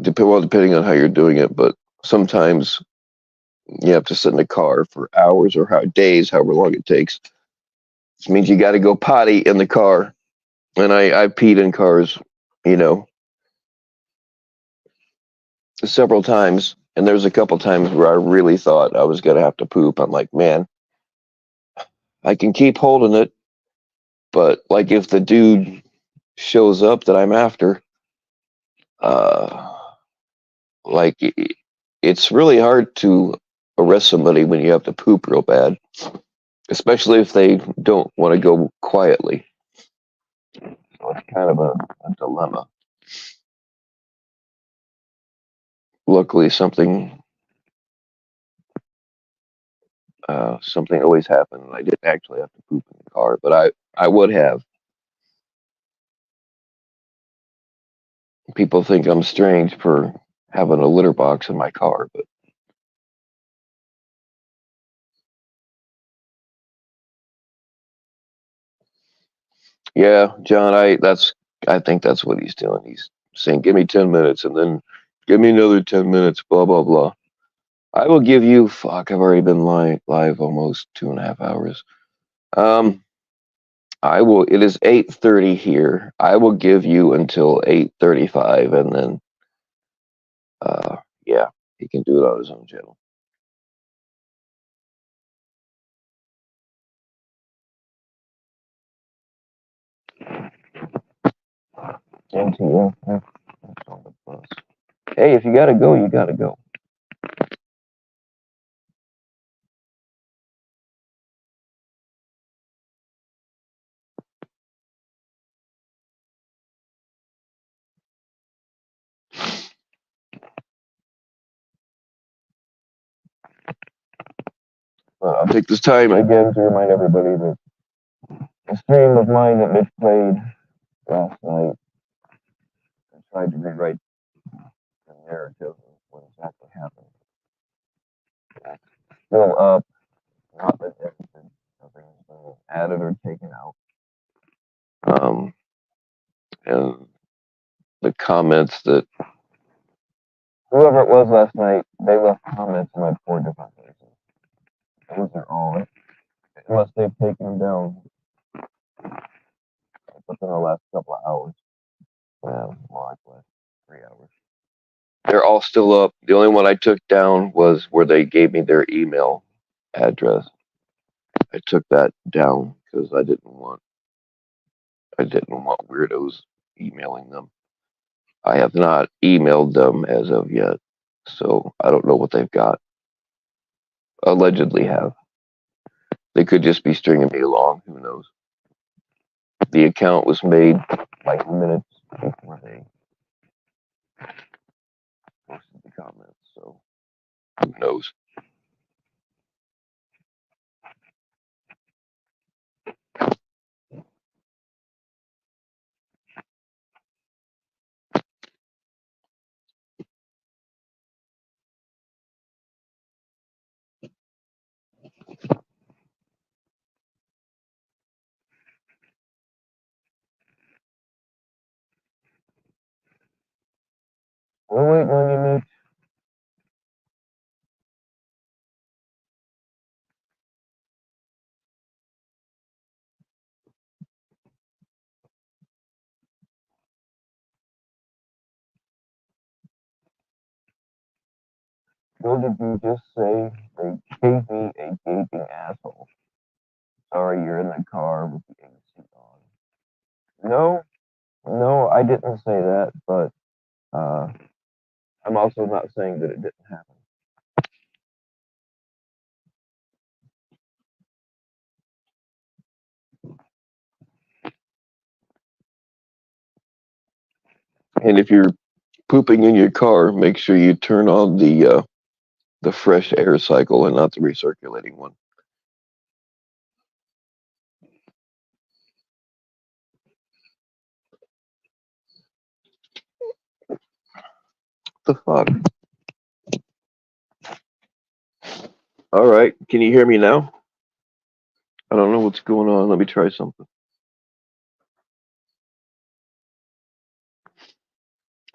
depending on how you're doing it, but sometimes you have to sit in a car for hours or days, however long it takes. This means you got to go potty in the car. And I peed in cars, you know, several times. And there's a couple times where I really thought I was going to have to poop. I'm like, man, I can keep holding it. But like if the dude shows up that I'm after, uh, like it's really hard to arrest somebody when you have to poop real bad, especially if they don't want to go quietly. So it's kind of a dilemma. Luckily, something always happened, and I didn't actually have to poop in the car, but I would have. People think I'm strange for having a litter box in my car, but yeah, John, I think that's what he's doing. He's saying, "Give me 10 minutes, and then give me another 10 minutes." Blah blah blah. I will give you. Fuck, I've already been live almost 2.5 hours. Um, I will. It is 8:30 here. I will give you until 8:35, and then, yeah, he can do it on his own channel. NTF. That's on the bus. Hey, if you gotta go, you gotta go. I'll take this time again to remind everybody that the stream of mine that Mitch played last night, I tried to rewrite the narrative of what exactly happened. It's still up, not been edited. Nothing's been added or taken out. And the comments that whoever it was last night, they left comments in like 4 different places. Those are all, unless they've taken them down within the last couple of hours. Well, more like last 3 hours. They're all still up. The only one I took down was where they gave me their email address. I took that down because I didn't want weirdos emailing them. I have not emailed them as of yet, so I don't know what they've got. Allegedly have. They could just be stringing me along. Who knows? The account was made like minutes before they posted the comments, so who knows? We're waiting on you, Mitch. What did you just say? They gave me a gaping asshole. Sorry, you're in the car with the AC on. No, I didn't say that, but I'm also not saying that it didn't happen. And if you're pooping in your car, make sure you turn on the fresh air cycle and not the recirculating one. The fuck? All right, can you hear me now? I don't know what's going on. Let me try something.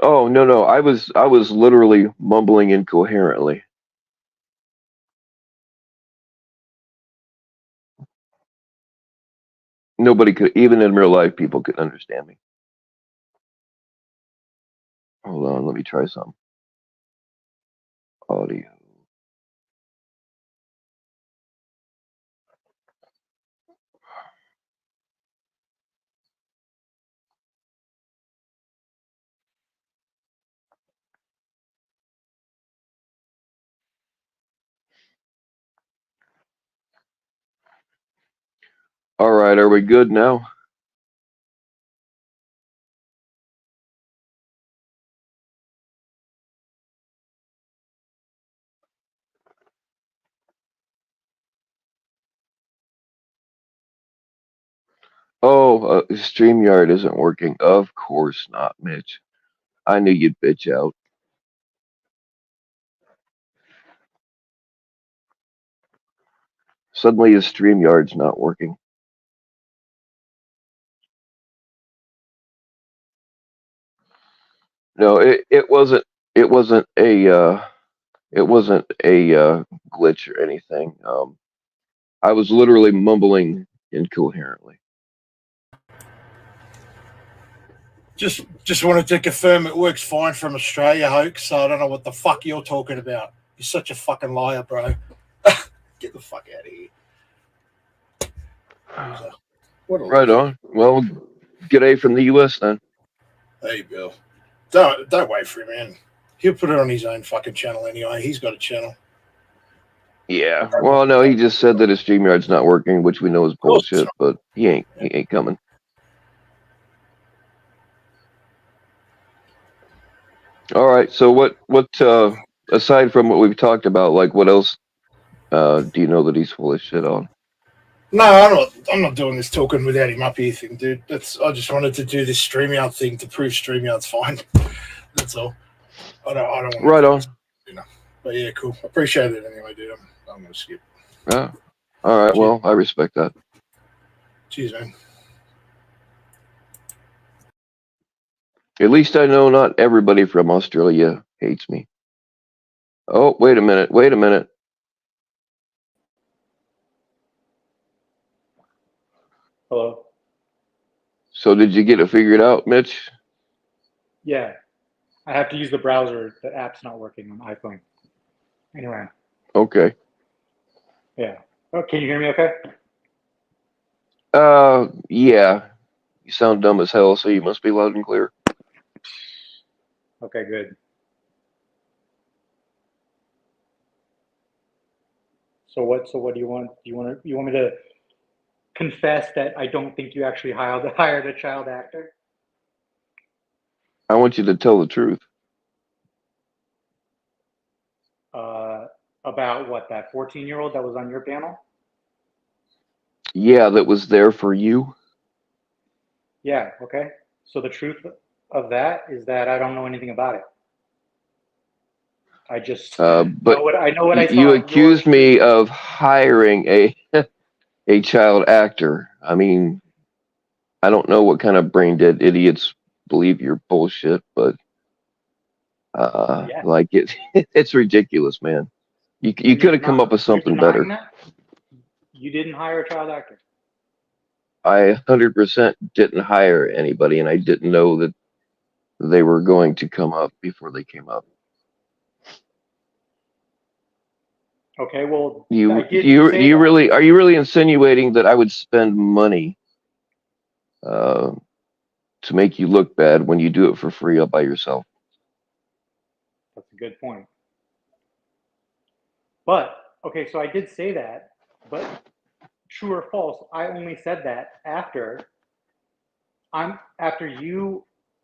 Oh no, I was literally mumbling incoherently. Nobody could, even in real life, people could understand me. Hold on, let me try some audio. All right, are we good now? Oh, StreamYard isn't working. Of course not, Mitch. I knew you'd bitch out. Suddenly his StreamYard's not working. No, it wasn't a glitch or anything. I was literally mumbling incoherently. Just wanted to confirm it works fine from Australia, Hoax. So I don't know what the fuck you're talking about. You're such a fucking liar, bro. Get the fuck out of here. Loser. What a Right loser. on. Well, g'day from the US then. Hey, Bill. Don't wait for him, man. He'll put it on his own fucking channel anyway. He's got a channel. Yeah. Well, no, he just said that his StreamYard's not working, which we know is bullshit, but he ain't coming. All right. So what aside from what we've talked about, like what else do you know that he's full of shit on? No, I'm not doing this talking without him up here thing, dude. I just wanted to do this StreamYard thing to prove StreamYard's fine. That's all. I don't want to Right on. You know. But yeah, cool. Appreciate it anyway, dude. I'm gonna skip. Yeah. All right. Well, I respect that. Cheers, man. At least I know not everybody from Australia hates me. Oh, wait a minute. Wait a minute. Hello. So did you get it figured out, Mitch? Yeah, I have to use the browser. The app's not working on iPhone. Anyway. Okay. Yeah. Oh, can you hear me okay? Yeah. You sound dumb as hell, so you must be loud and clear. Okay, good. So what do you want? You want me to confess that I don't think you actually hired a child actor? I want you to tell the truth. About what, that 14-year-old that was on your panel? Yeah, that was there for you. Yeah, okay. So the truth of that is that I don't know anything about it. I just but I know what I saw. You accused me of hiring a a child actor. I mean, I don't know what kind of brain dead idiots believe your bullshit, but Yeah. like it's ridiculous, man. You could have come up with something better. That? You didn't hire a child actor. I 100% didn't hire anybody, and I didn't know that they were going to come up before they came up. Okay, well, You really are you really insinuating that I would spend money to make you look bad when you do it for free all by yourself? That's a good point. But okay, so I did say that, but true or false, I only said that after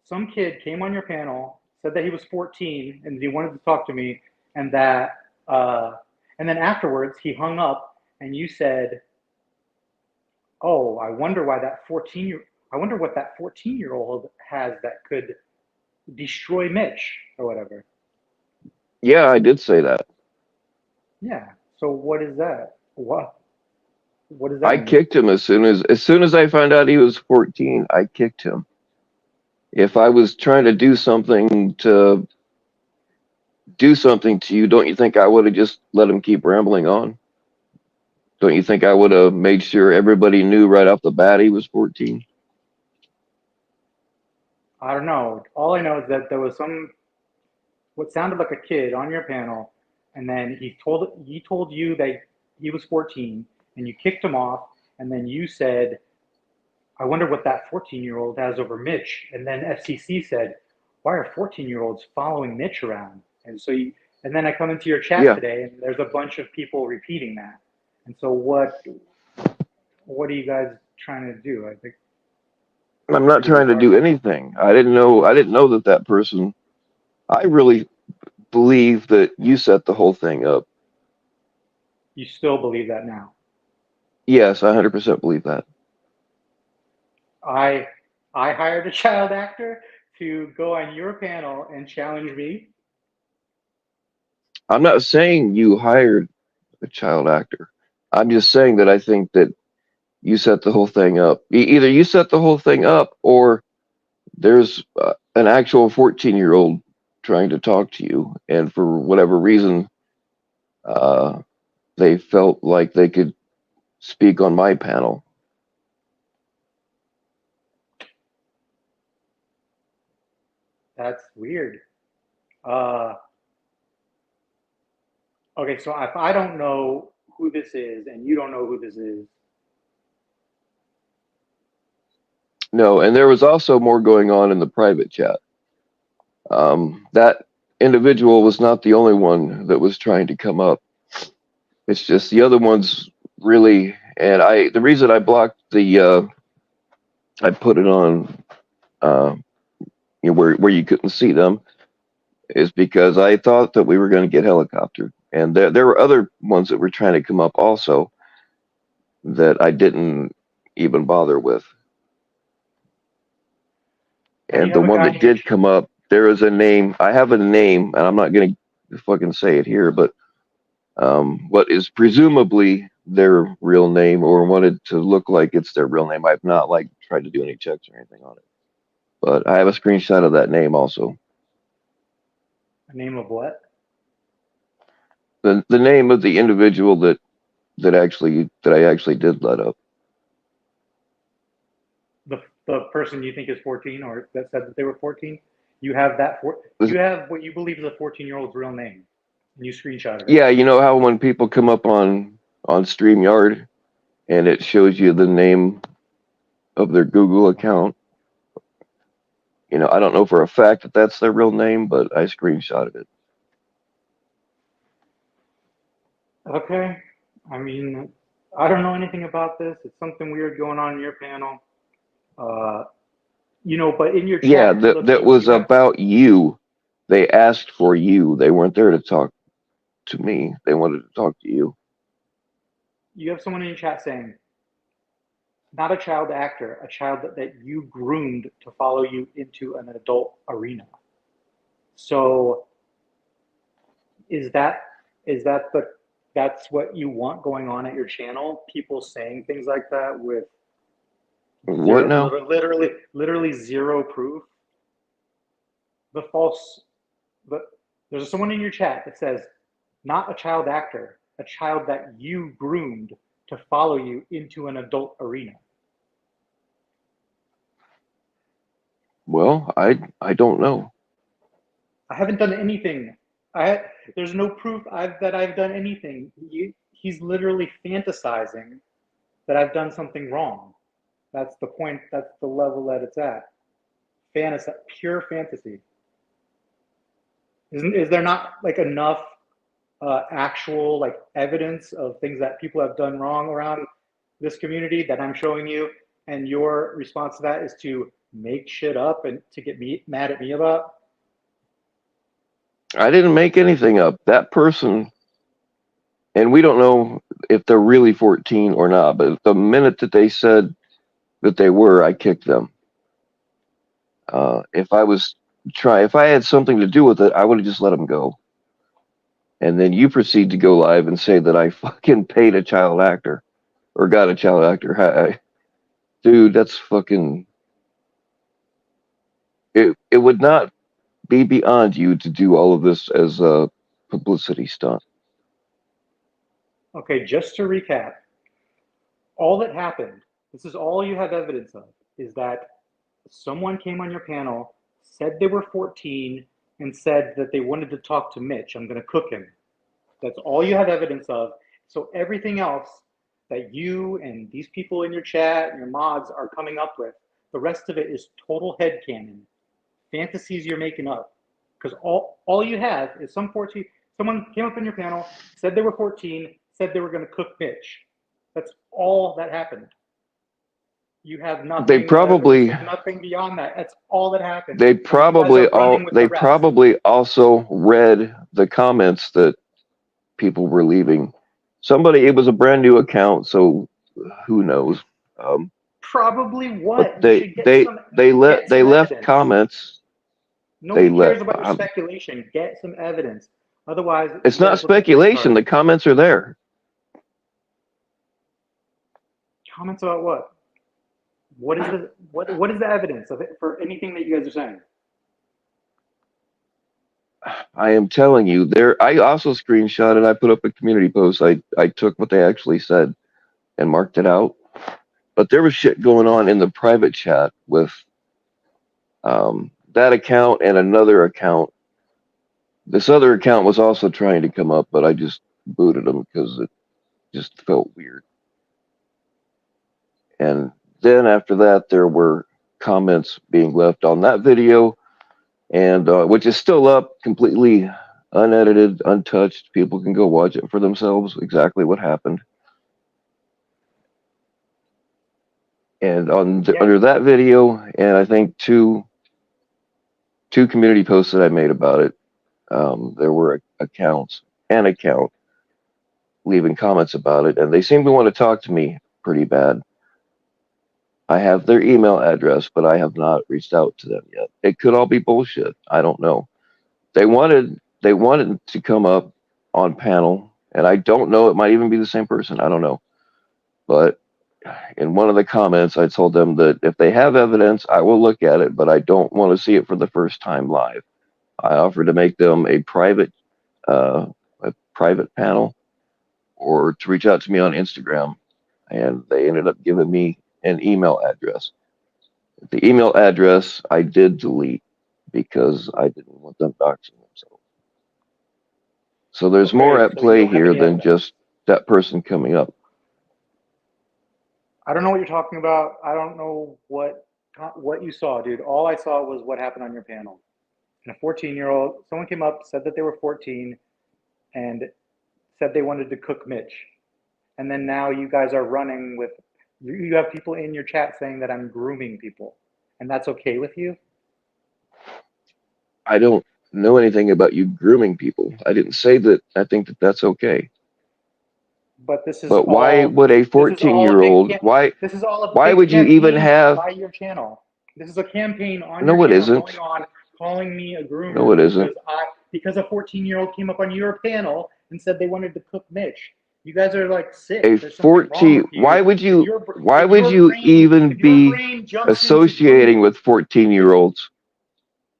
some kid came on your panel, said that he was 14 and he wanted to talk to me, and that and then afterwards he hung up and you said, "Oh, I wonder what that 14-year-old has that could destroy Mitch or whatever." Yeah, I did say that. Yeah. So what is that? What does that I mean? kicked him as soon as I found out he was 14. I kicked him. If I was trying to do something to you, don't you think I would have just let him keep rambling on? Don't you think I would have made sure everybody knew right off the bat he was 14? I don't know. All I know is that there was what sounded like a kid on your panel, and then he told you that he was 14, and you kicked him off, and then you said, I wonder what that 14-year-old has over Mitch. And then FCC said, why are 14-year-olds following Mitch around? And then I come into your chat Yeah. today, and there's a bunch of people repeating that. And so what are you guys trying to do? I think I'm not trying to do anything. I didn't know that person. I really believe that you set the whole thing up. You still believe that now? Yes, I 100% believe that. I hired a child actor to go on your panel and challenge me. I'm not saying you hired a child actor. I'm just saying that I think that you set the whole thing up. Either you set the whole thing up, or there's an actual 14-year-old trying to talk to you, and for whatever reason, they felt like they could speak on my panel. That's weird. Okay, so if I don't know who this is and you don't know who this is. No, and there was also more going on in the private chat. That individual was not the only one that was trying to come up. It's just the other ones really, and the reason I blocked I put it on, where you couldn't see them, is because I thought that we were going to get helicoptered, and there were other ones that were trying to come up also that I didn't even bother with. And the one that did come up, there is a name. I have a name, and I'm not going to fucking say it here, but what is presumably their real name, or wanted to look like it's their real name. I've not tried to do any checks or anything on it, but I have a screenshot of that name also. A name of what? The name of the individual that I actually did let up. The person you think is 14, or that said that they were 14. You have you have what you believe is a 14-year-old's real name, and you screenshot it. Yeah, you know how when people come up on StreamYard and it shows you the name of their Google account. I don't know for a fact that that's their real name, but I screenshotted it. Okay. I mean, I don't know anything about this. It's something weird going on in your panel. But in your chat, yeah, that was about you. They asked for you. They weren't there to talk to me. They wanted to talk to you. You have someone in your chat saying, not a child actor, a child that you groomed to follow you into an adult arena. So that's what you want going on at your channel? People saying things like that with what now? Literally zero proof. There's someone in your chat that says, not a child actor, a child that you groomed to follow you into an adult arena. Well, I don't know. I haven't done anything. There's no proof that I've done anything. He's literally fantasizing that I've done something wrong. That's the point. That's the level that it's at. Pure fantasy. Is there not enough actual evidence of things that people have done wrong around this community that I'm showing you, and your response to that is to make shit up and to get mad at me about? I didn't make anything up. That person, and we don't know if they're really 14 or not, but the minute that they said that they were, I kicked them. If I had something to do with it, I would have just let them go. And then you proceed to go live and say that I fucking paid a child actor or got a child actor. Dude, that's fucking. it would not be beyond you to do all of this as a publicity stunt. Okay, just to recap, all that happened, this is all you have evidence of, is that someone came on your panel, said they were 14, and said that they wanted to talk to Mitch. I'm going to cook him. That's all you have evidence of. So everything else that you and these people in your chat and your mods are coming up with, the rest of it is total headcanon, fantasies you're making up. Because all you have is someone came up in your panel, said they were 14, said they were going to cook Mitch. That's all that happened. You have nothing. They probably nothing beyond that. That's all that happened. They probably also read the comments that people were leaving. It was a brand new account, so who knows? Probably what? They left comments. Nobody cares about your speculation. Get some evidence. Otherwise, it's not speculation. The comments are there. Comments about what? What is the evidence of it for anything that you guys are saying? I am telling you, I also screenshotted. I put up a community post. I took what they actually said and marked it out. But there was shit going on in the private chat with that account and another account. This other account was also trying to come up, but I just booted them because it just felt weird. And then after that, there were comments being left on that video, and which is still up, completely unedited, untouched. People can go watch it for themselves, exactly what happened. And under that video, and I think two community posts that I made about it, there were an account leaving comments about it, and they seem to want to talk to me pretty bad. I have their email address, but I have not reached out to them yet. It could all be bullshit. I don't know. They wanted to come up on panel, and I don't know. It might even be the same person. I don't know. But in one of the comments, I told them that if they have evidence, I will look at it, but I don't want to see it for the first time live. I offered to make them a private panel, or to reach out to me on Instagram, and they ended up giving me an email address. The email address I did delete because I didn't want them doxing themselves. So there's more at play here than just that person coming up. I don't know what you're talking about. I don't know what you saw, dude. All I saw was what happened on your panel. And a 14-year-old, someone came up, said that they were 14, and said they wanted to cook Mitch. And then now you guys are running with, you have people in your chat saying that I'm grooming people. And that's okay with you? I don't know anything about you grooming people. I didn't say that I think that that's okay. But this is why would a 14-year-old, why would you even have by your channel? This is a campaign on your channel going on, calling me a groomer. No, it isn't. Because a 14-year-old came up on your panel and said they wanted to cook Mitch. You guys are like sick. A 14, why would you even be associating with 14-year-olds?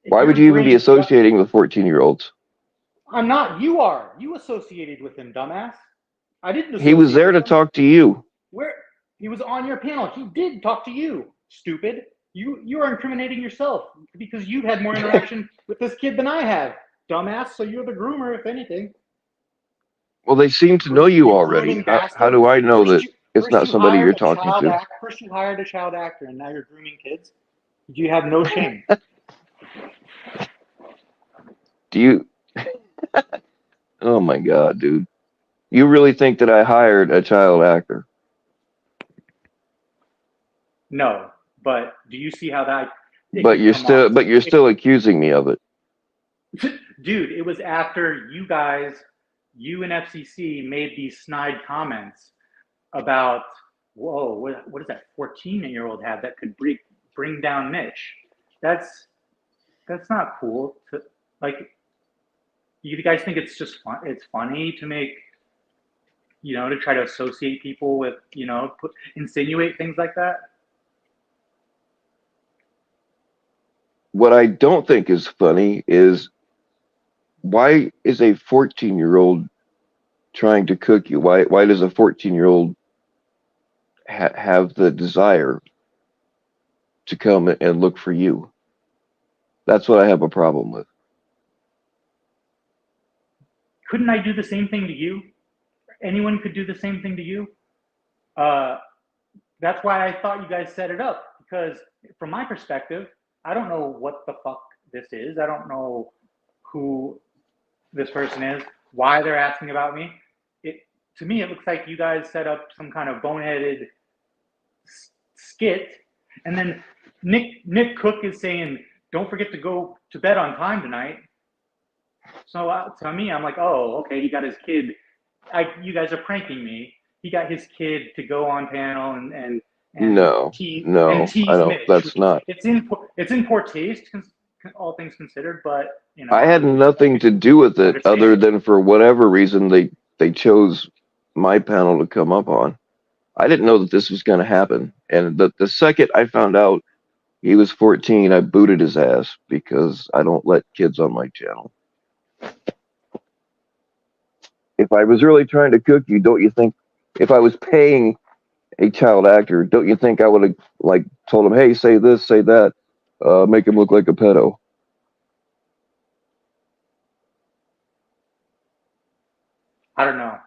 Why would you even be associating with 14-year-olds? I'm not. You are. You associated with him, dumbass. I didn't. He was there to talk to you. Where? He was on your panel. He did talk to you, stupid. You are incriminating yourself because you've had more interaction with this kid than I have, dumbass. So you're the groomer, if anything. Well, they seem to know you already. How do I know that it's not somebody you're talking to? First you hired a child actor, and now you're grooming kids. You have no shame. Do you? Oh my God, dude! You really think that I hired a child actor? No, but do you see how that? But you're still accusing me of it. Dude, it was after you and FCC made these snide comments about, whoa, what does that 14-year-old have that could bring down Mitch? That's not cool. You guys think it's just fun? It's funny to make, to try to associate people with, insinuate things like that? what I don't think is funny is, why is a 14-year-old trying to cook you? Why does a 14-year-old have the desire to come and look for you? That's what I have a problem with. Couldn't I do the same thing to you? Anyone could do the same thing to you. That's why I thought you guys set it up, because from my perspective, I don't know what the fuck this is. I don't know who this person is, why they're asking about me. To me, it looks like you guys set up some kind of boneheaded skit, and then Nick Cook is saying, "Don't forget to go to bed on time tonight." So to me, I'm like, "Oh, okay, he got his kid. You guys are pranking me." He got his kid to go on panel and tease I don't. Mitch. That's not. It's in poor taste, all things considered. But I had nothing to do with it, other than for whatever reason they chose my panel to come up on. I didn't know that this was going to happen, and the second I found out he was 14, I booted his ass, because I don't let kids on my channel. If I was really trying to cook you, don't you think, if I was paying a child actor, don't you think I would have told him, hey, say this, say that, make him look like a pedo? I don't know.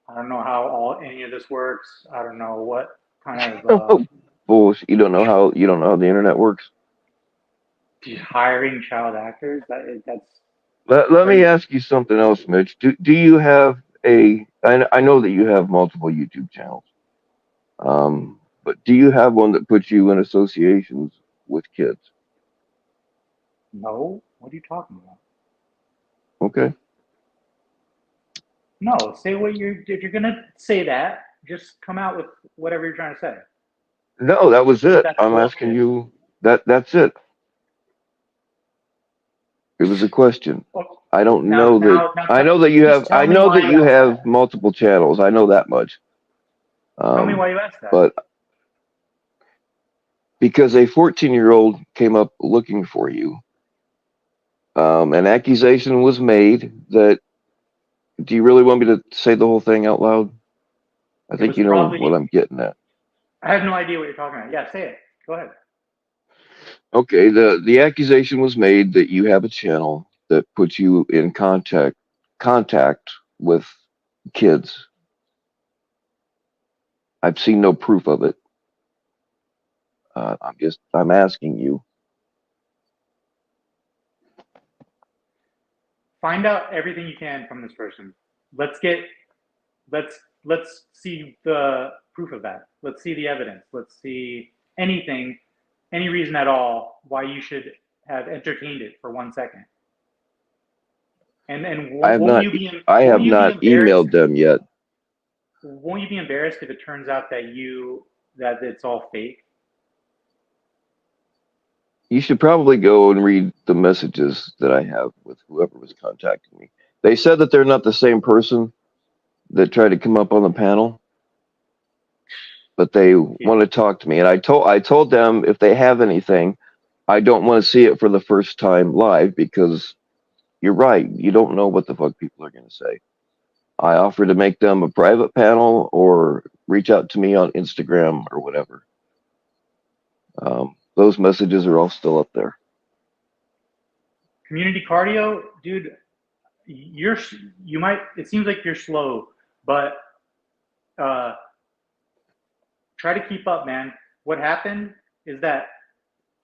I don't know how any of this works. I don't know what kind of bullshit. You don't know how the internet works. Hiring child actors. That's. Let me ask you something else, Mitch. Do you have I know that you have multiple YouTube channels, but do you have one that puts you in associations with kids? No. What are you talking about? Okay. No, say what if you're gonna say that, just come out with whatever you're trying to say. No, that was it. I'm asking you that's it. It was a question. Well, I don't know that. I know that you have. I know that you have multiple channels. I know that much. Tell me why you asked that. But because a 14-year-old came up looking for you, an accusation was made that. Do you really want me to say the whole thing out loud? I think you know what I'm getting at. I have no idea what you're talking about. Yeah, say it. Go ahead. Okay, the accusation was made that you have a channel that puts you in contact with kids. I've seen no proof of it. I'm asking you. Find out everything you can from this person. Let's see the proof of that. Let's see the evidence. Let's see anything, any reason at all why you should have entertained it for 1 second. And I have not emailed them yet. Won't you be embarrassed if it turns out that it's all fake? You should probably go and read the messages that I have with whoever was contacting me. They said that they're not the same person that tried to come up on the panel, but they want to talk to me. And I told them, if they have anything, I don't want to see it for the first time live, because you're right. You don't know what the fuck people are going to say. I offer to make them a private panel or reach out to me on Instagram or whatever. Those messages are all still up there. Community cardio, dude. It seems like you're slow, but try to keep up, man. What happened is that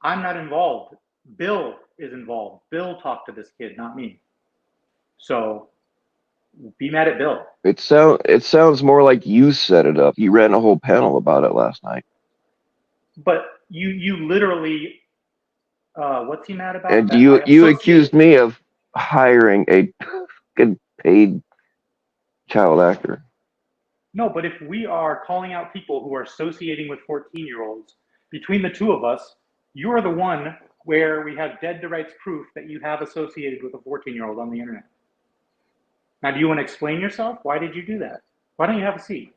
I'm not involved. Bill is involved. Bill talked to this kid, not me. So be mad at Bill. It sounds more like you set it up. You ran a whole panel about it last night. But you literally, what's he mad about? And you accused me of hiring a good paid child actor. No, but if we are calling out people who are associating with 14-year-olds, between the two of us, you are the one where we have dead to rights proof that you have associated with a 14-year-old on the internet. Now, do you want to explain yourself? Why did you do that? Why don't you have a seat?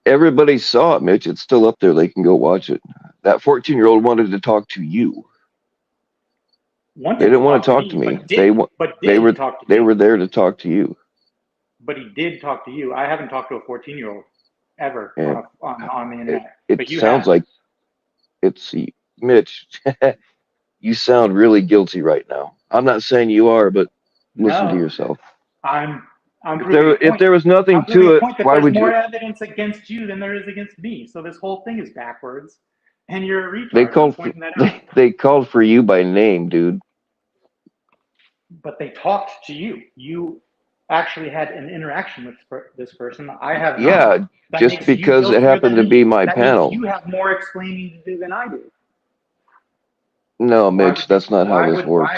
Everybody saw it, Mitch. It's still up there. They can go watch it. That 14-year-old wanted to talk to you. wanted They didn't want to to talk to me. but did talk to they you. were there to talk to you. But he did talk to you. I haven't talked to a 14-year-old ever And on the internet. it But you sounds have. like it's Mitch. You sound really guilty right now. I'm not saying you are, but listen to No, yourself. I'm proving a point. If there was nothing I'm proving to a it, point that why there's would more you? evidence against you than there is against me. So this whole thing is backwards, and you're a retard. They I'm called for, pointing that out. they called for you by name, dude. But they talked to you. You actually had an interaction with this person. I have not. Yeah, That just makes you because it guiltier happened than to me. be my that panel. Means you have more explaining to do than I do. No, Why Mitch, would that's not how this works.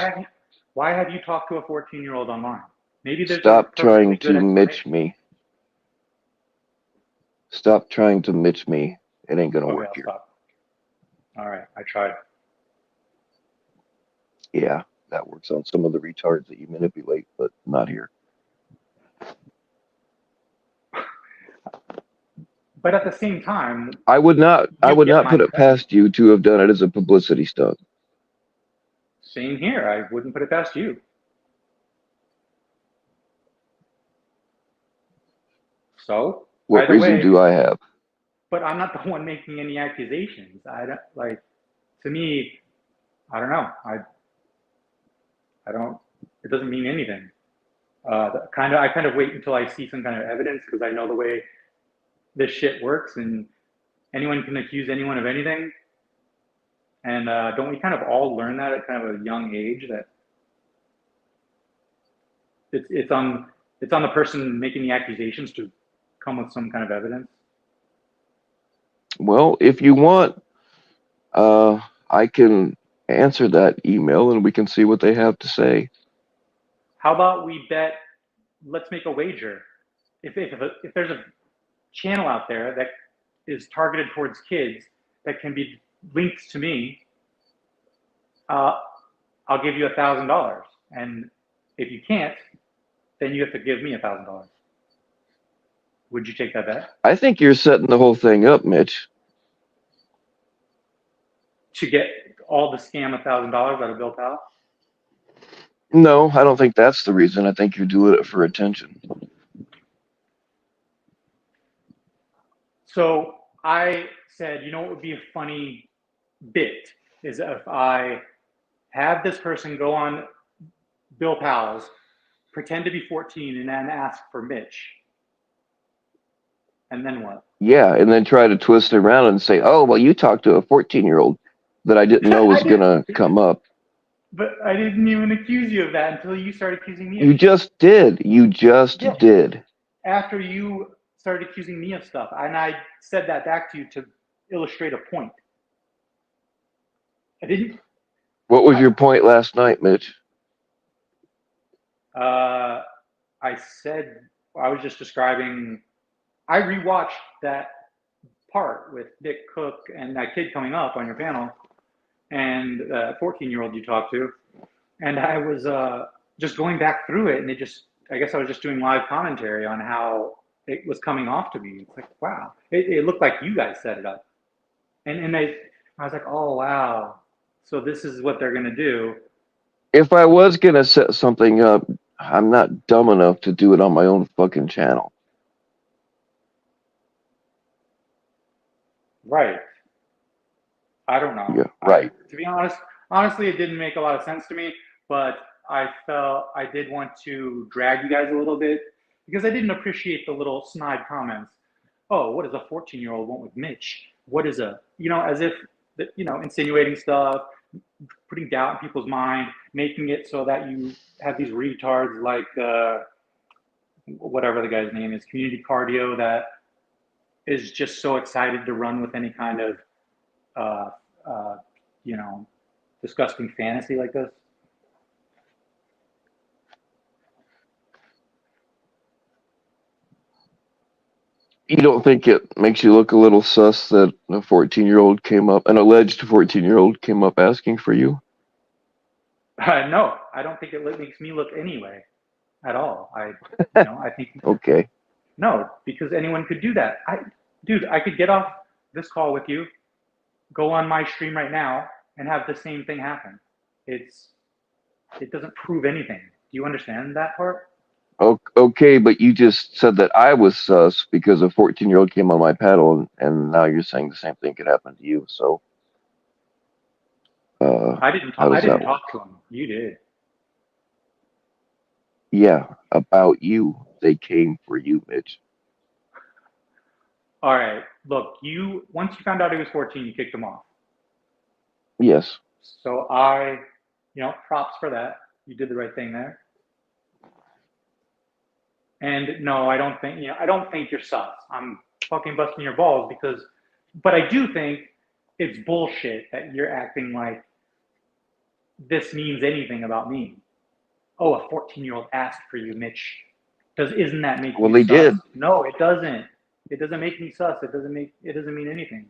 Why have you talked to a 14-year-old online? Maybe there's a Stop perfectly trying good to Mitch explanation. me. Stop trying to Mitch me. It ain't gonna Okay, work I'll here. stop. All right, I tried. Yeah, that works on some of the retards that you manipulate, but not here. But at the same time, I would not my put it past you to have done it as a publicity stunt. Same here. I wouldn't put it past you. So What reason do I have? But I'm not the one making any accusations. I don't like. To me, I don't know. I don't. It doesn't mean anything. I kind of wait until I see some kind of evidence because I know the way this shit works, and anyone can accuse anyone of anything. And don't we kind of all learn that at kind of a young age that it's on the person making the accusations to come with some kind of evidence? Well, if you want, I can answer that email and we can see what they have to say. How about we bet? Let's make a wager. If there's a channel out there that is targeted towards kids that can be linked to me, I'll give you $1,000. And if you can't, then you have to give me $1,000. Would you take that bet? I think you're setting the whole thing up, Mitch. To get all the scam $1,000 out of Bill Powell? No, I don't think that's the reason. I think you're doing it for attention. So I said, you know what would be a funny bit is if I have this person go on Bill Powell's, pretend to be 14, and then ask for Mitch. And then what? Yeah, and then try to twist it around and say, oh, well, you talked to a 14-year-old that I didn't know was going to come up. But I didn't even accuse you of that until you started accusing me of You just did. You just did. After you started accusing me of stuff, and I said that back to you to illustrate a point. I didn't. What was your point last night, Mitch? I said I was just describing. I rewatched that part with Dick Cook and that kid coming up on your panel, and 14-year-old you talked to, and I was just going back through it, and I guess I was just doing live commentary on how it was coming off to me. It's like, wow, it looked like you guys set it up, and I was like, oh wow, so this is what they're gonna do. If I was gonna set something up, I'm not dumb enough to do it on my own fucking channel. Right. I don't know. Yeah, right. To be honestly, it didn't make a lot of sense to me, but I felt I did want to drag you guys a little bit because I didn't appreciate the little snide comments. Oh, what does a 14-year-old want with Mitch? What is as if, insinuating stuff, putting doubt in people's mind, making it so that you have these retards like whatever the guy's name is, Community Cardio, that is just so excited to run with any kind of disgusting fantasy like this. You don't think it makes you look a little sus that a 14-year-old came up, an alleged 14-year-old came up asking for you? No, I don't think it makes me look anyway at all. I think Okay. No, because anyone could do that. I could get off this call with you, go on my stream right now, and have the same thing happen. It's It doesn't prove anything. Do you understand that part? Okay, but you just said that I was sus because a 14-year-old came on my paddle, and now you're saying the same thing could happen to you. So, I didn't. how I does that didn't work? talk to him. You did. Yeah, about you. They came for you, Mitch. All right. Look, once you found out he was 14, you kicked him off. Yes. So props for that. You did the right thing there. And no, I don't think you're sus. I'm fucking busting your balls but I do think it's bullshit that you're acting like this means anything about me. Oh, a 14-year-old asked for you, Mitch. Isn't that make Well, you they sus? did. No, it doesn't. It doesn't make me sus. It doesn't mean anything.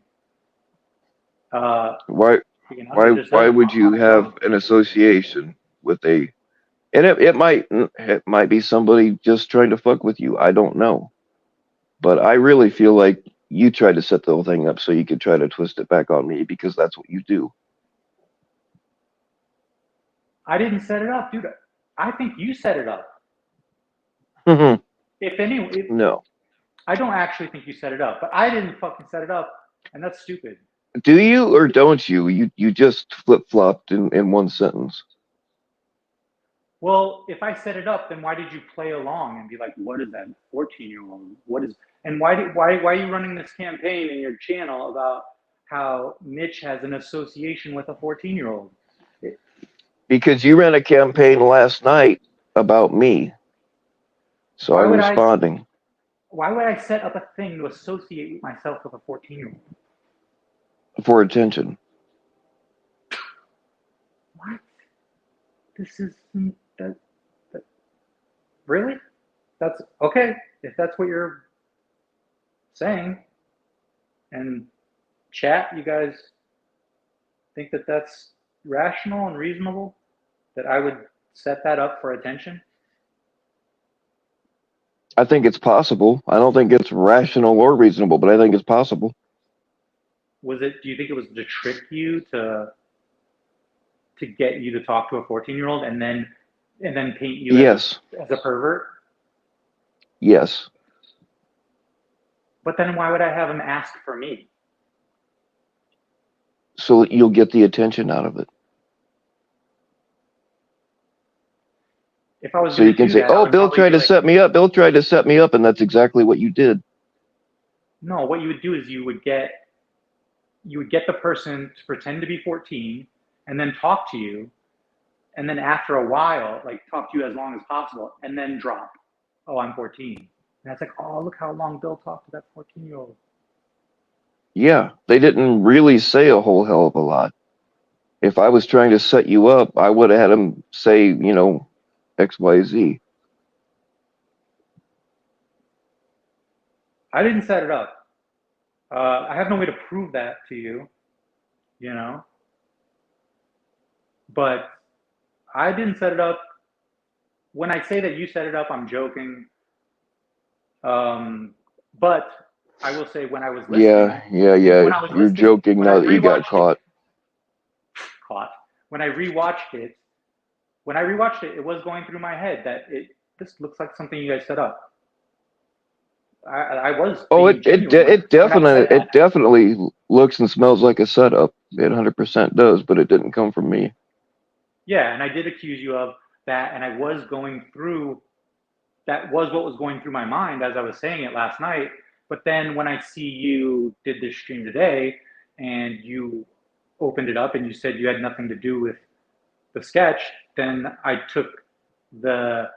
Why? It just Why says would you on its own. have an association with a? And it might be somebody just trying to fuck with you. I don't know, but I really feel like you tried to set the whole thing up so you could try to twist it back on me because that's what you do. I didn't set it up, dude. I think you set it up. No. I don't actually think you set it up, but I didn't fucking set it up, and that's stupid. Do you or don't you? You just flip flopped in one sentence. Well, if I set it up, then why did you play along and be like, "What is that 14-year-old? What is?" And why are you running this campaign in your channel about how Mitch has an association with a 14-year-old? Because you ran a campaign last night about me, so I'm responding. Why would I set up a thing to associate myself with a 14-year-old? For attention. What? This is that. Really? That's okay. If that's what you're saying, and chat, you guys think that that's rational and reasonable, that I would set that up for attention? I think it's possible. I don't think it's rational or reasonable, but I think it's possible. Do you think it was to trick you to get you to talk to a 14-year-old and then paint you Yes. as a pervert? Yes. But then why would I have him ask for me? So that you'll get the attention out of it. If I was so you can say, "Oh, Bill tried to set me up. Bill tried to set me up," and that's exactly what you did. No, what you would do is you would get the person to pretend to be 14 and then talk to you, and then after a while, like talk to you as long as possible, and then drop, "Oh, I'm 14." And that's like, "Oh, look how long Bill talked to that 14-year-old." Yeah, they didn't really say a whole hell of a lot. If I was trying to set you up, I would have had him say, X, Y, Z. I didn't set it up. I have no way to prove that to you, but I didn't set it up. When I say that you set it up, I'm joking. But I will say when I was listening. Yeah. You're joking now that you got caught. When I rewatched it, it was going through my head that this looks like something you guys set up. I was. Oh, it definitely looks and smells like a setup. It 100% does, but it didn't come from me. Yeah, and I did accuse you of that, and I was going through. That was what was going through my mind as I was saying it last night. But then when I see you did this stream today, and you opened it up and you said you had nothing to do with the sketch, then I took that.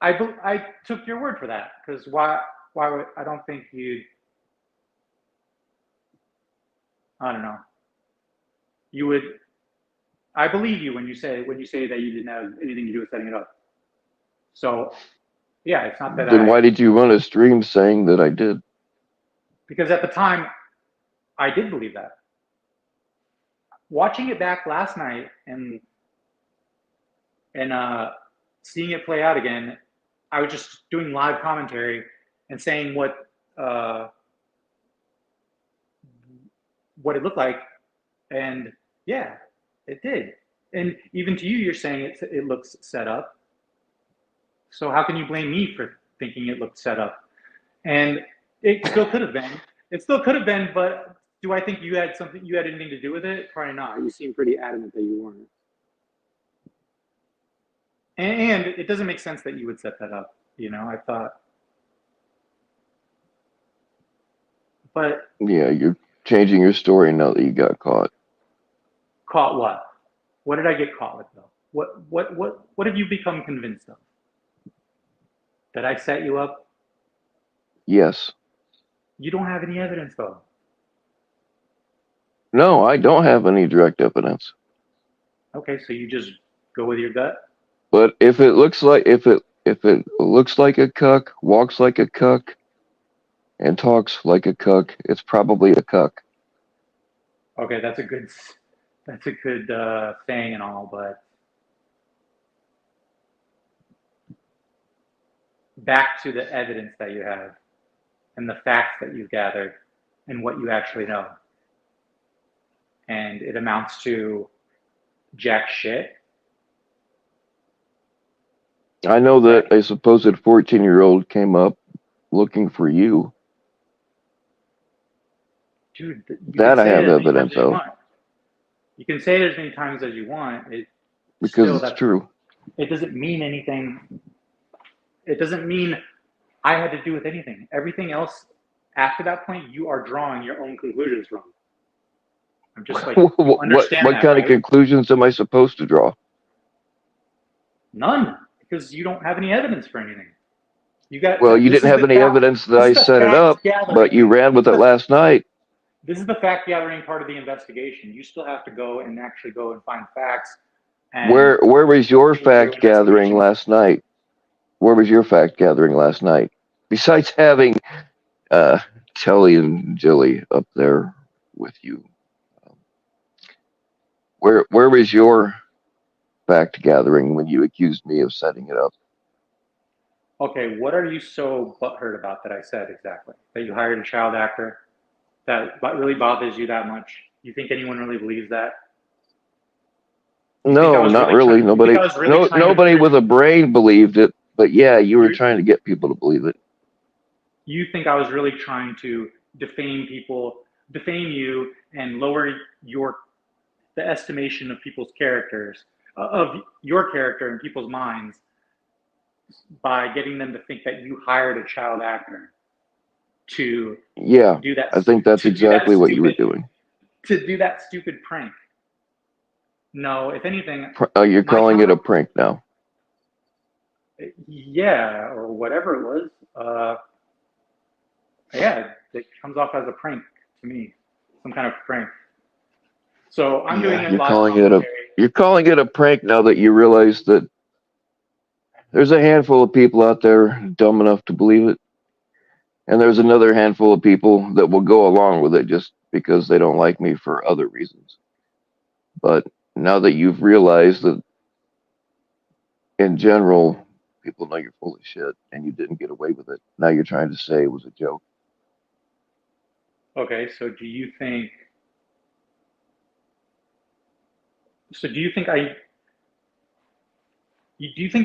I took your word for that, because why would I don't think you'd. I don't know. You would. I believe you when you say that you didn't have anything to do with setting it up. So, yeah, it's not that. Then why did you run a stream saying that I did? Because at the time, I did believe that. Watching it back last night and seeing it play out again, I was just doing live commentary and saying what it looked like, and yeah, It did. And even to you, you're saying it looks set up. So how can you blame me for thinking it looked set up? And it still could have been. It still could have been, but do I think you had anything to do with it? Probably not. You seem pretty adamant that you weren't. And it doesn't make sense that you would set that up. I thought. But Yeah, you're changing your story now that you got caught. Caught what? What did I get caught with though? What have you become convinced of? That I set you up? Yes. You don't have any evidence though. No, I don't have any direct evidence. Okay, so you just go with your gut? But if it looks like a cuck, walks like a cuck, and talks like a cuck, it's probably a cuck. Okay, that's a good saying and all, but back to the evidence that you have and the facts that you've gathered and what you actually know. And it amounts to jack shit. I know that a supposed 14-year-old came up looking for you. Dude, that I have evidence of. You can say it as many times as you want. Because it's true. It doesn't mean anything. It doesn't mean I had to do with anything. Everything else after that point, you are drawing your own conclusions from. I'm just like, what kind of conclusions am I supposed to draw? None, because you don't have any evidence for anything. You didn't have any evidence that I set it up, but you ran with it last night. This is the fact gathering part of the investigation. You still have to go and find facts. And where was your fact gathering last night? Where was your fact gathering last night? Besides having Telly and Jilly up there with you, where was your fact gathering when you accused me of setting it up? Okay, what are you so butthurt about that I said exactly? That you hired a child actor? That really bothers you that much? You think anyone really believes that? No, not really. Nobody with a brain believed it, but yeah, you were trying to get people to believe it. You think I was really trying to defame you, and lower the estimation of people's characters, of your character in people's minds, by getting them to think that you hired a child actor to do that. I think that's exactly what you were doing. To do that stupid prank. No, if anything... You're calling it a prank now. Yeah, or whatever it was. Yeah, it comes off as a prank to me. Some kind of prank. So I'm doing it live. You're calling it a prank now that you realize that there's a handful of people out there dumb enough to believe it. And there's another handful of people that will go along with it just because they don't like me for other reasons. But now that you've realized that in general, people know you're full of shit and you didn't get away with it, now you're trying to say it was a joke. Okay, so do you think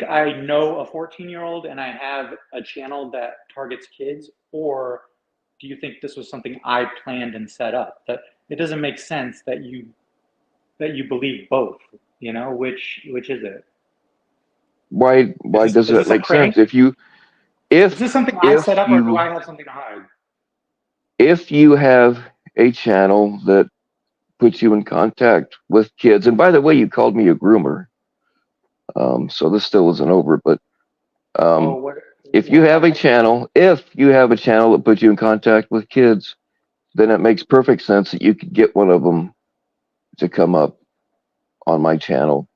I know a 14-year-old and I have a channel that targets kids, or do you think this was something I planned and set up? That it doesn't make sense that you believe both. Which is it? Why does it make sense? Is this something I set up, or do I have something to hide? If you have a channel that puts you in contact with kids, and by the way, you called me a groomer, so this still isn't over, but if you have a channel that puts you in contact with kids, then it makes perfect sense that you could get one of them to come up on my channel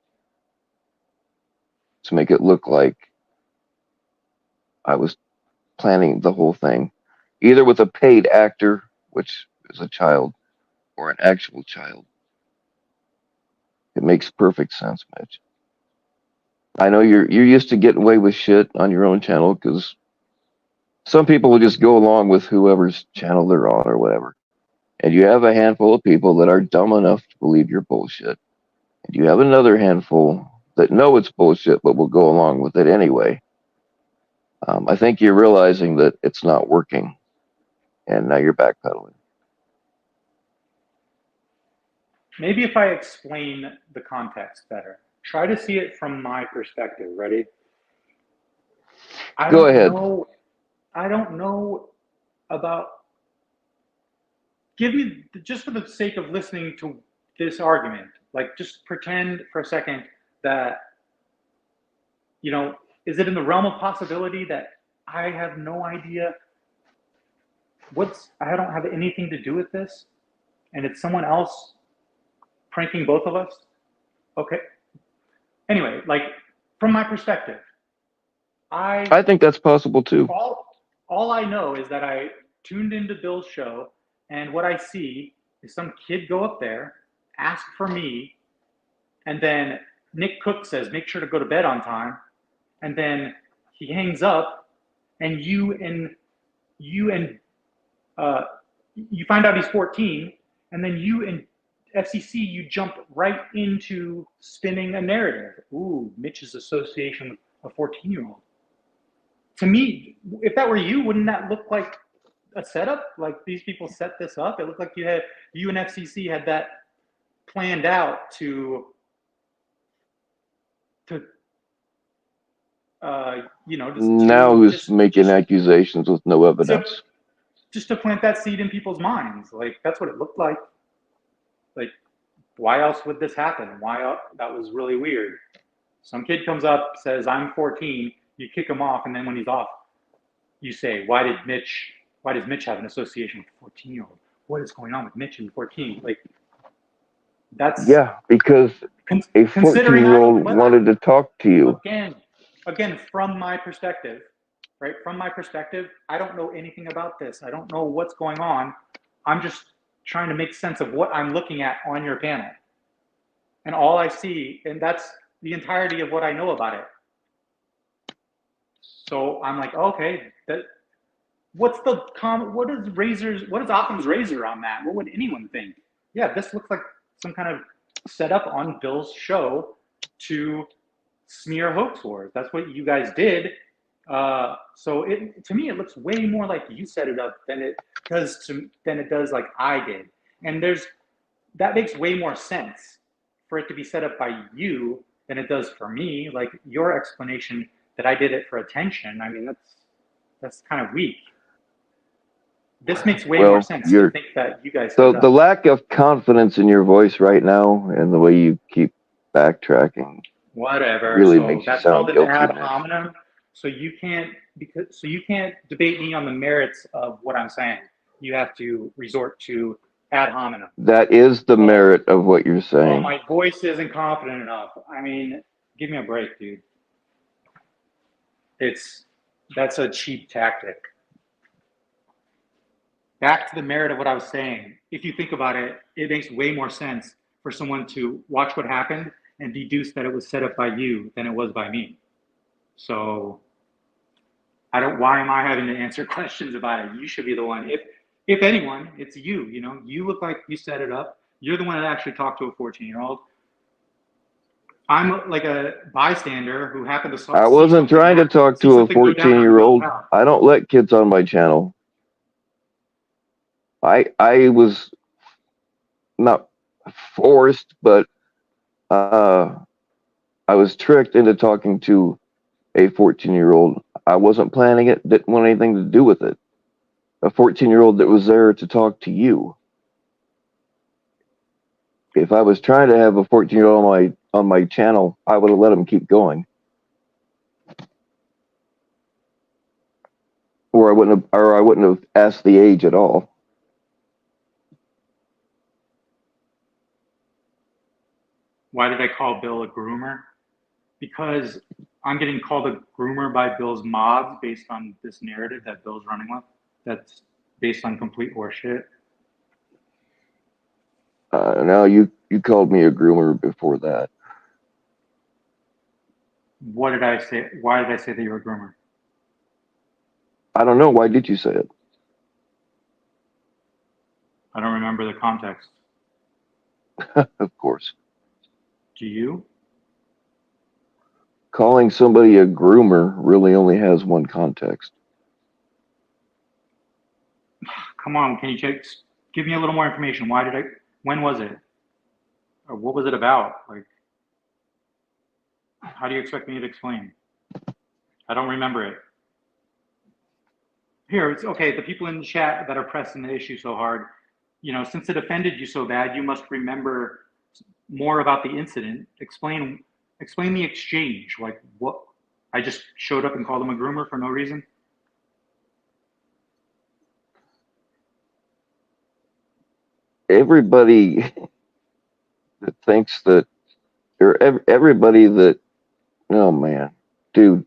to make it look like I was planning the whole thing, either with a paid actor, which is a child, or an actual child. It makes perfect sense, Mitch. I know you're used to getting away with shit on your own channel because some people will just go along with whoever's channel they're on or whatever. And you have a handful of people that are dumb enough to believe your bullshit. And you have another handful that know it's bullshit, but will go along with it anyway. I think you're realizing that it's not working, and now you're backpedaling. Maybe if I explain the context better, try to see it from my perspective. Ready? Go ahead. I don't know about. Give me, just for the sake of listening to this argument, like just pretend for a second that, you know, is it in the realm of possibility that I have no idea I don't have anything to do with this, and it's someone else pranking both of us? Okay. Anyway, like from my perspective, I think that's possible too. All I know is that I tuned into Bill's show, and what I see is some kid go up there, ask for me, and then Nick Cook says, make sure to go to bed on time. And then he hangs up, and you find out he's 14, and then you and FCC, you jump right into spinning a narrative. Ooh, Mitch's association with a 14-year-old. To me, if that were you, wouldn't that look like a setup? Like these people set this up? It looked like you and FCC had that planned out to now who's making accusations with no evidence? Just to plant that seed in people's minds. Like that's what it looked like. Like, why else would this happen? That was really weird. Some kid comes up, says, I'm 14, you kick him off, and then when he's off, you say, why does Mitch have an association with a 14-year-old? What is going on with Mitch and 14? Like, that's... Yeah, because a 14-year-old wanted to talk to you. Again, from my perspective, right? From my perspective, I don't know anything about this. I don't know what's going on. I'm just trying to make sense of what I'm looking at on your panel. And all I see, and that's the entirety of what I know about it. So I'm like, okay, what is Occam's razor on that? What would anyone think? Yeah, this looks like some kind of setup on Bill's show to smear hoax wars. That's what you guys did. So to me, it looks way more like you set it up than it does like I did. And that makes way more sense for it to be set up by you than it does for me. Like your explanation that I did it for attention, I mean, that's kind of weak. This makes way more sense to think that you guys set it up. The lack of confidence in your voice right now and the way you keep backtracking really makes you sound guilty. Ad hominem. So you can't debate me on the merits of what I'm saying. You have to resort to ad hominem. That is the merit of what you're saying. Oh, my voice isn't confident enough. I mean, give me a break, dude. That's a cheap tactic. Back to the merit of what I was saying. If you think about it, it makes way more sense for someone to watch what happened and deduce that it was set up by you than it was by me. So why am I having to answer questions about it? You should be the one. If anyone, it's you, you know, you look like you set it up. You're the one that actually talked to a 14-year-old. I'm like a bystander who happened to I wasn't trying to talk to a 14-year-old. I don't let kids on my channel. I was not forced, but I was tricked into talking to a 14-year-old. I wasn't planning it, didn't want anything to do with it. A 14-year-old that was there to talk to you. If I was trying to have a 14-year-old on my channel, I would have let him keep going. Or I wouldn't have asked the age at all. Why did I call Bill a groomer? Because I'm getting called a groomer by Bill's mods based on this narrative that Bill's running with. That's based on complete horseshit. Now you called me a groomer before that. What did I say? Why did I say that you're a groomer? I don't know. Why did you say it? I don't remember the context. Of course. Do you? Calling somebody a groomer really only has one context. Come on, can you give me a little more information? When was it? Or what was it about? Like, how do you expect me to explain? I don't remember it. Here, it's okay. The people in the chat that are pressing the issue so hard, since it offended you so bad, you must remember more about the incident. Explain the exchange. Like, what? I just showed up and called him a groomer for no reason? Everybody that thinks that, or everybody that, oh man, dude,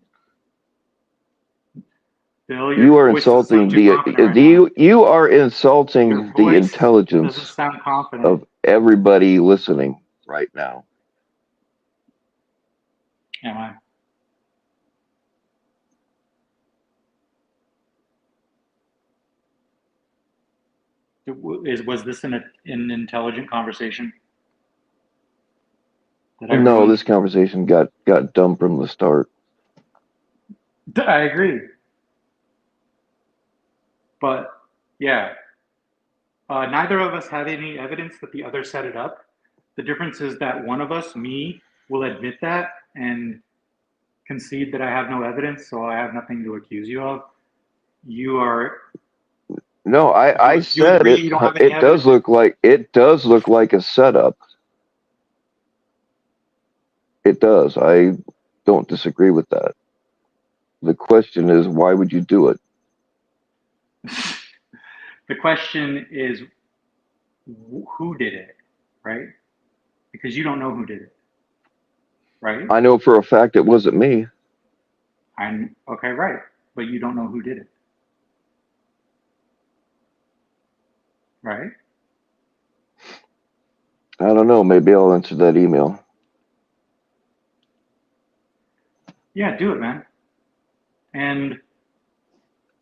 Bill, you your are voice doesn't sound insulting too confident right now. you are Your insulting the voice intelligence doesn't sound confident. of everybody listening right now. Am I? Was this an intelligent conversation? No, this conversation got dumb from the start. I agree. But yeah, neither of us have any evidence that the other set it up. The difference is that one of us, me, will admit that and concede that I have no evidence, so I have nothing to accuse you of. You are. No, I said agree it. you don't have any It does look like a setup. It does. I don't disagree with that. The question is, why would you do it? The question is, who did it, right? Because you don't know who did it, right? I know for a fact it wasn't me. Okay, right. But you don't know who did it, right? I don't know. Maybe I'll answer that email. Yeah, do it, man. And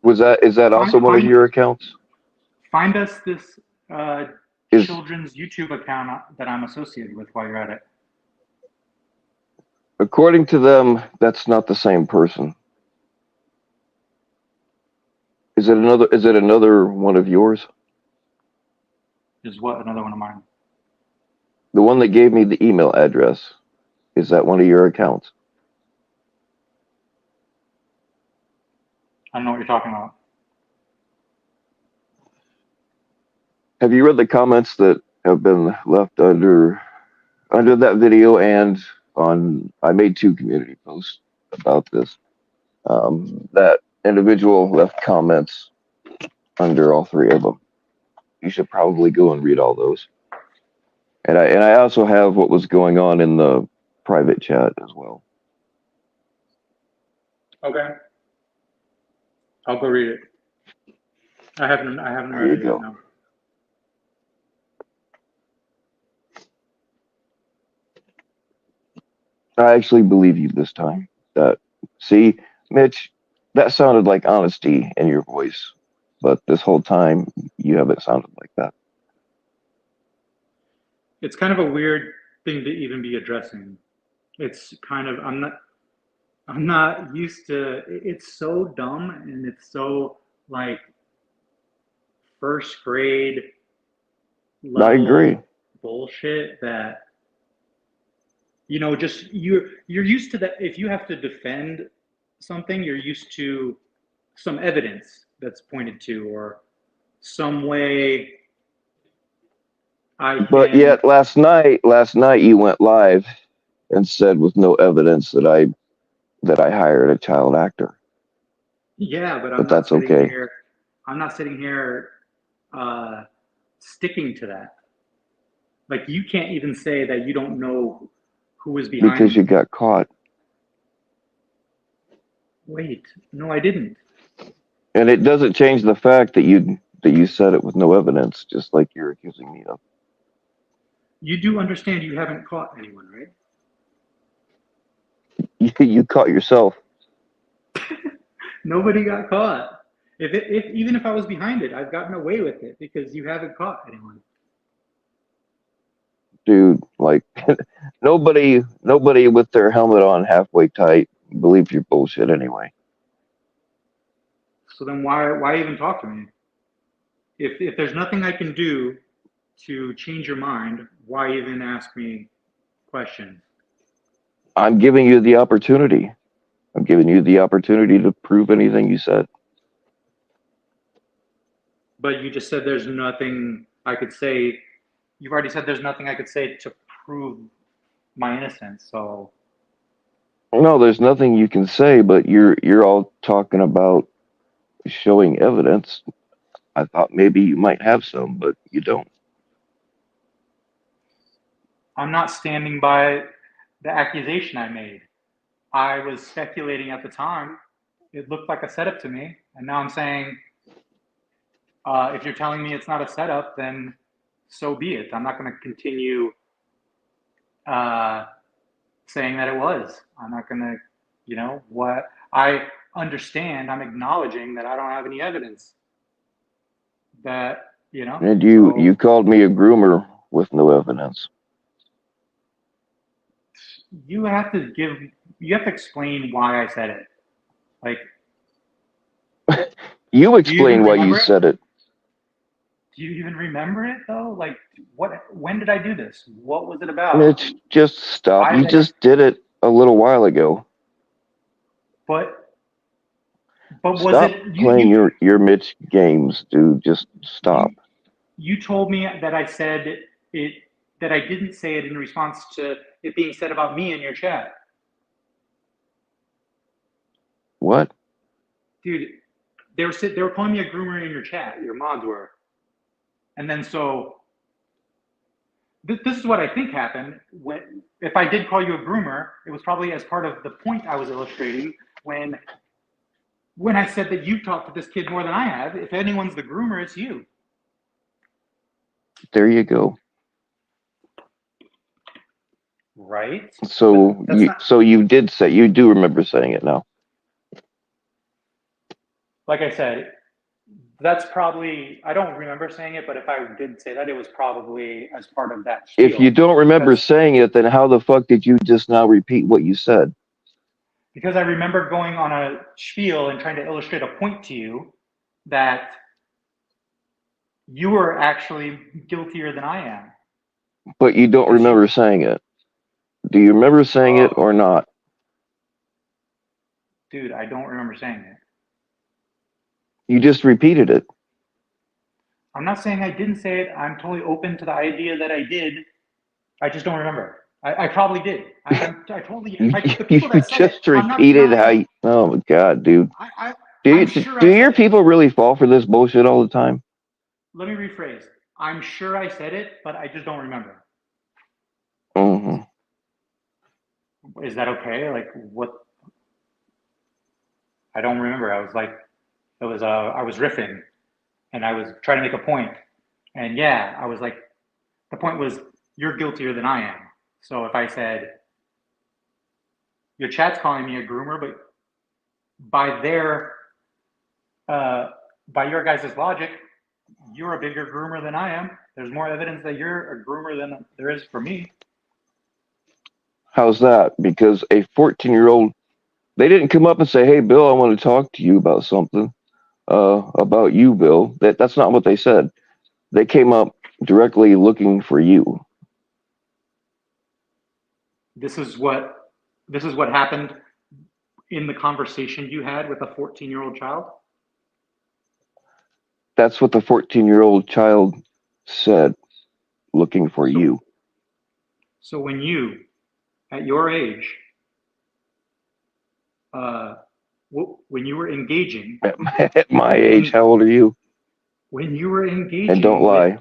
is that also one of your accounts? Find us this children's YouTube account that I'm associated with while you're at it. According to them, that's not the same person. Is it another one of yours? Is what another one of mine? The one that gave me the email address. Is that one of your accounts? I don't know what you're talking about. Have you read the comments that have been left under that video and on? I made 2 community posts about this. That individual left comments under all 3 of them. You should probably go and read all those. And I also have what was going on in the private chat as well. Okay. I'll go read it. I haven't read it yet. No. I actually believe you this time. See, Mitch, that sounded like honesty in your voice, but this whole time you haven't sounded like that. It's kind of a weird thing to even be addressing. It's kind of I'm not used to. It's so dumb and it's so like first grade level I agree. bullshit that just you're used to that. If you have to defend something, you're used to some evidence that's pointed to or some way. But yet last night you went live and said with no evidence that I hired a child actor. Yeah, but that's okay. I'm not sitting here sticking to that. Like, you can't even say that you don't know who was behind. Because you got caught. Wait, no, I didn't. And it doesn't change the fact that you said it with no evidence, just like you're accusing me of. You do understand you haven't caught anyone, right? You caught yourself. Nobody got caught. Even if I was behind it, I've gotten away with it because you haven't caught anyone. dude, like nobody with their helmet on halfway tight believes your bullshit anyway. So then why even talk to me? If there's nothing I can do to change your mind, why even ask me questions? I'm giving you the opportunity. I'm giving you the opportunity to prove anything you said. But you just said there's nothing I could say. You've already said there's nothing I could say to prove my innocence. So No, there's nothing you can say, but you're all talking about showing evidence. I thought maybe you might have some, but you don't. I'm not standing by the accusation I made. I was speculating at the time. It looked like a setup to me. And now I'm saying, if you're telling me it's not a setup, then so be it. I'm not going to continue saying that it was. I'm not going to, what I understand, I'm acknowledging that I don't have any evidence. That, And you called me a groomer with no evidence. You have to explain why I said it. Like, you explain why you said it. Do you even remember it though? Like, when did I do this? What was it about? Mitch, just stop. You just did it a little while ago. But was stop it playing your Mitch games, dude? Just stop. You told me that I said it, that I didn't say it in response to it being said about me in your chat. What? Dude, they were calling me a groomer in your chat. Your mods were. And then so this is what I think happened. If I did call you a groomer, it was probably as part of the point I was illustrating when I said that you talked to this kid more than I have. If anyone's the groomer, it's you. There you go. Right. So you do remember saying it now. Like I said, that's probably, I don't remember saying it, but if I did say that, it was probably as part of that spiel. If you don't remember saying it, then how the fuck did you just now repeat what you said? Because I remember going on a spiel and trying to illustrate a point to you that you were actually guiltier than I am. But you don't remember saying it. Do you remember saying it or not? Dude, I don't remember saying it. You just repeated it. I'm not saying I didn't say it. I'm totally open to the idea that I did. I just don't remember. I probably did. I totally. You just repeated how you. Oh my god, dude. Do your people really fall for this bullshit all the time? Let me rephrase. I'm sure I said it, but I just don't remember. Mm-hmm. Is that okay? Like what? I don't remember. I was like, I was riffing, and I was trying to make a point, and yeah, I was like, the point was you're guiltier than I am. So if I said your chat's calling me a groomer, but by your guys' logic, you're a bigger groomer than I am. There's more evidence that you're a groomer than there is for me. How's that? Because a 14-year-old, they didn't come up and say, "Hey, Bill, I want to talk to you about something." About you, Bill. That's not what they said. They came up directly looking for you. This is what happened in the conversation you had with a 14-year-old child? That's what the 14-year-old child said, looking for you. So when you, at your age, when you were engaging... At my age, how old are you? When you were engaging... And don't lie.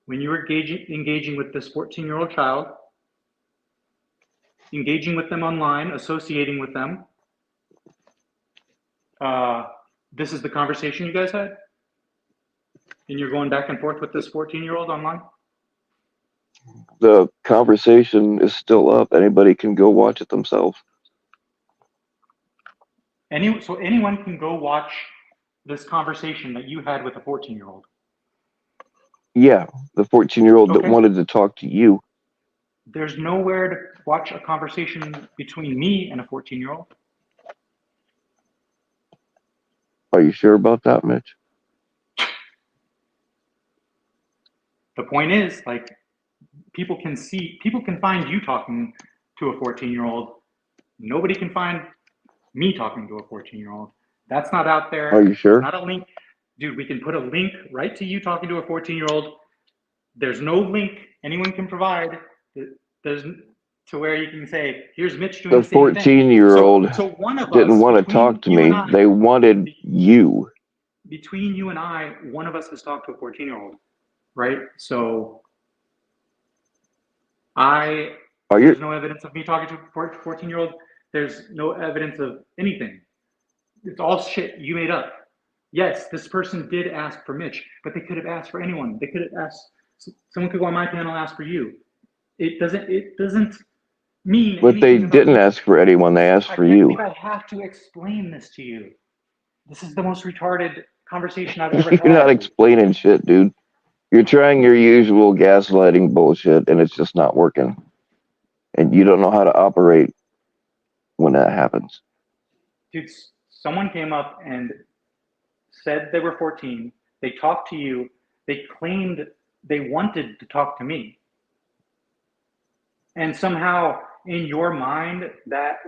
When you were engaging with this 14-year-old child, engaging with them online, associating with them, this is the conversation you guys had? And you're going back and forth with this 14-year-old online? The conversation is still up. Anybody can go watch it themselves. So anyone can go watch this conversation that you had with a 14-year-old? Yeah, the 14-year-old that wanted to talk to you. There's nowhere to watch a conversation between me and a 14-year-old. Are you sure about that, Mitch? The point is, like, people can find you talking to a 14-year-old. Nobody can find me talking to a 14-year-old. That's not out there. Are you sure? Not a link. Dude, we can put a link right to you talking to a 14-year-old. There's no link anyone can provide. There's to where you can say, here's Mitch doing The the same thing. 14-year-old So one of didn't us, want to between talk to you me. and I- They wanted you. Between you and I, one of us has talked to a 14-year-old, right? So there's no evidence of me talking to a 14-year-old. There's no evidence of anything. It's all shit you made up. Yes, this person did ask for Mitch, but they could have asked for anyone. They could have asked, someone could go on my panel and ask for you. It doesn't mean But they anything about didn't you. ask for anyone. They asked for I can't you. believe I have to explain this to you. This is the most retarded conversation I've ever You're had. not explaining shit, dude. You're trying your usual gaslighting bullshit, and it's just not working. And you don't know how to operate when that happens. Dude, someone came up and said they were 14. They talked to you. They claimed they wanted to talk to me. And somehow, in your mind, that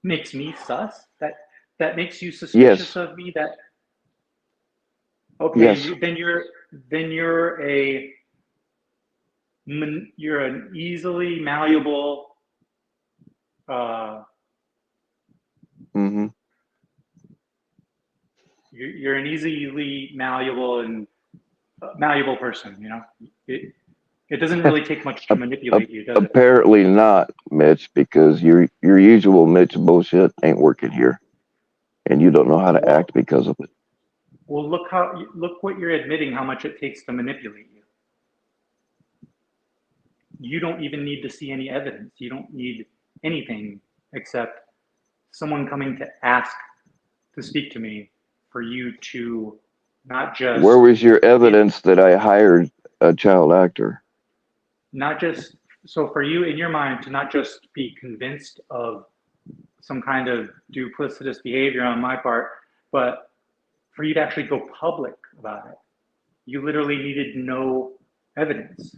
makes me sus? That makes you suspicious of me? That okay? Yes. Then you're an easily malleable. Mm-hmm. You're an easily malleable person. You know, it doesn't really take much to manipulate you, does it? Apparently not, Mitch, because your usual Mitch bullshit ain't working here, and you don't know how to act because of it. Well, look what you're admitting, how much it takes to manipulate you. You don't even need to see any evidence. You don't need anything except someone coming to ask to speak to me for you to not just... Where was your evidence that I hired a child actor? Not just... So for you, in your mind, to not just be convinced of some kind of duplicitous behavior on my part, but for you to actually go public about it. You literally needed no evidence.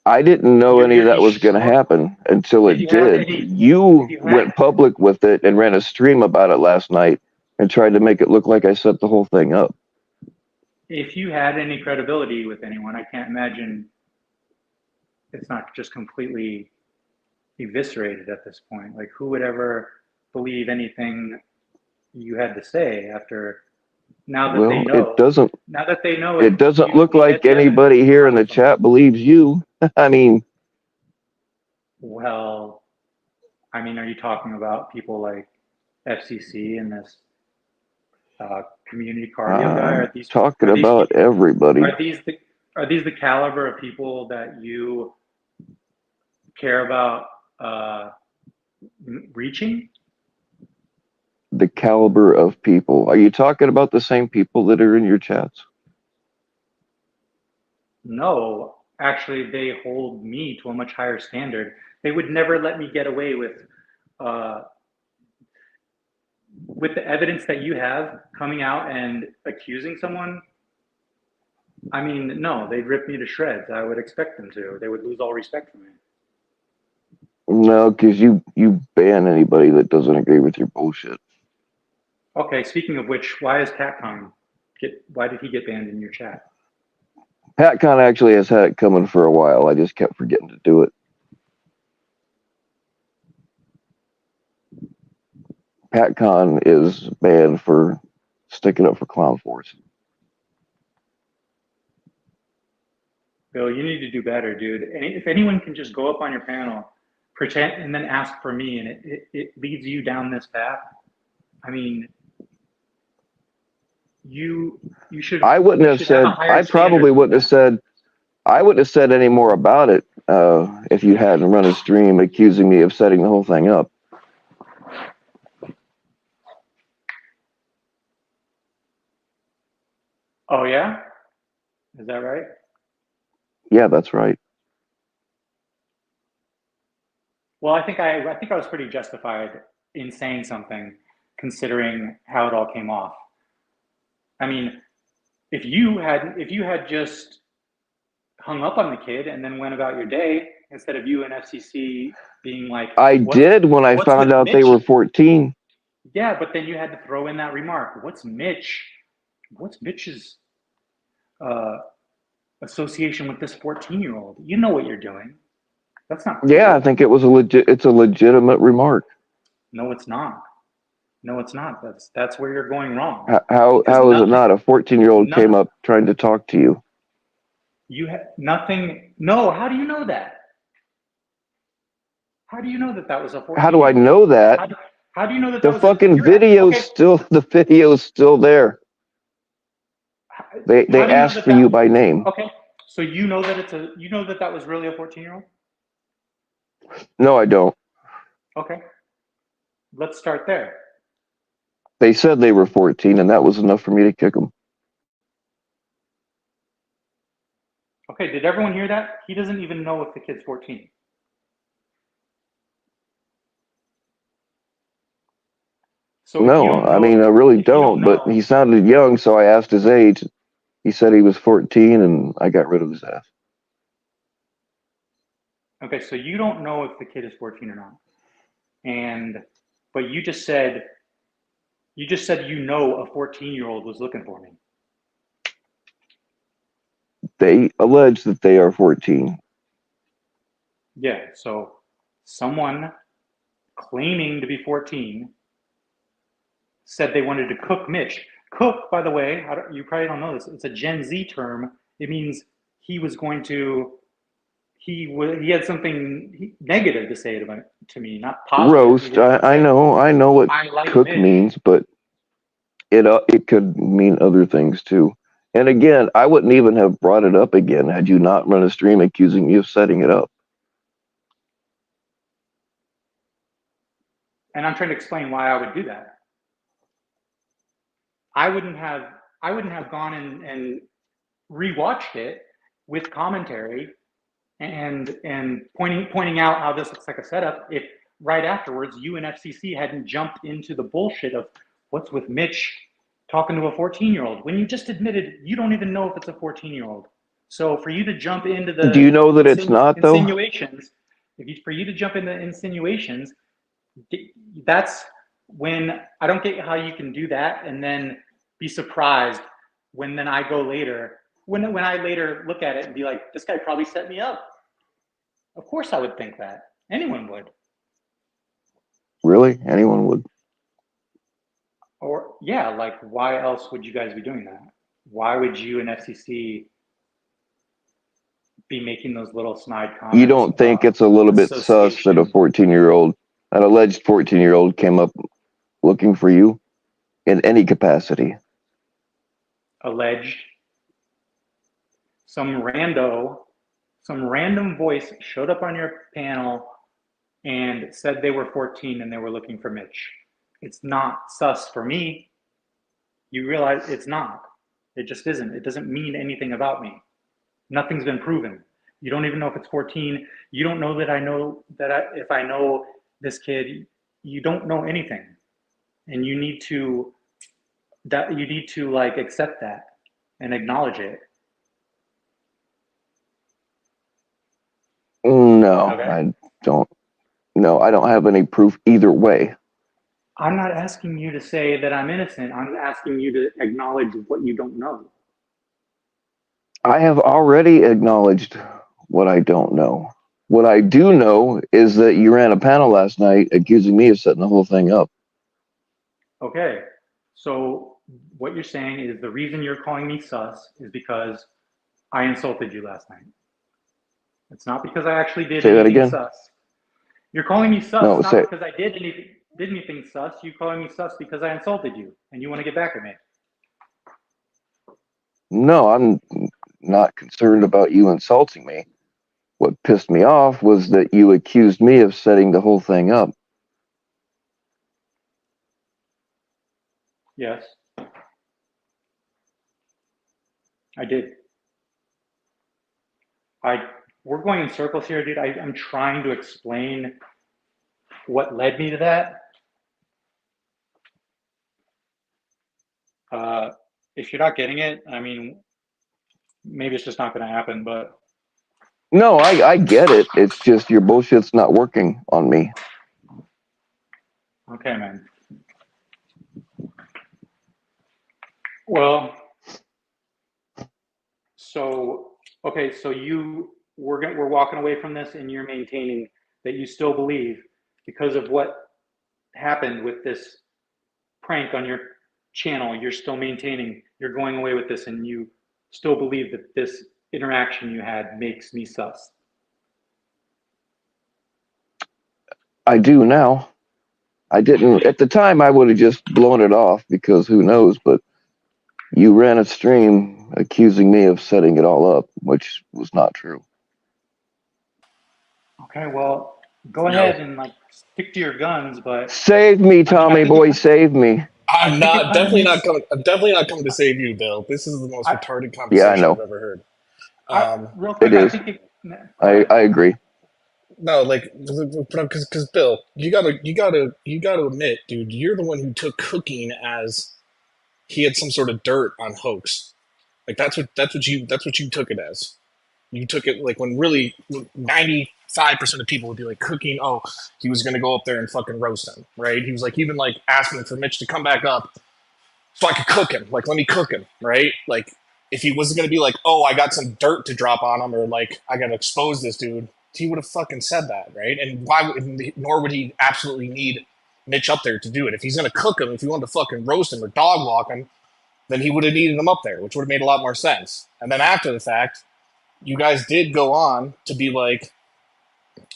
I didn't know any of that was going to happen until it did. You went public with it and ran a stream about it last night and tried to make it look like I set the whole thing up. If you had any credibility with anyone, I can't imagine it's not just completely eviscerated at this point. Like, who would ever believe anything you had to say after... Now that they know, it doesn't look like anybody here in the chat believes you. I mean, well, are you talking about people like FCC and this community cardio guy? Are these talking about everybody? Are these the caliber of people that you care about reaching? The caliber of people. Are you talking about the same people that are in your chats? No, actually, they hold me to a much higher standard. They would never let me get away with the evidence that you have coming out and accusing someone. No, they'd rip me to shreds. I would expect them to. They would lose all respect for me. No, because you ban anybody that doesn't agree with your bullshit. Okay, speaking of which, why did he get banned in your chat? PatCon actually has had it coming for a while. I just kept forgetting to do it. PatCon is banned for sticking up for Clown Force. Bill, you need to do better, dude. And if anyone can just go up on your panel, pretend, and then ask for me, and it leads you down this path, you should... I wouldn't have said... I probably wouldn't have said... I wouldn't have said any more about it if you hadn't run a stream accusing me of setting the whole thing up. Oh, yeah? Is that right? Yeah, that's right. Well, I think I was pretty justified in saying something, considering how it all came off. I mean, if you had just hung up on the kid and then went about your day instead of you and FCC being like, I did when I what's found with out they Mitch? were 14. Yeah, but then you had to throw in that remark. What's Mitch's association with this 14-year-old? You know what you're doing. That's not cool. Yeah, I think it's a legitimate remark. No, it's not. No, it's not. That's where you're going wrong. How is it not? A 14-year-old came up trying to talk to you. You had nothing. No, how do you know that? How do you know that was a 14-year-old? How do I know that? How do you know that the was fucking video's still the video's still there. They asked for you by name. Okay, so you know that that was really a 14-year-old? No, I don't. Okay, let's start there. They said they were 14, and that was enough for me to kick them. Okay, did everyone hear that? He doesn't even know if the kid's 14. So no, I mean, I really don't, but he sounded young, so I asked his age. He said he was 14, and I got rid of his ass. Okay, so you don't know if the kid is 14 or not. But you just said a 14-year-old was looking for me. They allege that they are 14. Yeah, so someone claiming to be 14 said they wanted to cook Mitch. Cook, by the way, you probably don't know this, it's a Gen Z term. It means he was going to, he had something negative to say to me, not positive. Roast, I know what cook means, but it could mean other things too. And again, I wouldn't even have brought it up again had you not run a stream accusing me of setting it up. And I'm trying to explain why I would do that. I wouldn't have gone and rewatched it with commentary and pointing out how this looks like a setup if right afterwards you and FCC hadn't jumped into the bullshit of what's with Mitch talking to a 14-year-old when you just admitted you don't even know if it's a 14-year-old. So for you to jump into the do you know that it's not though? Insinuations, for you to jump into insinuations, that's when I don't get how you can do that and then be surprised when then I go later when I later look at it and be like, this guy probably set me up. Of course I would think that. Anyone would. Really? Anyone would? Or yeah, like why else would you guys be doing that? Why would you and FCC be making those little snide comments? You don't think it's a little bit sus that a 14-year-old, an alleged 14-year-old came up looking for you in any capacity? Alleged. Some random voice showed up on your panel and said they were 14 and they were looking for Mitch. It's not sus for me. You realize it's not. It just isn't. It doesn't mean anything about me. Nothing's been proven. You don't even know if it's 14. You don't know that I know that if I know this kid, you don't know anything. And you need to like accept that and acknowledge it. No, Okay. I don't. No, I don't have any proof either way. I'm not asking you to say that I'm innocent. I'm asking you to acknowledge what you don't know. I have already acknowledged what I don't know. What I do know is that you ran a panel last night accusing me of setting the whole thing up. Okay, so what you're saying is the reason you're calling me sus is because I insulted you last night. It's not because I actually did anything sus. You're calling me sus not because I did anything sus. You're calling me sus because I insulted you and you want to get back at me. No, I'm not concerned about you insulting me. What pissed me off was that you accused me of setting the whole thing up. Yes. I did. We're going in circles here, dude. I'm trying to explain what led me to that. If you're not getting it, I mean, maybe it's just not going to happen, but. No, I get it. It's just your bullshit's not working on me. Okay, man. Well, so we're walking away from this, and you're maintaining that you still believe because of what happened with this prank on your channel. You're still maintaining you're going away with this, and you still believe that this interaction you had makes me sus. I do now. I didn't at the time. I would have just blown it off because who knows. But you ran a stream accusing me of setting it all up, which was not true. Okay, well, go ahead and like stick to your guns, but save me, Tommy boy, save me. I'm definitely not coming to save you, Bill. This is the most retarded conversation Yeah, I know. I've ever heard. Real quick, it is. I agree. No, like, because Bill, you gotta admit, dude, you're the one who took cooking as he had some sort of dirt on Hoax. Like that's what you took it as. You took it like when really 95% of people would be like cooking. Oh, he was gonna go up there and fucking roast him, right? He was like even like asking for Mitch to come back up so I could cook him. Like let me cook him, right? Like if he wasn't gonna be like, oh, I got some dirt to drop on him, or like I gotta expose this dude, he would have fucking said that, right? And nor would he absolutely need Mitch up there to do it. If he's gonna cook him, if he wanted to fucking roast him or dog walk him, then he would have needed him up there, which would have made a lot more sense. And then after the fact, you guys did go on to be like,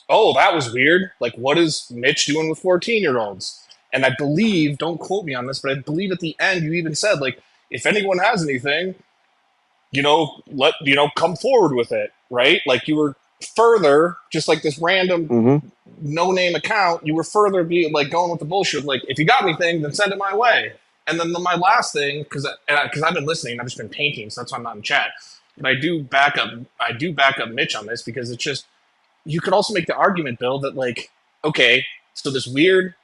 oh, that was weird. Like, what is Mitch doing with 14-year-olds? And I believe, don't quote me on this, but I believe at the end you even said, like, if anyone has anything, come forward with it, right? Like you were further, just like this random no-name account, you were further going with the bullshit. Like, if you got anything, then send it my way. And then my last thing, because I've been listening, I've just been painting, so that's why I'm not in chat. But I do back up Mitch on this because it's just, you could also make the argument, Bill, that like, okay, so this weird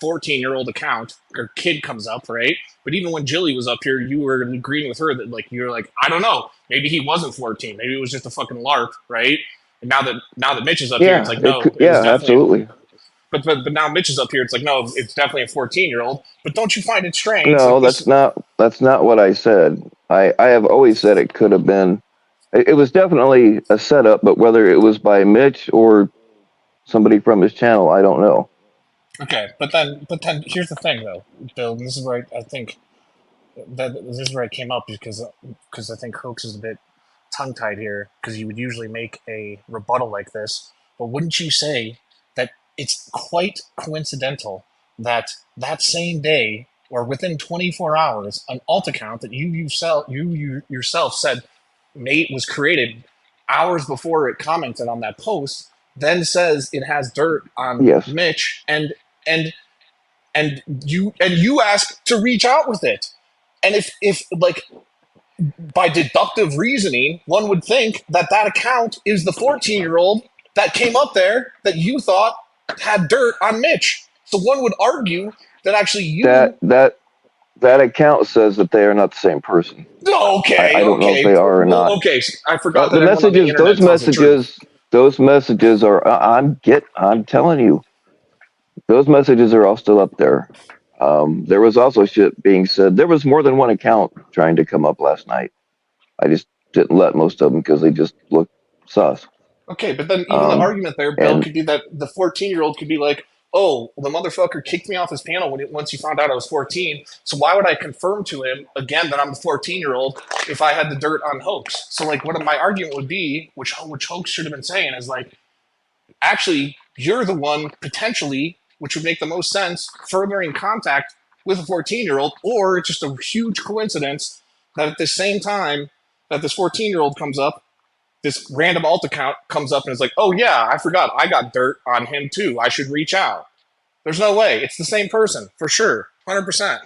14-year-old account or kid comes up, right? But even when Jilly was up here, you were agreeing with her that like you're like, I don't know, maybe he wasn't 14, maybe it was just a fucking LARP, right? And now that Mitch is up here, it's like no, absolutely. But now Mitch is up here, it's like no, it's definitely a 14-year-old. But don't you find it strange? No, like that's not what I said. I have always said it could have been. It was definitely a setup, but whether it was by Mitch or somebody from his channel, I don't know. Okay, but then here's the thing, though, Bill. And this is where I think that this is where I came up because I think Hoax is a bit tongue-tied here because you would usually make a rebuttal like this, but wouldn't you say that it's quite coincidental that same day or within 24 hours, an alt account that you yourself said was created hours before it commented on that post, then says it has dirt on Mitch, and you ask to reach out with it. And if like by deductive reasoning, one would think that account is the 14-year-old that came up there that you thought had dirt on Mitch. So one would argue that actually that account says that they are not the same person. Okay, I don't know if they are or not. Okay, I forgot the messages. Those messages are. I'm telling you, those messages are all still up there. There was also shit being said. There was more than one account trying to come up last night. I just didn't let most of them because they just looked sus. Okay, but then even the argument there, Bill, could be that the 14-year-old could be like, oh, the motherfucker kicked me off his panel once he found out I was 14. So why would I confirm to him again that I'm the 14-year-old if I had the dirt on Hoax? So like, what my argument would be, which Hoax should have been saying, is like, actually, you're the one potentially, which would make the most sense, furthering contact with a 14-year-old, or it's just a huge coincidence that at the same time that this 14-year-old comes up, this random alt account comes up and is like, oh yeah, I forgot, I got dirt on him too. I should reach out. There's no way. It's the same person, for sure. 100%.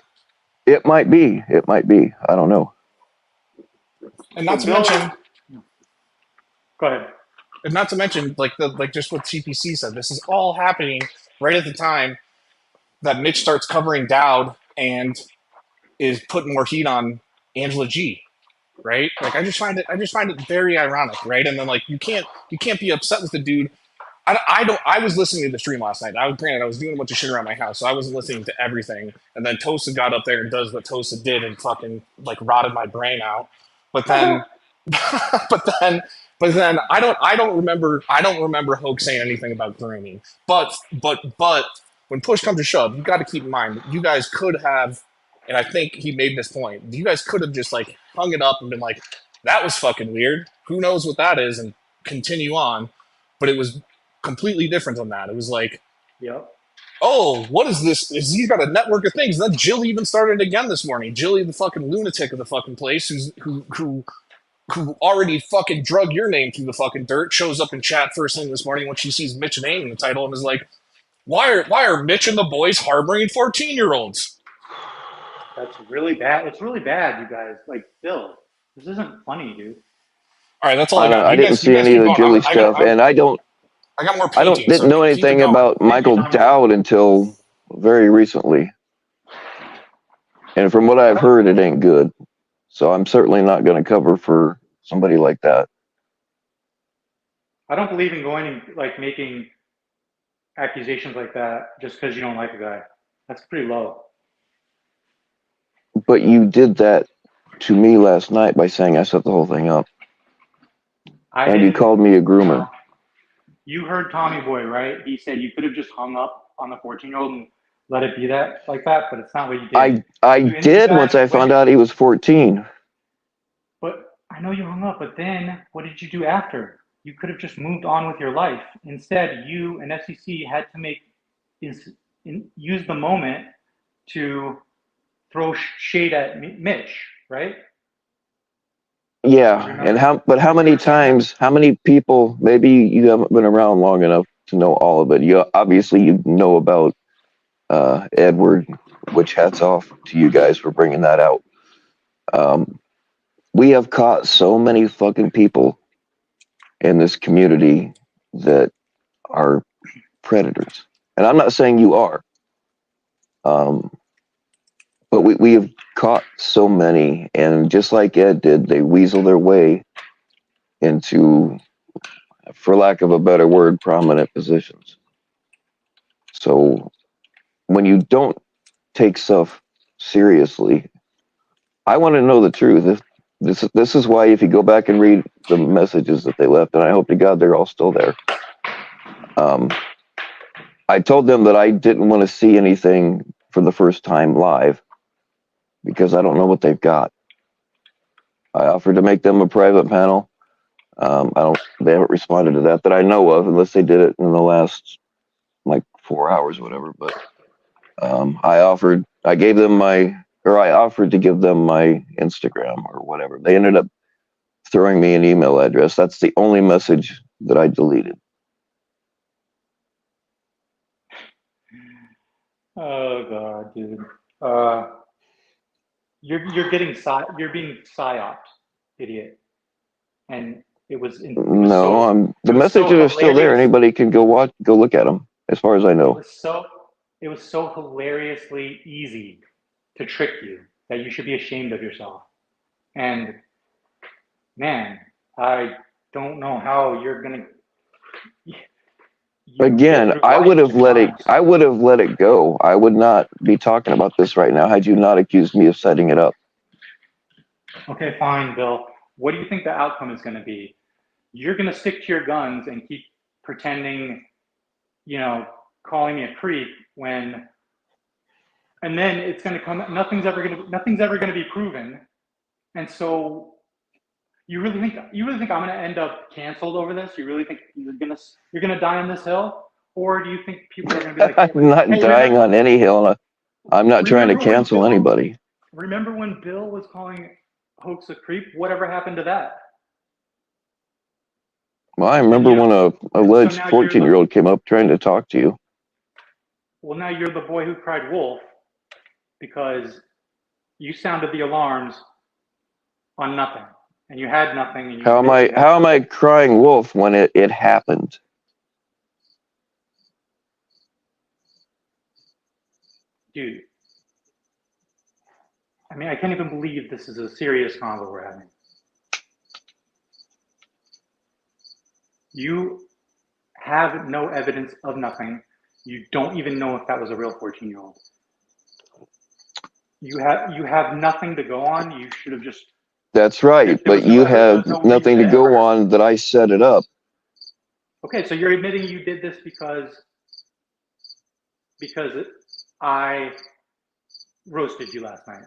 It might be. I don't know. And not to mention... Go ahead. And not to mention, like just what CPC said, this is all happening right at the time that Mitch starts covering Dowd and is putting more heat on Angela G. Right? Like I just find it very ironic, right? And then like you can't be upset with the dude. I was listening to the stream last night. I was doing a bunch of shit around my house, so I wasn't listening to everything. And then Tosa got up there and does what Tosa did and fucking like rotted my brain out. But then but then I don't remember Hoke saying anything about grooming. But when push comes to shove, you got to keep in mind that you guys could have, and I think he made this point. You guys could have just like hung it up and been like, "That was fucking weird. Who knows what that is?" and continue on. But it was completely different than that. It was like, Yep. oh, what is this? He's got a network of things. And then Jill even started again this morning. Jilly, the fucking lunatic of the fucking place, who already fucking drug your name through the fucking dirt, shows up in chat first thing this morning when she sees Mitch and Amy in the title and is like, why are Mitch and the boys harboring 14-year-olds? That's really bad. It's really bad, you guys. Like, Bill, this isn't funny, dude. All right, that's all I got. I didn't see any of the Jilly stuff, and I don't. I got more. Didn't know anything about Michael Dowd until very recently, and from what I've heard, it ain't good. So I'm certainly not going to cover for somebody like that. I don't believe in going and like making accusations like that just because you don't like a guy. That's pretty low. But you did that to me last night by saying I set the whole thing up. And you called me a groomer. You heard Tommy Boy, right? He said you could have just hung up on the 14-year-old and let it be that like that, but it's not what you did. I did once I found out he was 14. But I know you hung up, but then what did you do after? You could have just moved on with your life. Instead, you and FCC had to use the moment to throw shade at Mitch, right? Yeah, and how many times, how many people, maybe you haven't been around long enough to know all of it. You know about Edward, which hats off to you guys for bringing that out. We have caught so many fucking people in this community that are predators. And I'm not saying you are. But we have caught so many, and just like Ed did, they weasel their way into, for lack of a better word, prominent positions. So when you don't take stuff seriously, I want to know the truth. This is why, if you go back and read the messages that they left, and I hope to God they're all still there. I told them that I didn't want to see anything for the first time live, because I don't know what they've got. I offered to make them a private panel. They haven't responded to that I know of, unless they did it in the last like 4 hours or whatever. But I offered to give them my Instagram or whatever. They ended up throwing me an email address. That's the only message that I deleted. Oh God, dude. You're being psyoped, idiot. And the messages are still there. Anybody can go look at them, as far as I know. It was so hilariously easy to trick you that you should be ashamed of yourself. And man, I don't know how you're gonna. Again, I would have let it go. I would not be talking about this right now had you not accused me of setting it up. Okay, fine, Bill. What do you think the outcome is going to be? You're going to stick to your guns and keep pretending, calling me a creep and then it's going to come. Nothing's ever going to be proven. And so, you really think I'm going to end up canceled over this? You really think you're going to die on this hill, or do you think people are going to be like, I'm not dying on any hill. I'm not trying to cancel anybody. Remember when Bill was calling Hoax a creep? Whatever happened to that? Well, I remember when a alleged 14-year-old came up trying to talk to you. Well, now you're the boy who cried wolf because you sounded the alarms on nothing, and you had nothing. And how am I crying wolf when it happened? Dude, I mean, I can't even believe this is a serious convo we're having. You have no evidence of nothing. You don't even know if that was a real 14-year-old. You have nothing to go on. You should have just. That's right, but you have nothing to go on that I set it up. Okay, so you're admitting you did this because I roasted you last night.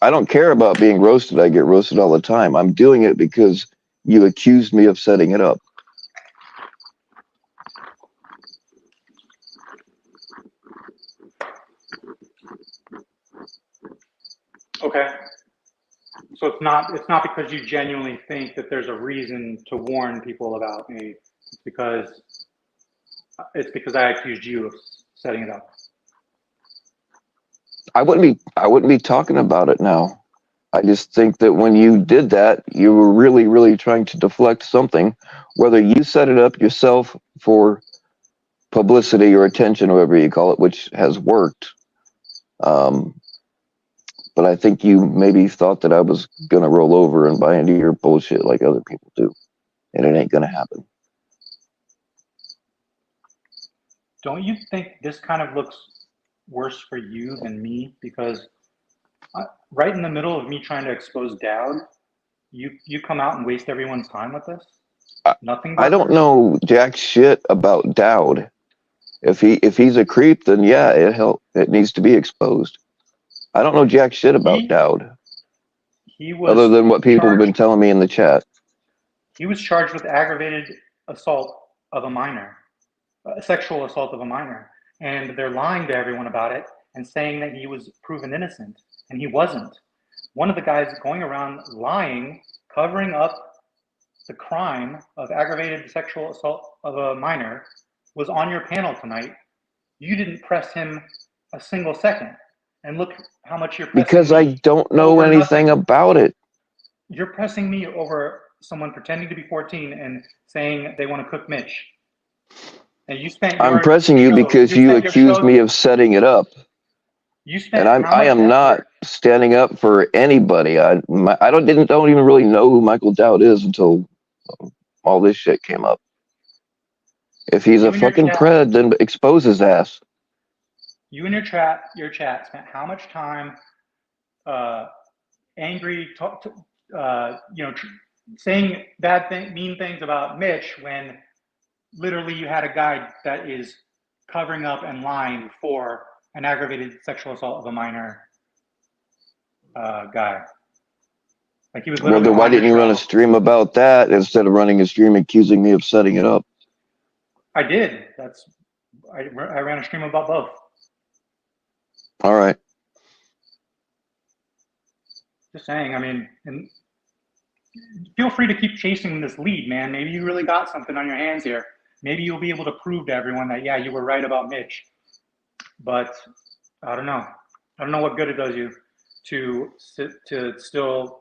I don't care about being roasted. I get roasted all the time. I'm doing it because you accused me of setting it up. Okay. So it's not because you genuinely think that there's a reason to warn people about me. It's because I accused you of setting it up. I wouldn't be talking about it now. I just think that when you did that, you were really, really trying to deflect something, whether you set it up yourself for publicity or attention, or whatever you call it, which has worked. But I think you maybe thought that I was going to roll over and buy into your bullshit like other people do. And it ain't going to happen. Don't you think this kind of looks worse for you than me? Because right in the middle of me trying to expose Dowd, you come out and waste everyone's time with this? Nothing. I don't know jack shit about Dowd. If he's a creep, then yeah, it needs to be exposed. I don't know jack shit about Dowd. He was other than what people have been telling me in the chat. He was charged with aggravated assault of a minor, sexual assault of a minor, and they're lying to everyone about it and saying that he was proven innocent, and he wasn't. One of the guys going around lying, covering up the crime of aggravated sexual assault of a minor, was on your panel tonight. You didn't press him a single second. And look how much you're pressing because I don't know anything about it. You're pressing me over someone pretending to be 14 and saying they want to cook Mitch. And you spent I'm pressing you because you accused me of setting it up. And I am not standing up for anybody. I don't even really know who Michael Dowd is until all this shit came up. If he's a fucking pred, then expose his ass. You and your chat spent how much time angry, saying bad mean things about Mitch when literally you had a guy that is covering up and lying for an aggravated sexual assault of a minor guy. Like he was literally. Well, then why didn't you run a stream about that instead of running a stream accusing me of setting it up? I did. I ran a stream about both. All right. Just saying. I mean, and feel free to keep chasing this lead, man. Maybe you really got something on your hands here. Maybe you'll be able to prove to everyone that, yeah, you were right about Mitch. But I don't know. I don't know what good it does you to still,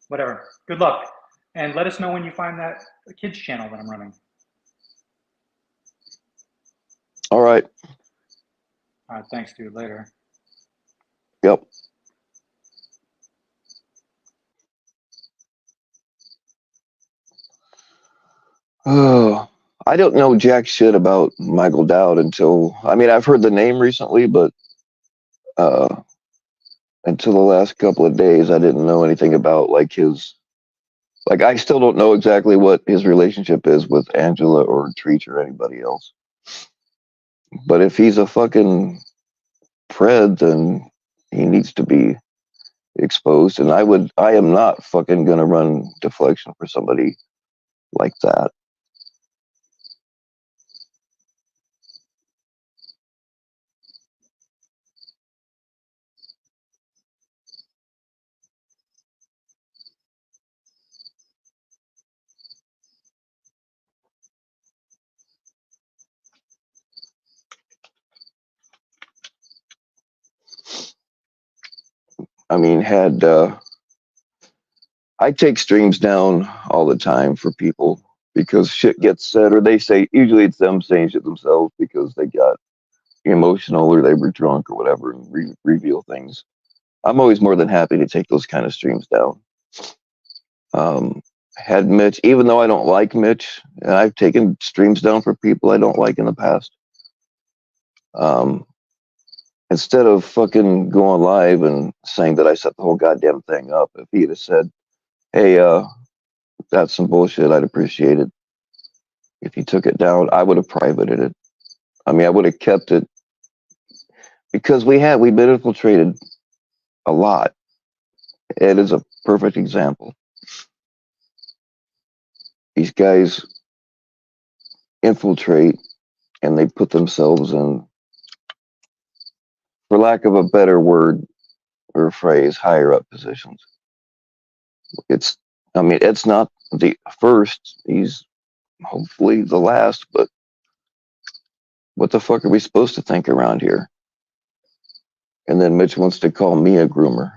whatever. Good luck. And let us know when you find that kids channel that I'm running. All right. All right. Thanks, dude. Later. Yep. Oh, I don't know jack shit about Michael Dowd until, I've heard the name recently, but until the last couple of days, I didn't know anything about I still don't know exactly what his relationship is with Angela or Treach or anybody else. But if he's a fucking pred, then he needs to be exposed. And I am not fucking gonna run deflection for somebody like that. I take streams down all the time for people because shit gets said, or they say, usually it's them saying shit themselves because they got emotional or they were drunk or whatever and reveal things. I'm always more than happy to take those kind of streams down. Had Mitch, even though I don't like Mitch, and I've taken streams down for people I don't like in the past. Instead of fucking going live and saying that I set the whole goddamn thing up, if he'd have said, hey, that's some bullshit, I'd appreciate it. If he took it down, I would have privated it. I mean, I would have kept it because we've been infiltrated a lot. It is a perfect example. These guys infiltrate and they put themselves in, for lack of a better word or phrase, higher up positions. It's not the first, he's hopefully the last, but what the fuck are we supposed to think around here? And then Mitch wants to call me a groomer.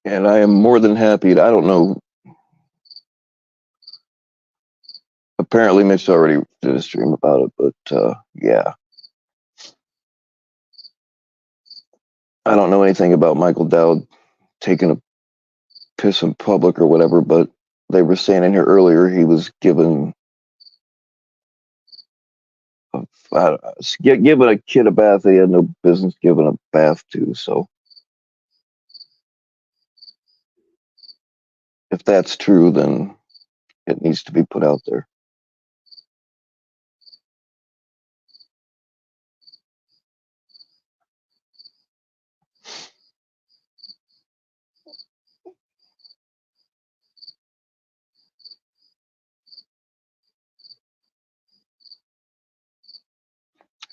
And I am more than happy I don't know. Apparently Mitch already did a stream about it, but yeah. I don't know anything about Michael Dowd taking a piss in public or whatever, but they were saying in here earlier he was giving giving a kid a bath that he had no business giving a bath to. So if that's true, then it needs to be put out there.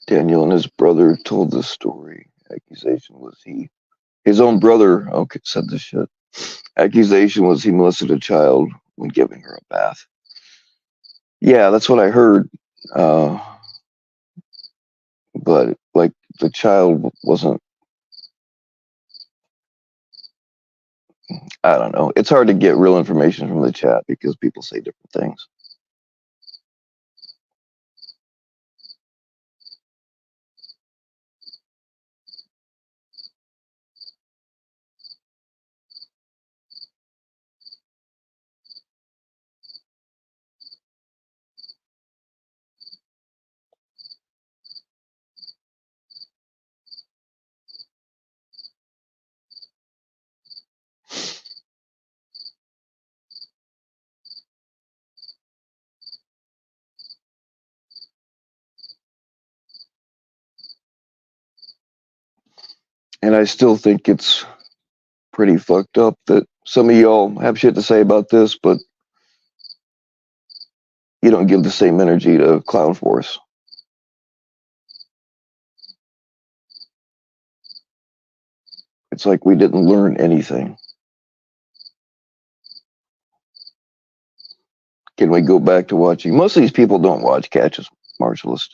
Daniel and his brother told this story. Accusation was his own brother, said this shit. Accusation was he molested a child when giving her a bath. Yeah, that's what I heard. But like the child wasn't, I don't know. It's hard to get real information from the chat because people say different things. And I still think it's pretty fucked up that some of y'all have shit to say about this, but you don't give the same energy to Clown Force. It's like we didn't learn anything. Can we go back to watching? Most of these people don't watch Catch as Martialist.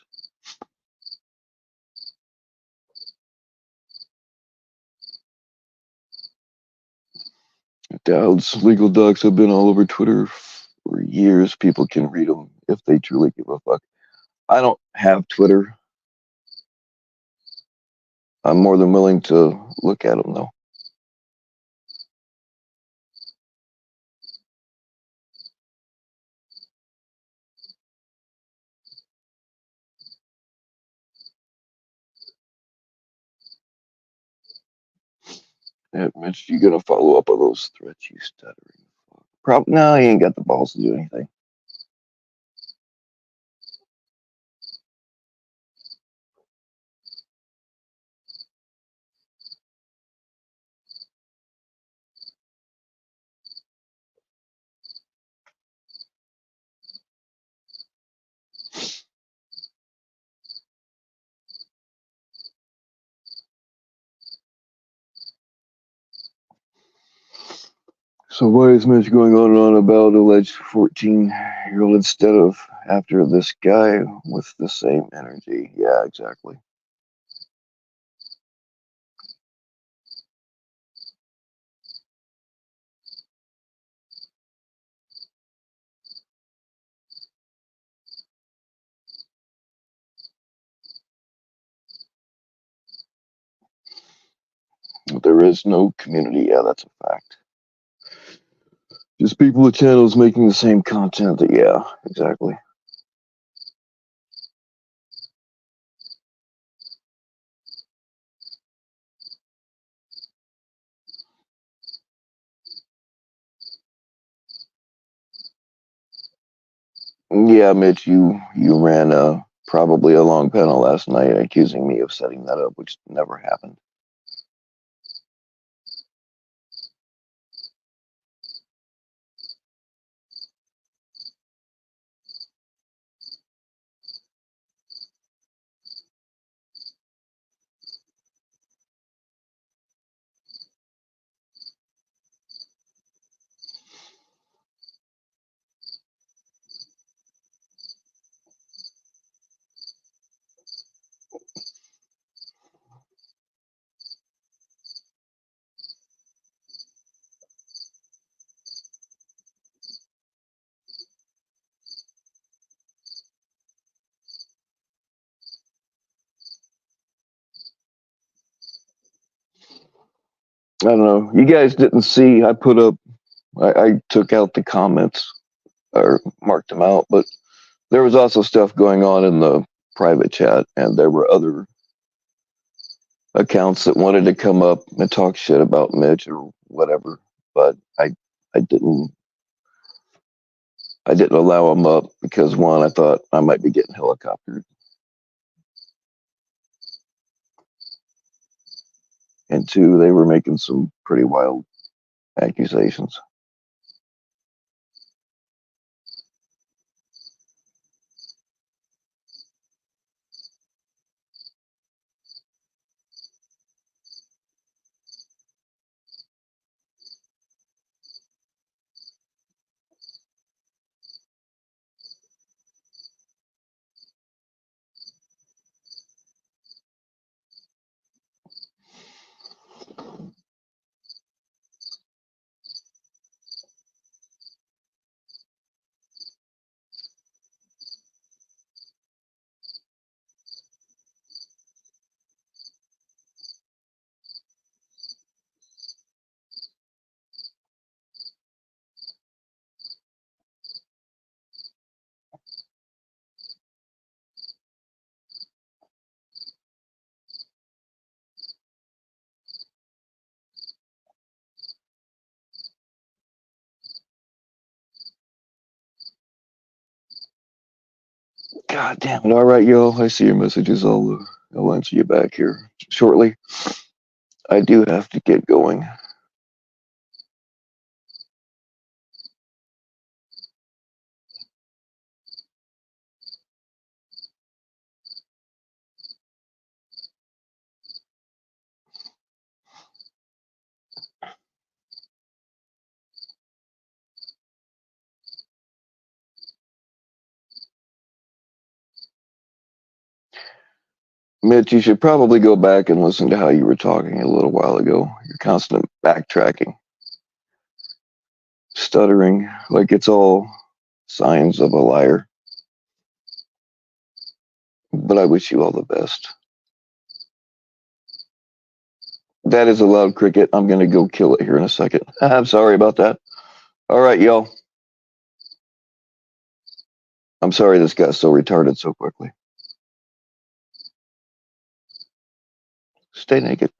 Dowd's legal docs have been all over Twitter for years. People can read them if they truly give a fuck. I don't have Twitter. I'm more than willing to look at them, though. Yeah, Mitch, you gonna follow up on those threats, you stuttering? No, he ain't got the balls to do anything. So why is Mitch going on and on about alleged 14-year-old instead of after this guy with the same energy? Yeah, exactly. There is no community. Yeah, that's a fact. Just people with channels making the same content. Yeah, exactly. Yeah, Mitch, you ran probably a long panel last night accusing me of setting that up, which never happened. I don't know. You guys didn't see. I took out the comments or marked them out, but there was also stuff going on in the private chat, and there were other accounts that wanted to come up and talk shit about Mitch or whatever. But I didn't allow them up because one, I thought I might be getting helicoptered, and two, they were making some pretty wild accusations. God damn it. All right, y'all. I see your messages. I'll answer you back here shortly. I do have to get going. Mitch, you should probably go back and listen to how you were talking a little while ago. Your constant backtracking, stuttering, like it's all signs of a liar. But I wish you all the best. That is a loud cricket. I'm going to go kill it here in a second. I'm sorry about that. All right, y'all. I'm sorry this got so retarded so quickly. Stay naked.